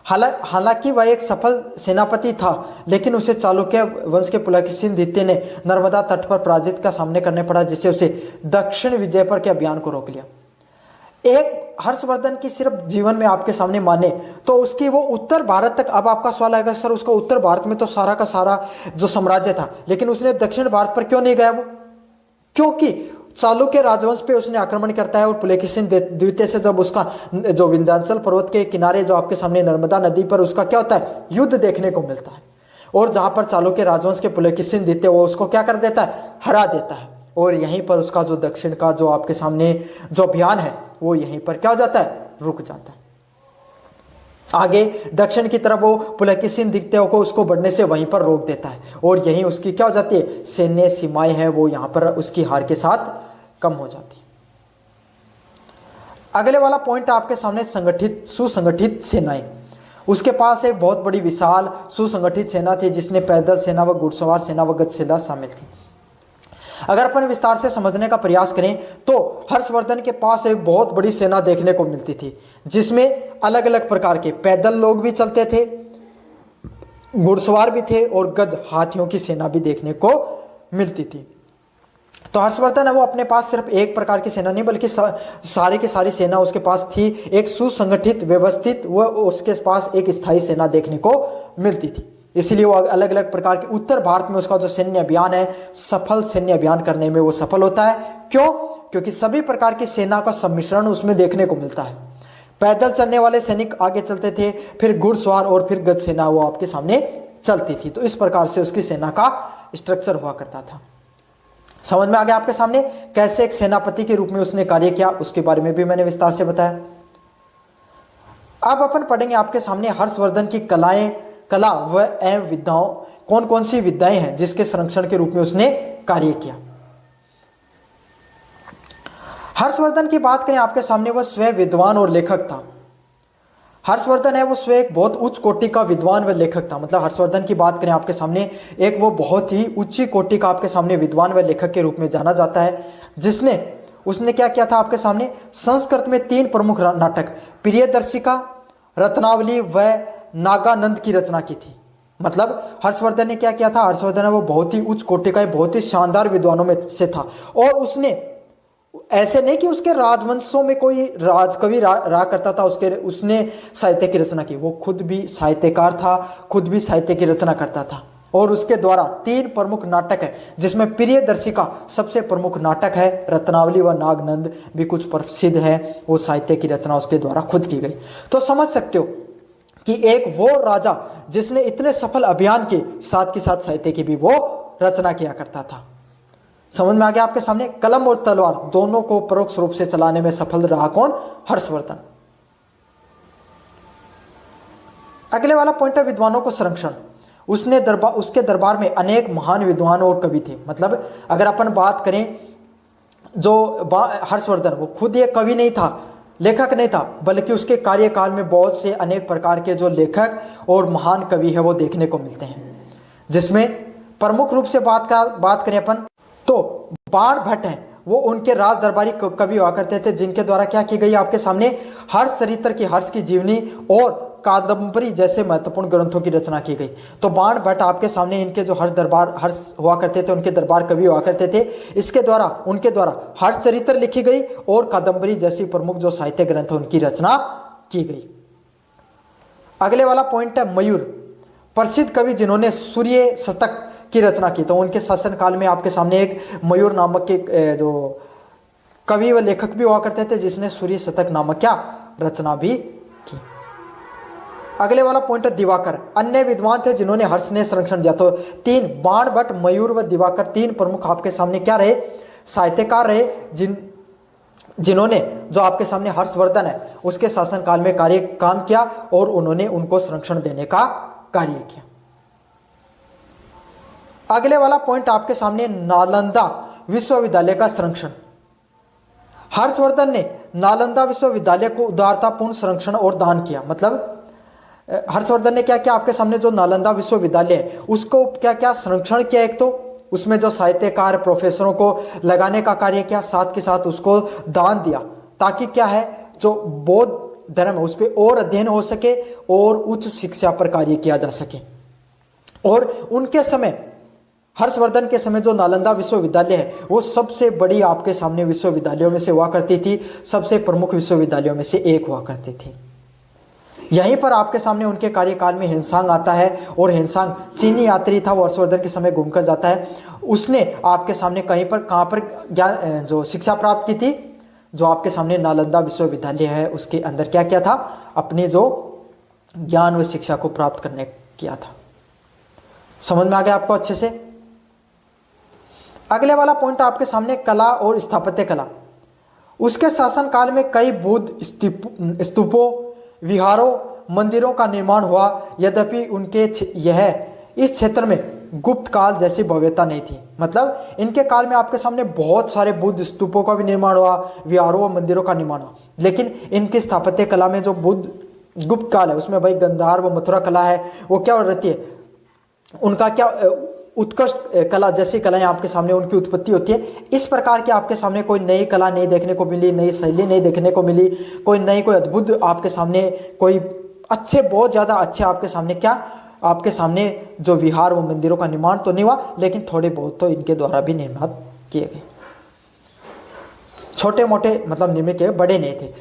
हालांकि वह एक सफल सेनापति था, लेकिन उसे चालुक्य वंश के पुलकेशिन द्वितीय ने नर्मदा तट पर पराजित का सामना करने पड़ा, जिससे उसे दक्षिण विजयपुर के अभियान को रोक लिया। एक हर्षवर्धन की सिर्फ जीवन में आपके सामने माने तो उसकी वो उत्तर भारत तक, अब आपका सवाल आएगा सर उसका उत्तर भारत में तो सारा का सारा जो साम्राज्य था, लेकिन उसने दक्षिण भारत पर क्यों नहीं गया वो, क्योंकि चालुक्य राजवंश पे उसने आक्रमण करता है। और पुलकेशिन द्वितीय से जब उसका जो विंध्याचल पर्वत के किनारे जो आपके सामने नर्मदा नदी पर उसका क्या होता है, युद्ध देखने को मिलता है, और जहां पर चालुक्य राजवंश के पुलकेशिन द्वितीय वो उसको क्या कर देता है, हरा देता है, और यहीं पर उसका जो दक्षिण का जो आपके सामने जो अभियान है वो यहीं पर क्या हो जाता है, रुक जाता है। आगे दक्षिण की तरफ वो पुलकेशिन द्वितीय को उसको बढ़ने से वहीं पर रोक देता है, और यहीं उसकी क्या हो जाती है, सैन्य सीमाएं हैं वो यहां पर उसकी हार के साथ कम हो जाती है। अगले वाला पॉइंट आपके सामने संगठित सुसंगठित सेनाएं। उसके पास एक बहुत बड़ी विशाल सुसंगठित सेना थी, जिसने पैदल सेना व घुड़सवार सेना व गज सेना शामिल थी। अगर अपन विस्तार से समझने का प्रयास करें तो हर्षवर्धन के पास एक बहुत बड़ी सेना देखने को मिलती थी, जिसमें अलग अलग प्रकार के पैदल लोग भी चलते थे, घुड़सवार भी थे, और गज हाथियों की सेना भी देखने को मिलती थी। तो हर्षवर्धन है वो अपने पास सिर्फ एक प्रकार की सेना नहीं बल्कि सारी की सारी सेना उसके पास थी, एक सुसंगठित व्यवस्थित व उसके पास एक स्थायी सेना देखने को मिलती थी। इसलिए वो अलग अलग प्रकार के उत्तर भारत में उसका जो सैन्य अभियान है, सफल सैन्य अभियान करने में वो सफल होता है। क्यों? क्योंकि सभी प्रकार की सेना का सम्मिश्रण उसमें देखने को मिलता है। पैदल चलने वाले सैनिक आगे चलते थे, फिर घुड़सवार और फिर गज सेना वो आपके सामने चलती थी। तो इस प्रकार से उसकी सेना का स्ट्रक्चर हुआ करता था। समझ में आ गया आपके सामने कैसे एक सेनापति के रूप में उसने कार्य किया, उसके बारे में भी मैंने विस्तार से बताया। अब अपन पढ़ेंगे आपके सामने हर्षवर्धन की कला व एवं विद्याओं, कौन कौन सी विद्याएं हैं जिसके संरक्षण के रूप में उसने कार्य किया। हर्षवर्धन की बात करें आपके सामने, वह स्वयं विद्वान और लेखक था। हर्षवर्धन है वो स्वयं एक बहुत उच्च कोटि का विद्वान व लेखक था। मतलब हर्षवर्धन की बात करें आपके सामने, एक वो बहुत ही उच्च कोटि का आपके सामने विद्वान व लेखक के रूप में जाना जाता है, उसने क्या किया था आपके सामने, संस्कृत में 3 प्रमुख नाटक प्रियदर्शिका, रत्नावली व नागानंद की रचना की थी। मतलब हर्षवर्धन ने क्या किया था, हर्षवर्धन है वो बहुत ही उच्च कोटि का, बहुत ही शानदार विद्वानों में से था, और उसने ऐसे नहीं कि उसके राजवंशों में कोई राजकवि रहा करता था उसने साहित्य की रचना की, वो खुद भी साहित्यकार था, खुद भी साहित्य की रचना करता था। और उसके द्वारा 3 प्रमुख नाटक है, जिसमें प्रियदर्शिका सबसे प्रमुख नाटक है, रत्नावली व नागानंद भी कुछ प्रसिद्ध है, वो साहित्य की रचना उसके द्वारा खुद की गई। तो समझ सकते हो कि एक वो राजा जिसने इतने सफल अभियान के साथ साहित्य की भी वो रचना किया करता था। समझ में आ गया आपके सामने। कलम और तलवार दोनों को परोक्ष रूप से चलाने में सफल रहा कौन? हर्षवर्धन। अगले वाला पॉइंट है विद्वानों को संरक्षण। उसके दरबार में अनेक महान विद्वान और कवि थे। मतलब अगर अपन बात करें जो हर्षवर्धन, वो खुद एक कवि नहीं था, लेखक नहीं था, बल्कि उसके कार्यकाल में बहुत से अनेक प्रकार के जो लेखक और महान कवि है वो देखने को मिलते हैं। जिसमें प्रमुख रूप से बात करें अपन तो बाण भट्ट हैं, वो उनके राज दरबारी कवि हुआ करते थे, जिनके द्वारा क्या की गई आपके सामने हर्ष चरित्र की, हर्ष की जीवनी और कादम्बरी जैसे महत्वपूर्ण ग्रंथों की रचना की गई। तो बाण भट्ट आपके सामने इनके जो हर्ष हुआ करते थे, उनके दरबार कवि हुआ करते थे। उनके द्वारा हर्ष चरित्र लिखी गई और कादम्बरी जैसी प्रमुख जो साहित्य ग्रंथ उनकी रचना की गई। अगले वाला पॉइंट है मयूर, प्रसिद्ध कवि जिन्होंने सूर्य शतक की रचना की। तो उनके शासनकाल में आपके सामने एक मयूर नामक के जो कवि व लेखक भी हुआ करते थे, जिसने सूर्य शतक नामक क्या रचना भी की। अगले वाला पॉइंट है दिवाकर, अन्य विद्वान थे जिन्होंने हर्ष ने संरक्षण दिया। तो तीन, बाण भट्ट, मयूर व दिवाकर, तीन प्रमुख आपके सामने क्या रहे? साहित्यकार रहे, जिन्होंने जो आपके सामने हर्षवर्धन है उसके शासनकाल में काम किया और उन्होंने उनको संरक्षण देने का कार्य किया। अगले वाला पॉइंट आपके सामने नालंदा विश्वविद्यालय का संरक्षण। हर्षवर्धन ने नालंदा विश्वविद्यालय को उदारतापूर्ण संरक्षण और दान किया। मतलब हर्षवर्धन ने क्या किया आपके सामने, जो नालंदा विश्वविद्यालय है उसको क्या क्या संरक्षण किया। एक तो उसमें जो साहित्यकार प्रोफेसरों को लगाने का कार्य किया, साथ के साथ उसको दान दिया, ताकि क्या है जो बौद्ध धर्म है उस पर और अध्ययन हो सके और उच्च शिक्षा पर कार्य किया जा सके। और उनके समय, हर्षवर्धन के समय जो नालंदा विश्वविद्यालय है वो सबसे बड़ी आपके सामने विश्वविद्यालयों में से हुआ करती थी, सबसे प्रमुख विश्वविद्यालयों में से एक हुआ करती थी। यहीं पर आपके सामने उनके कार्यकाल में हिंसांग आता है, और हिंसांग चीनी यात्री था, वो हर्षवर्धन के समय घूमकर जाता है। उसने आपके सामने कहाँ पर ज्ञान जो शिक्षा प्राप्त की थी, जो आपके सामने नालंदा विश्वविद्यालय है उसके अंदर क्या किया था, अपनी जो ज्ञान व शिक्षा को प्राप्त करने किया था। समझ में आ गया आपको अच्छे से। अगले वाला पॉइंट आपके सामने कला और स्थापत्य कला। उसके शासनकाल में कई बुद्ध स्तूपों, विहारों, मंदिरों का निर्माण हुआ। यद्यपि उनके इस क्षेत्र में गुप्त काल जैसी भव्यता नहीं थी। मतलब इनके काल में आपके सामने बहुत सारे बुद्ध स्तूपों का भी निर्माण हुआ, विहारों व मंदिरों का निर्माण हुआ, लेकिन इनकी स्थापत्य कला में जो गुप्त काल है उसमें भाई गंधार व मथुरा कला है वो क्या रहती है, उनका क्या उत्कृष्ट कला जैसी कलाएं आपके सामने उनकी उत्पत्ति होती है। इस प्रकार की आपके सामने कोई नई कला नहीं देखने को मिली, नई शैली नहीं देखने को मिली, कोई अद्भुत आपके सामने कोई बहुत ज़्यादा अच्छे आपके सामने आपके सामने जो विहार व मंदिरों का निर्माण तो नहीं हुआ, लेकिन थोड़े बहुत तो इनके द्वारा भी निर्माण किए गए। छोटे मोटे मतलब निर्मित किए, बड़े नहीं थे।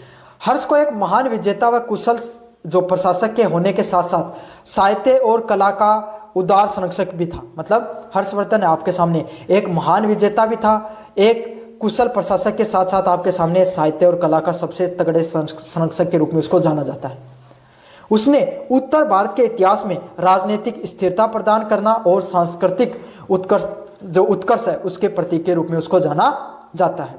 हर्ष को एक महान विजेता व कुशल जो प्रशासक के होने के साथ साथ साहित्य और कला का उदार संरक्षक भी था। मतलब हर्षवर्धन आपके सामने एक महान विजेता भी था, एक कुशल प्रशासक के साथ साथ आपके सामने साहित्य और कला का सबसे तगड़े संरक्षक के रूप में उसको जाना जाता है। उसने उत्तर भारत के इतिहास में राजनीतिक स्थिरता प्रदान करना और सांस्कृतिक उत्कर्ष है उसके प्रतीक के रूप में उसको जाना जाता है।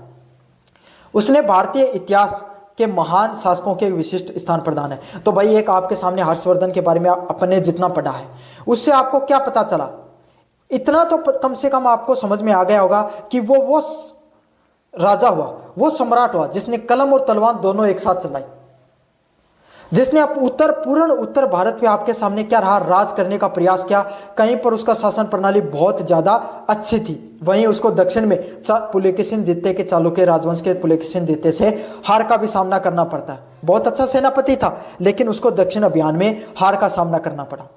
उसने भारतीय इतिहास के महान शासकों के विशिष्ट स्थान प्रदान है। तो भाई एक आपके सामने हर्षवर्धन के बारे में अपने जितना पढ़ा है उससे आपको क्या पता चला, इतना तो कम से कम आपको समझ में आ गया होगा कि वो राजा हुआ, वो सम्राट हुआ जिसने कलम और तलवार दोनों एक साथ चलाई, जिसने पूर्ण उत्तर भारत पे आपके सामने क्या रहा, राज करने का प्रयास किया। कहीं पर उसका शासन प्रणाली बहुत ज्यादा अच्छी थी, वहीं उसको दक्षिण में पुलकेशिन द्वितीय के चालुक्य राजवंश के पुलकेशिन द्वितीय से हार का भी सामना करना पड़ता है। बहुत अच्छा सेनापति था, लेकिन उसको दक्षिण अभियान में हार का सामना करना पड़ा।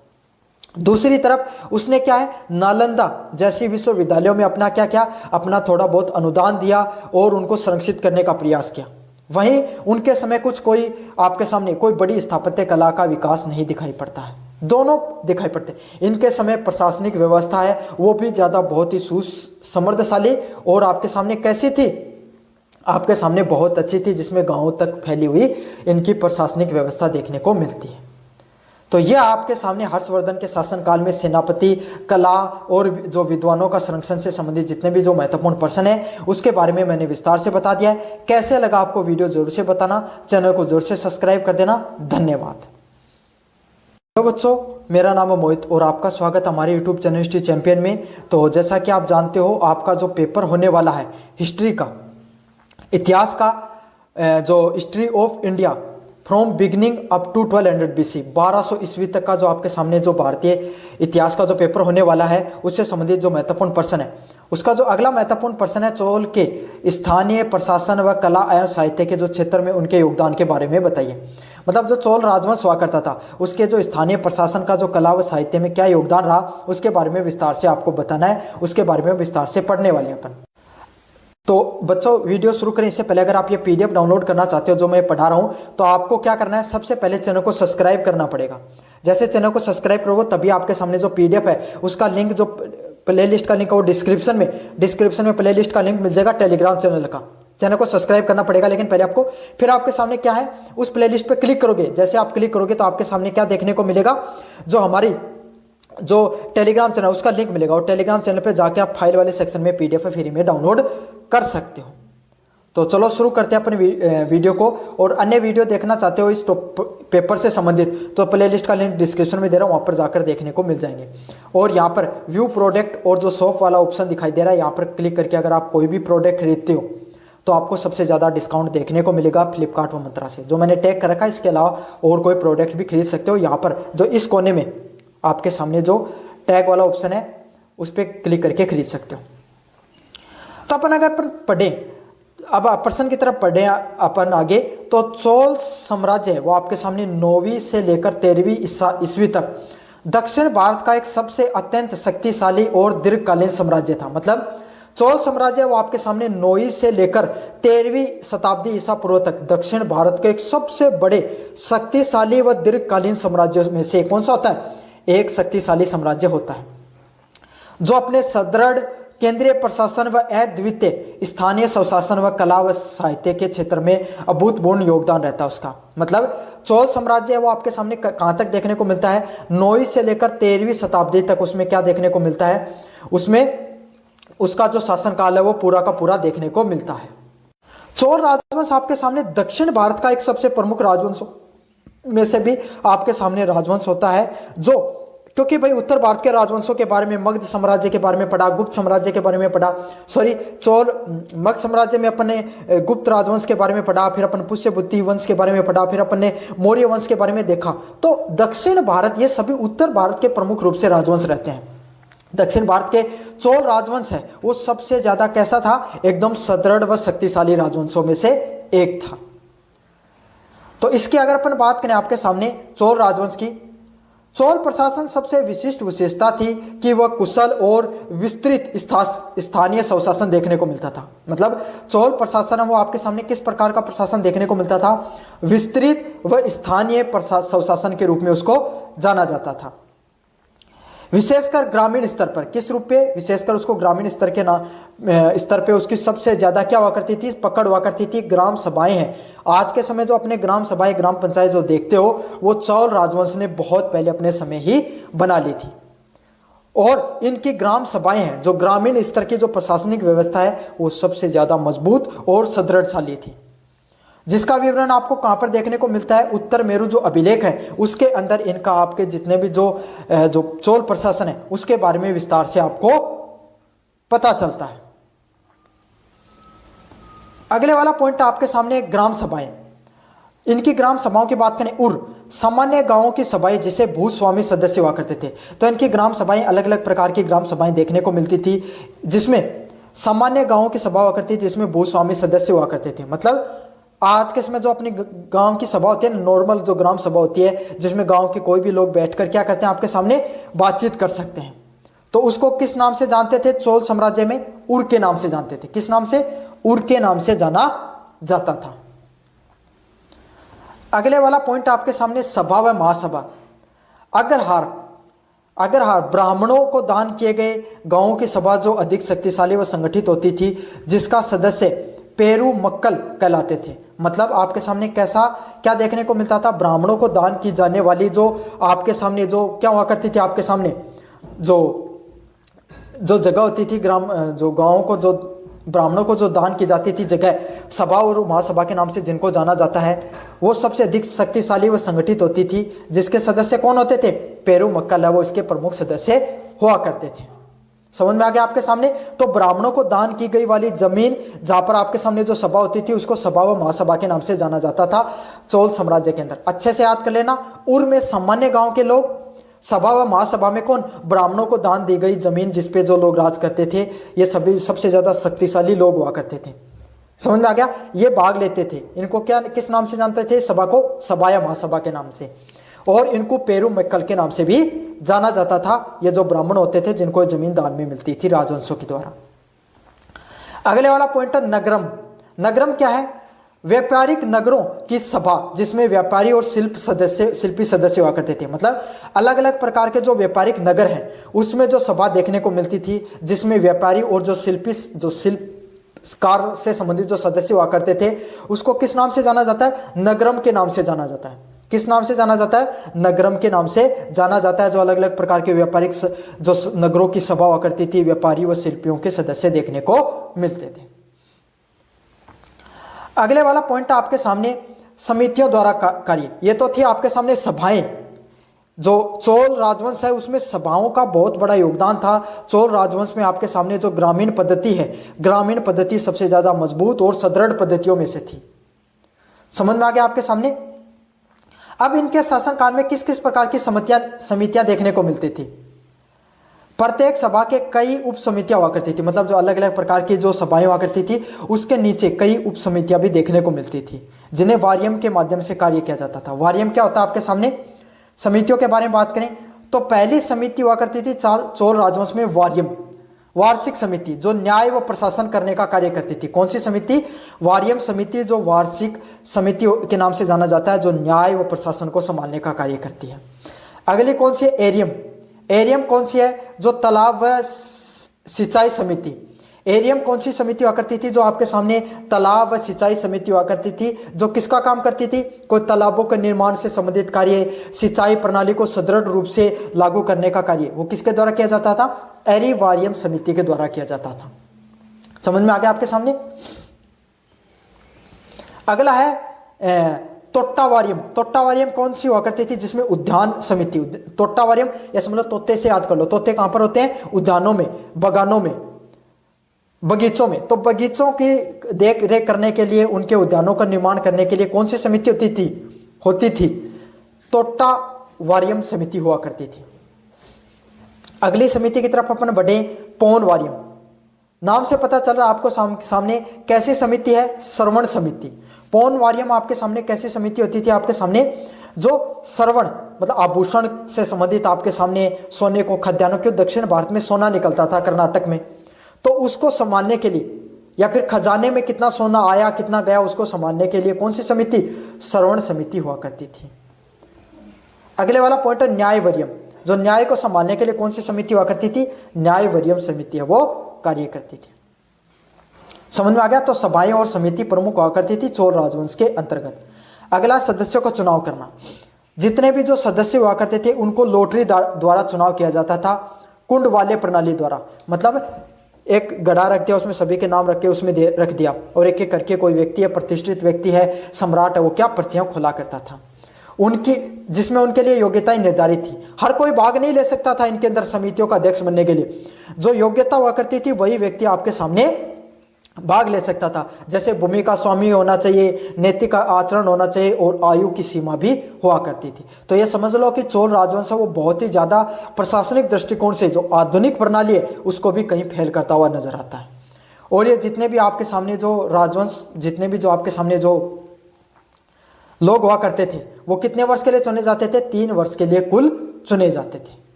दूसरी तरफ उसने क्या है, नालंदा जैसी विश्वविद्यालयों में अपना थोड़ा बहुत अनुदान दिया और उनको संरक्षित करने का प्रयास किया। वहीं उनके समय कोई आपके सामने कोई बड़ी स्थापत्य कला का विकास नहीं दिखाई पड़ता है, दोनों दिखाई पड़ते। इनके समय प्रशासनिक व्यवस्था है वो भी ज़्यादा बहुत ही समृद्धशाली और आपके सामने कैसी थी, आपके सामने बहुत अच्छी थी, जिसमें गांवों तक फैली हुई इनकी प्रशासनिक व्यवस्था देखने को मिलती है। तो ये आपके सामने हर्षवर्धन के शासनकाल में सेनापति, कला और जो विद्वानों का संरक्षण से संबंधित जितने भी जो महत्वपूर्ण पर्सन है उसके बारे में मैंने विस्तार से बता दिया है। कैसे लगा आपको वीडियो जरूर से बताना, चैनल को जरूर से सब्सक्राइब कर देना। धन्यवाद। हेलो बच्चों, मेरा नाम है मोहित और आपका स्वागत हमारे यूट्यूब चैनल हिस्ट्री चैंपियन में। तो जैसा कि आप जानते हो, आपका जो पेपर होने वाला है हिस्ट्री का, इतिहास का, जो history of India from beginning up to 1200 BC, 1200 ईस्वी तक का जो आपके सामने जो भारतीय इतिहास का जो पेपर होने वाला है उससे संबंधित जो महत्वपूर्ण प्रश्न है, उसका जो अगला महत्वपूर्ण प्रश्न है चोल के स्थानीय प्रशासन व कला एवं साहित्य के जो क्षेत्र में उनके योगदान के बारे में बताइए। मतलब जो चोल राजवंश हुआ करता था उसके जो स्थानीय प्रशासन का जो कला व साहित्य में क्या योगदान रहा उसके बारे में विस्तार से आपको बताना है, उसके बारे में विस्तार से पढ़ने वाले हैं अपन। तो बच्चों, वीडियो शुरू करें इससे पहले अगर आप ये PDF डाउनलोड करना चाहते हो जो मैं पढ़ा रहा हूँ, तो आपको क्या करना है, सबसे पहले चैनल को सब्सक्राइब करना पड़ेगा। जैसे चैनल को सब्सक्राइब करोगे तभी आपके सामने जो PDF है उसका लिंक, जो प्लेलिस्ट का लिंक है वो डिस्क्रिप्शन में प्लेलिस्ट का लिंक मिल जाएगा टेलीग्राम चैनल का। चैनल को सब्सक्राइब करना पड़ेगा, लेकिन पहले आपको, फिर आपके सामने क्या है, उस प्लेलिस्ट पे क्लिक करोगे। जैसे आप क्लिक करोगे तो आपके सामने क्या देखने को मिलेगा, जो हमारी जो टेलीग्राम चैनल उसका लिंक मिलेगा, और टेलीग्राम चैनल पे जाके आप फाइल वाले सेक्शन में PDF फ्री में डाउनलोड कर सकते हो। तो चलो शुरू करते हैं अपने वीडियो को। और अन्य वीडियो देखना चाहते हो इस पेपर से संबंधित तो प्लेलिस्ट का लिंक डिस्क्रिप्शन में दे रहा हूँ, वहाँ पर जाकर देखने को मिल जाएंगे। और यहाँ पर व्यू प्रोडक्ट और जो शॉप वाला ऑप्शन दिखाई दे रहा है, यहाँ पर क्लिक करके अगर आप कोई भी प्रोडक्ट खरीदते हो तो आपको सबसे ज़्यादा डिस्काउंट देखने को मिलेगा फ्लिपकार्ट व मंत्रा से, जो मैंने टैग कर रखा है। इसके अलावा और कोई प्रोडक्ट भी खरीद सकते हो। यहाँ पर जो इस कोने में आपके सामने जो टैग वाला ऑप्शन है उस पर क्लिक करके खरीद सकते हो। तो अपन अगर पढ़े, अब प्रश्न की तरफ पढ़े अपन आगे, तो चोल साम्राज्य वो आपके सामने 9वीं से लेकर 13वीं ईस्वी तक दक्षिण भारत का एक सबसे अत्यंत शक्तिशाली और दीर्घकालीन साम्राज्य था। मतलब चोल साम्राज्य वो आपके सामने 9वीं से लेकर 13वीं शताब्दी ईसा पूर्व तक दक्षिण भारत के एक सबसे बड़े शक्तिशाली व दीर्घकालीन साम्राज्यों में से कौन सा होता है, एक शक्तिशाली साम्राज्य होता है, जो अपने सुदृढ़ केंद्रीय प्रशासन व अद्वितीय स्थानीय स्वशासन व कला व साहित्य के क्षेत्र में अभूतपूर्व योगदान रहता है उसका। मतलब चोल साम्राज्य है वो आपके सामने कहाँ तक देखने को मिलता है, 9वीं से लेकर 13वीं शताब्दी तक उसमें क्या देखने को मिलता है, उसमें उसका जो शासनकाल है वो पूरा का पूरा देखने को मिलता है। चोल राजवंश आपके सामने दक्षिण भारत का एक सबसे प्रमुख राजवंश में से भी आपके सामने राजवंश होता है, जो, क्योंकि भाई उत्तर भारत के राजवंशों के बारे में, मगध साम्राज्य के बारे में पढ़ा, गुप्त साम्राज्य के बारे में पढ़ा, मगध साम्राज्य में अपन ने गुप्त राजवंश के बारे में पढ़ा, फिर अपन पुष्यभूति वंश के बारे में पढ़ा, फिर अपन ने मौर्य वंश के बारे में देखा। तो दक्षिण भारत, ये सभी उत्तर भारत के प्रमुख रूप से राजवंश रहते हैं। दक्षिण भारत के चोल राजवंश है वो सबसे ज्यादा कैसा था, एकदम सुदृढ़ व शक्तिशाली राजवंशों में से एक था। तो इसकी अगर अपन बात करें आपके सामने चोल राजवंश की, चोल प्रशासन सबसे विशिष्ट विशेषता थी कि वह कुशल और विस्तृत स्थानीय स्वशासन देखने को मिलता था। मतलब चोल प्रशासन वो आपके सामने किस प्रकार का प्रशासन देखने को मिलता था, विस्तृत व स्थानीय स्वशासन के रूप में उसको जाना जाता था। विशेषकर ग्रामीण स्तर पर, किस रूप पे, विशेषकर उसको ग्रामीण स्तर के स्तर पे उसकी सबसे ज्यादा क्या हुआ करती थी, पकड़ हुआ करती थी। ग्राम सभाएं हैं, आज के समय जो अपने ग्राम सभाएं, ग्राम पंचायत जो देखते हो, वो चोल राजवंश ने बहुत पहले अपने समय ही बना ली थी। और इनकी ग्राम सभाएं हैं, जो ग्रामीण स्तर की जो प्रशासनिक व्यवस्था है वो सबसे ज्यादा मजबूत और सुदृढ़शाली थी, जिसका विवरण आपको कहां पर देखने को मिलता है, उत्तर मेरु जो अभिलेख है उसके अंदर इनका आपके जितने भी जो चोल प्रशासन है उसके बारे में विस्तार से आपको पता चलता है। अगले वाला पॉइंट आपके सामने ग्राम सभाएं। इनकी ग्राम सभाओं की बात करें, सामान्य गांवों की सभाएं जिसे भूस्वामी सदस्य हुआ करते थे, तो इनकी ग्राम सभाएं अलग अलग प्रकार की ग्राम सभाएं देखने को मिलती थी, जिसमें सामान्य गांवों की सभा हुआ करती थी, जिसमें भूस्वामी सदस्य हुआ करते थे। मतलब आज के समय जो अपनी गांव की सभा होती है, नॉर्मल जो ग्राम सभा होती है, जिसमें गांव के कोई भी लोग बैठकर क्या करते हैं, आपके सामने बातचीत कर सकते हैं, तो उसको किस नाम से जानते थे, चोल साम्राज्य में उर के नाम से जानते थे। किस नाम से, उर के नाम से जाना जाता था। अगले वाला पॉइंट आपके सामने सभा व महासभा। अग्रहार ब्राह्मणों को दान किए गए गांवों की सभा जो अधिक शक्तिशाली व संगठित होती थी, जिसका सदस्य पेरू मक्कल कहलाते थे। मतलब आपके सामने कैसा क्या देखने को मिलता था, ब्राह्मणों को दान की जाने वाली जो आपके सामने जो क्या हुआ करती थी, आपके सामने जो जो जगह होती थी, ग्राम जो गाँव को जो ब्राह्मणों को जो दान की जाती थी जगह, सभा और महासभा के नाम से जिनको जाना जाता है, वो सबसे अधिक शक्तिशाली व संगठित होती थी, जिसके सदस्य कौन होते थे, पेरू मक्कल है वो इसके प्रमुख सदस्य हुआ करते थे। समझ में आ गया आपके सामने। तो ब्राह्मणों को दान की गई वाली जमीन जहां पर आपके सामने जो सभा होती थी उसको सभा व महासभा के नाम से जाना जाता था चोल साम्राज्य के अंदर। अच्छे से याद कर लेना, उर में सामान्य गांव के लोग, सभा व महासभा में कौन, ब्राह्मणों को दान दी गई जमीन जिसपे जो लोग राज करते थे, ये सभी सबसे ज्यादा शक्तिशाली लोग हुआ करते थे। समझ में आ गया। ये भाग लेते थे, इनको क्या किस नाम से जानते थे, सभा को सभा या महासभा के नाम से, और इनको पेरू मक्कल के नाम से भी जाना जाता था। ये जो ब्राह्मण होते थे जिनको जमीन दान में मिलती थी राजवंशों के द्वारा। अगले वाला पॉइंट है नगरम। नगरम क्या है, व्यापारिक नगरों की सभा जिसमें व्यापारी और शिल्पी सदस्य हुआ करते थे। मतलब अलग अलग प्रकार के जो व्यापारिक नगर हैं उसमें जो सभा देखने को मिलती थी जिसमें व्यापारी और जो शिल्पकार से संबंधित जो सदस्य हुआ करते थे उसको किस नाम से जाना जाता है, नगरम के नाम से जाना जाता है। किस नाम से जाना जाता है, नगरम के नाम से जाना जाता है। जो अलग अलग प्रकार के व्यापारिक जो नगरों की सभा हुआ करती थी, व्यापारी व शिल्पियों के सदस्य देखने को मिलते थे। अगले वाला पॉइंट आपके सामने समितियों द्वारा कार्य। ये तो थी आपके सामने सभाएं। जो चोल राजवंश है उसमें सभाओं का बहुत बड़ा योगदान था। चोल राजवंश में आपके सामने जो ग्रामीण पद्धति है, ग्रामीण पद्धति सबसे ज्यादा मजबूत और सुदृढ़ पद्धतियों में से थी। समझ में आ गया आपके सामने। अब इनके शासनकाल में किस किस प्रकार की समितियां देखने को मिलती थी। प्रत्येक सभा के कई उप समितियां हुआ करती थी। मतलब जो अलग अलग प्रकार की जो सभाएं हुआ करती थी उसके नीचे कई उप समितियां भी देखने को मिलती थी जिन्हें वार्यम के माध्यम से कार्य किया जाता था। वार्यम क्या होता है आपके सामने। समितियों के बारे में बात करें तो पहली समिति हुआ करती थी चोल राजवंश में वार्यम, वार्षिक समिति, जो न्याय व प्रशासन करने का कार्य करती थी। कौन सी समिति, वार्यम समिति, जो वार्षिक समिति के नाम से जाना जाता है, जो न्याय व प्रशासन को संभालने का कार्य करती है। अगली कौन सी है, एरियम। एरियम कौन सी है, जो तालाब व सिंचाई समिति। एरियम कौन सी समिति हुआ करती थी, जो आपके सामने तालाब व सिंचाई समिति हुआ करती थी, जो किसका काम करती थी, कोई तालाबों के निर्माण से संबंधित कार्य, सिंचाई प्रणाली को सुदृढ़ रूप से लागू करने का कार्य, वो किसके द्वारा किया जाता था, एरिवारियम समिति के द्वारा किया जाता था। समझ में आ गया आपके सामने। अगला है तोट्टावारियम। तोट्टावारियम कौन सी हुआ करती थी, जिसमें उद्यान समिति। तोट्टावारियम या समझ तोते से याद कर लो। तोते कहां पर होते हैं, उद्यानों में, बगानों में, बगीचों में। तो बगीचों की देख रेख करने के लिए, उनके उद्यानों का निर्माण करने के लिए कौन सी समिति होती थी, तोट्टावारियम समिति हुआ करती थी। अगली समिति की तरफ अपन बढ़े, पौनवारियम। नाम से पता चल रहा है आपको सामने कैसी समिति है, श्रवण समिति। पौनवारियम आपके सामने कैसी समिति होती थी, आपके सामने जो श्रवण मतलब आभूषण से संबंधित, आपके सामने सोने को, खाद्यान्नों के, दक्षिण भारत में सोना निकलता था कर्नाटक में, तो उसको संभालने के लिए या फिर खजाने में कितना सोना आया कितना गया उसको संभालने के लिए कौन सी समिति, श्रवण समिति हुआ करती थी। अगले वाला पॉइंट है न्यायवरियम। जो न्याय को संभालने के लिए कौन सी समिति हुआ करती थी, न्यायवरियम समिति है वो कार्य करती थी। समझ में आ गया। तो सभाएं और समिति प्रमुख हुआ करती थी चोल राजवंश के अंतर्गत। अगला सदस्यों का चुनाव करना। जितने भी जो सदस्य हुआ करते थे उनको लॉटरी द्वारा चुनाव किया जाता था, कुंड वाले प्रणाली द्वारा। मतलब एक गड़ा रख दिया, उसमें सभी के नाम रख के उसमें रख दिया, और एक एक करके कोई व्यक्ति है, प्रतिष्ठित व्यक्ति है, सम्राट है, वो क्या पर्चियां खुला करता था उनकी, जिसमें उनके लिए योग्यताएं निर्धारित थी। हर कोई भाग नहीं ले सकता था इनके अंदर समितियों का अध्यक्ष बनने के लिए। जो योग्यता हुआ करती थी वही व्यक्ति आपके सामने भाग ले सकता था। जैसे भूमि का स्वामी होना चाहिए, नैतिक आचरण होना चाहिए, और आयु की सीमा भी हुआ करती थी। तो ये समझ लो कि चोल राजवंश है वो बहुत ही ज्यादा प्रशासनिक दृष्टिकोण से जो आधुनिक प्रणाली है उसको भी कहीं फेल करता हुआ नजर आता है। और ये जितने भी आपके सामने जो राजवंश, जितने भी जो आपके सामने जो लोग हुआ करते थे वो कितने वर्ष के लिए चुने जाते थे, 3 वर्ष के लिए कुल चुने जाते थे।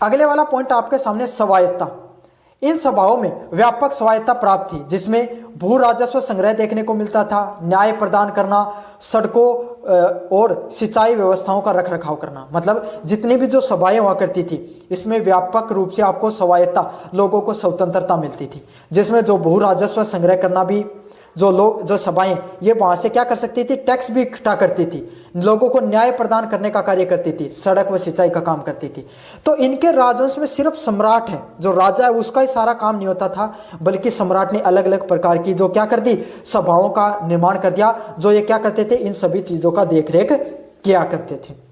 अगले वाला पॉइंट आपके सामने स्वायत्तता। इन सभाओं में व्यापक स्वायत्ता प्राप्त थी, जिसमें भू राजस्व संग्रह देखने को मिलता था, न्याय प्रदान करना, सड़कों और सिंचाई व्यवस्थाओं का रखरखाव करना। मतलब जितनी भी जो सभाएं हुआ करती थी, इसमें व्यापक रूप से आपको स्वायत्ता, लोगों को स्वतंत्रता मिलती थी, जिसमें जो भू राजस्व संग्रह करना भी, जो लोग, जो सभाएं, ये वहां से क्या कर सकती थी, टैक्स भी इकट्ठा करती थी, लोगों को न्याय प्रदान करने का कार्य करती थी, सड़क व सिंचाई का काम करती थी। तो इनके राजवंश में सिर्फ सम्राट है, जो राजा है, उसका ही सारा काम नहीं होता था, बल्कि सम्राट ने अलग अलग प्रकार की जो क्या कर दी, सभाओं का निर्माण कर दिया, जो ये क्या करते थे, इन सभी चीजों का देखरेख किया करते थे,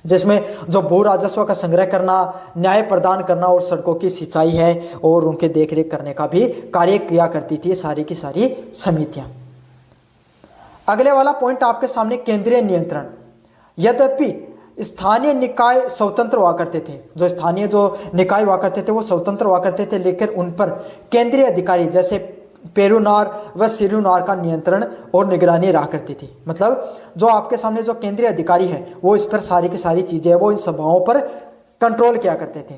जिसमें जो भू राजस्व का संग्रह करना, न्याय प्रदान करना और सड़कों की सिंचाई है और उनके देखरेख करने का भी कार्य किया करती थी सारी की सारी समितियां। अगले वाला पॉइंट आपके सामने, केंद्रीय नियंत्रण। यद्यपि स्थानीय निकाय स्वतंत्र हुआ करते थे, जो स्थानीय जो निकाय हुआ करते थे वो स्वतंत्र हुआ करते थे, लेकिन उन पर केंद्रीय अधिकारी जैसे पेरुनार व सिरुनार का नियंत्रण और निगरानी रहा करती थी। मतलब जो आपके सामने जो केंद्रीय अधिकारी है, वो इस पर सारी की सारी चीजें, वो इन सभाओं पर कंट्रोल किया करते थे।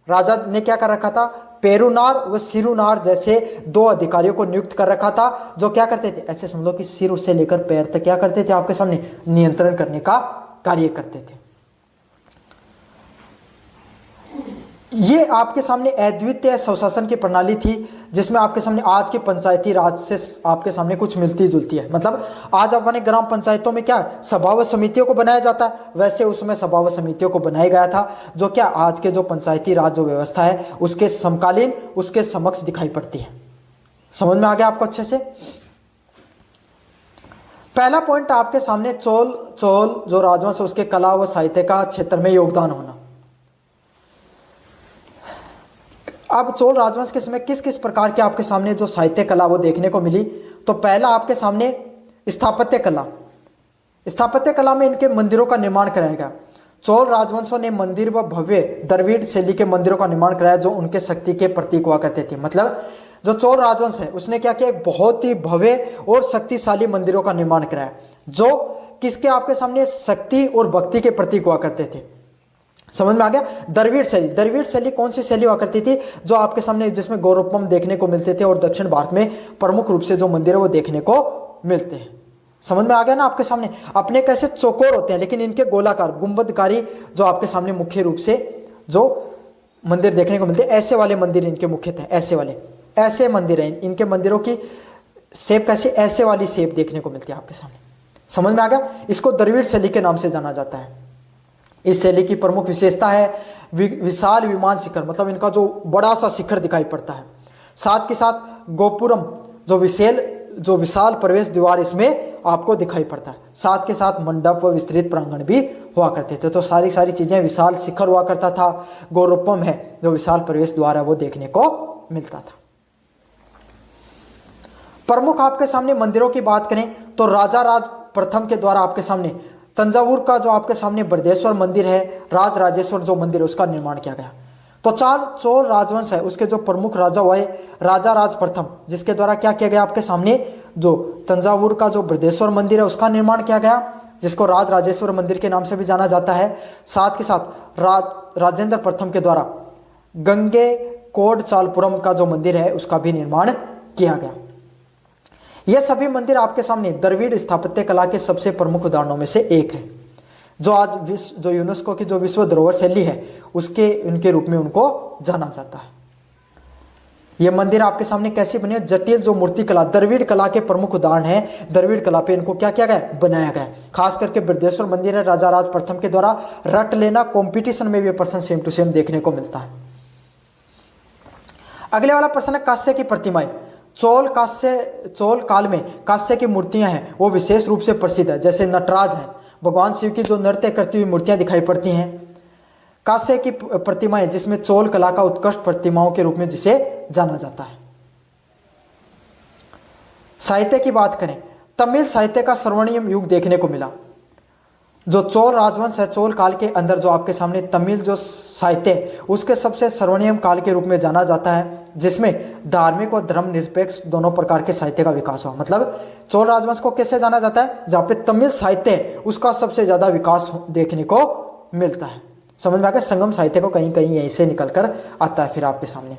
राजा ने क्या कर रखा था, पेरुनार व सिरुनार जैसे दो अधिकारियों को नियुक्त कर रखा था, जो क्या करते थे, ऐसे समझ लो कि सिर से लेकर पैर तक क्या करते थे, आपके सामने नियंत्रण करने का कार्य करते थे। ये आपके सामने अद्वितीय स्वशासन की प्रणाली थी, जिसमें आपके सामने आज के पंचायती राज से आपके सामने कुछ मिलती जुलती है। मतलब आज अपने ग्राम पंचायतों में क्या सभा व समितियों को बनाया जाता है, वैसे उसमें सभा व समितियों को बनाया गया था, जो क्या आज के जो पंचायती राज जो व्यवस्था है उसके समकालीन, उसके समक्ष दिखाई पड़ती है। समझ में आ गया आपको अच्छे से। पहला पॉइंट आपके सामने, चोल जो राजवंश उसके कला व साहित्य का क्षेत्र में योगदान होना। अब चोल राजवंश के समय किस किस प्रकार के आपके सामने जो साहित्य कला वो देखने को मिली, तो पहला आपके सामने स्थापत्य कला। स्थापत्य कला में इनके मंदिरों का निर्माण कराया गया। चोल राजवंशों ने मंदिर व भव्य द्रविड़ शैली के मंदिरों का निर्माण कराया, जो उनके शक्ति के प्रतीक हुआ करते थे। मतलब जो चोल राजवंश है उसने क्या किया, एक बहुत ही भव्य और शक्तिशाली मंदिरों का निर्माण कराया, जो किसके आपके सामने शक्ति और भक्ति के प्रतीक हुआ करते थे। समझ में आ गया। द्रविड़ शैली, द्रविड़ शैली कौन सी शैली हुआ करती थी, जो आपके सामने जिसमें गौरवपम देखने को मिलते थे, और दक्षिण भारत में प्रमुख रूप से जो मंदिर है वो देखने को मिलते हैं। समझ में आ गया ना आपके सामने। अपने कैसे चौकोर होते हैं, लेकिन इनके गोलाकार गुंबदकारी जो आपके सामने मुख्य रूप से जो मंदिर देखने को मिलते हैं, ऐसे वाले मंदिर इनके मुख्यतः ऐसे वाले, ऐसे मंदिर हैं। इनके मंदिरों की शेप कैसी, ऐसे वाली शेप देखने को मिलती है आपके सामने। समझ में आ गया। इसको द्रविड़ शैली के नाम से जाना जाता है। इस शैली की प्रमुख विशेषता है विशाल विमान शिखर, मतलब इनका जो बड़ा सा शिखर दिखाई पड़ता है, साथ के साथ गोपुरम जो विशाल प्रवेश द्वार इसमें आपको दिखाई पड़ता है, साथ के साथ मंडप व विस्तृत प्रांगण भी हुआ करते थे। तो सारी चीजें, विशाल शिखर हुआ करता था, गोपुरम है जो विशाल प्रवेश द्वार है वो देखने को मिलता था। प्रमुख आपके सामने मंदिरों की बात करें तो राजा राज प्रथम के द्वारा आपके सामने तंजावुर का जो आपके सामने बृहदेश्वर मंदिर है, राजराजेश्वर जो मंदिर है, उसका निर्माण किया गया। तो चोल राजवंश है उसके जो प्रमुख राजा हुए राजा राज प्रथम, जिसके द्वारा क्या किया गया, आपके सामने जो तंजावुर का जो बृहदेश्वर मंदिर है उसका निर्माण किया गया, जिसको राजराजेश्वर मंदिर के नाम से भी जाना जाता है। साथ के साथ राजेंद्र प्रथम के द्वारा गंगे कोडचालपुरम का जो मंदिर है उसका भी निर्माण किया गया। यह सभी मंदिर आपके सामने द्रविड़ स्थापत्य कला के सबसे प्रमुख उदाहरणों में से एक है, जो आज जो यूनेस्को की जो विश्व धरोहर शैली है उसके उनके रूप में उनको जाना जाता है। ये मंदिर आपके सामने कैसी बनी है, जटिल जो मूर्ति कला, द्रविड़ कला के प्रमुख उदाहरण है। द्रविड़ कला पे इनको क्या किया गया, बनाया गया। खास करके बृहदेश्वर मंदिर है राजा राज प्रथम के द्वारा, रट लेना कंपटीशन में भी प्रश्न सेम टू सेम देखने को मिलता है। अगले वाला प्रश्न है कांस्य की प्रतिमाएं। चोल काल में कांस्य की मूर्तियां हैं वो विशेष रूप से प्रसिद्ध है, जैसे नटराज है, भगवान शिव की जो नृत्य करती हुई मूर्तियां दिखाई पड़ती हैं। कांस्य की प्रतिमाएं जिसमें चोल कला का उत्कृष्ट प्रतिमाओं के रूप में जिसे जाना जाता है। साहित्य की बात करें, तमिल साहित्य का स्वर्णिम युग देखने को मिला। जो चोल राजवंश है, चोल काल के अंदर जो आपके सामने तमिल जो साहित्य उसके सबसे स्वर्णिम काल के रूप में जाना जाता है, जिसमें धार्मिक और धर्मनिरपेक्ष दोनों प्रकार के साहित्य का विकास हुआ। मतलब चोल राजवंश को कैसे जाना जाता है, जहाँ पे तमिल साहित्य उसका सबसे ज्यादा विकास देखने को मिलता है। समझ में आ गया। संगम साहित्य को कहीं कहीं यहीं से निकल कर आता है फिर आपके सामने।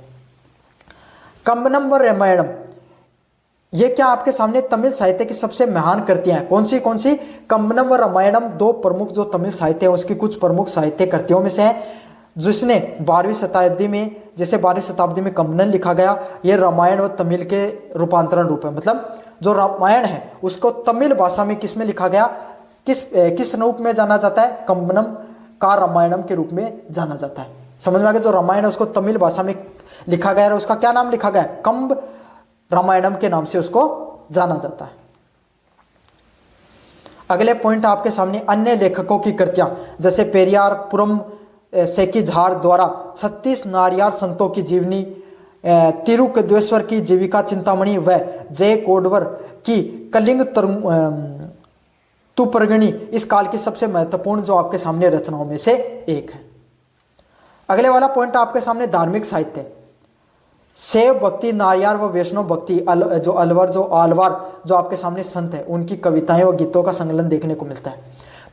कम्बनम व रामायणम, ये क्या आपके सामने तमिल साहित्य की सबसे महान कृतियां हैं। कौन सी? कम्बनम व रामायणम दो प्रमुख जो तमिल साहित्य है उसकी कुछ प्रमुख साहित्य कृतियों में से है, जिसने 12वीं शताब्दी में, जैसे 12वीं शताब्दी में कम्बनम लिखा गया, ये रामायण व तमिल के रूपांतरण रूप है। मतलब जो रामायण है उसको तमिल भाषा में किस में लिखा गया, किस रूप में जाना जाता है, कम्बनम का रामायणम के रूप में जाना जाता है। समझ में आ गया। जो रामायण है उसको तमिल भाषा में लिखा गया है, उसका क्या नाम लिखा गया है, कम्ब रामायणम के नाम से उसको जाना जाता है। अगले पॉइंट आपके सामने अन्य लेखकों की कृतियां, जैसे पेरियार पुरम सेकीझार द्वारा 36 नारियार संतों की जीवनी, तिरुकदेश्वर की जीविका चिंतामणि व जय कोडवर की कलिंग तुपरगणी इस काल की सबसे महत्वपूर्ण जो आपके सामने रचनाओं में से एक है। अगले वाला पॉइंट आपके सामने धार्मिक साहित्य, शैव भक्ति, नारियार व वैष्णव भक्ति, जो आलवार जो आपके सामने संत है उनकी कविताएं और गीतों का संकलन देखने को मिलता है।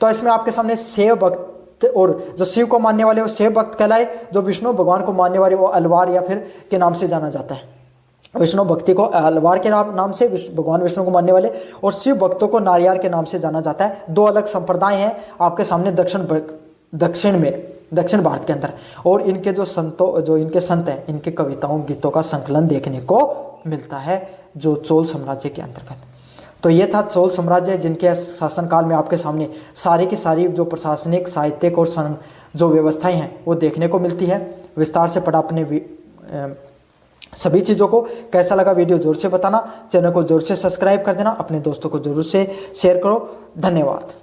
तो इसमें आपके सामने शैव भक्त और जो शिव को मानने वाले वो शैव भक्त कहलाए, जो विष्णु भगवान को मानने वाले वो अलवार या फिर के नाम से जाना जाता है। विष्णु भक्ति को अलवार के नाम से भगवान विष्णु को मानने वाले, और शिव भक्तों को नारियार के नाम से जाना जाता है। दो अलग संप्रदाय हैं आपके सामने दक्षिण भारत के अंदर, और इनके जो इनके संत हैं इनके कविताओं गीतों का संकलन देखने को मिलता है जो चोल साम्राज्य के अंतर्गत। तो ये था चोल साम्राज्य, जिनके शासनकाल में आपके सामने सारी की सारी जो प्रशासनिक, साहित्यिक और जो व्यवस्थाएं हैं वो देखने को मिलती है। विस्तार से पढ़ा अपने सभी चीज़ों को। कैसा लगा वीडियो जोर से बताना, चैनल को जोर से सब्सक्राइब कर देना, अपने दोस्तों को जरूर से शेयर करो। धन्यवाद।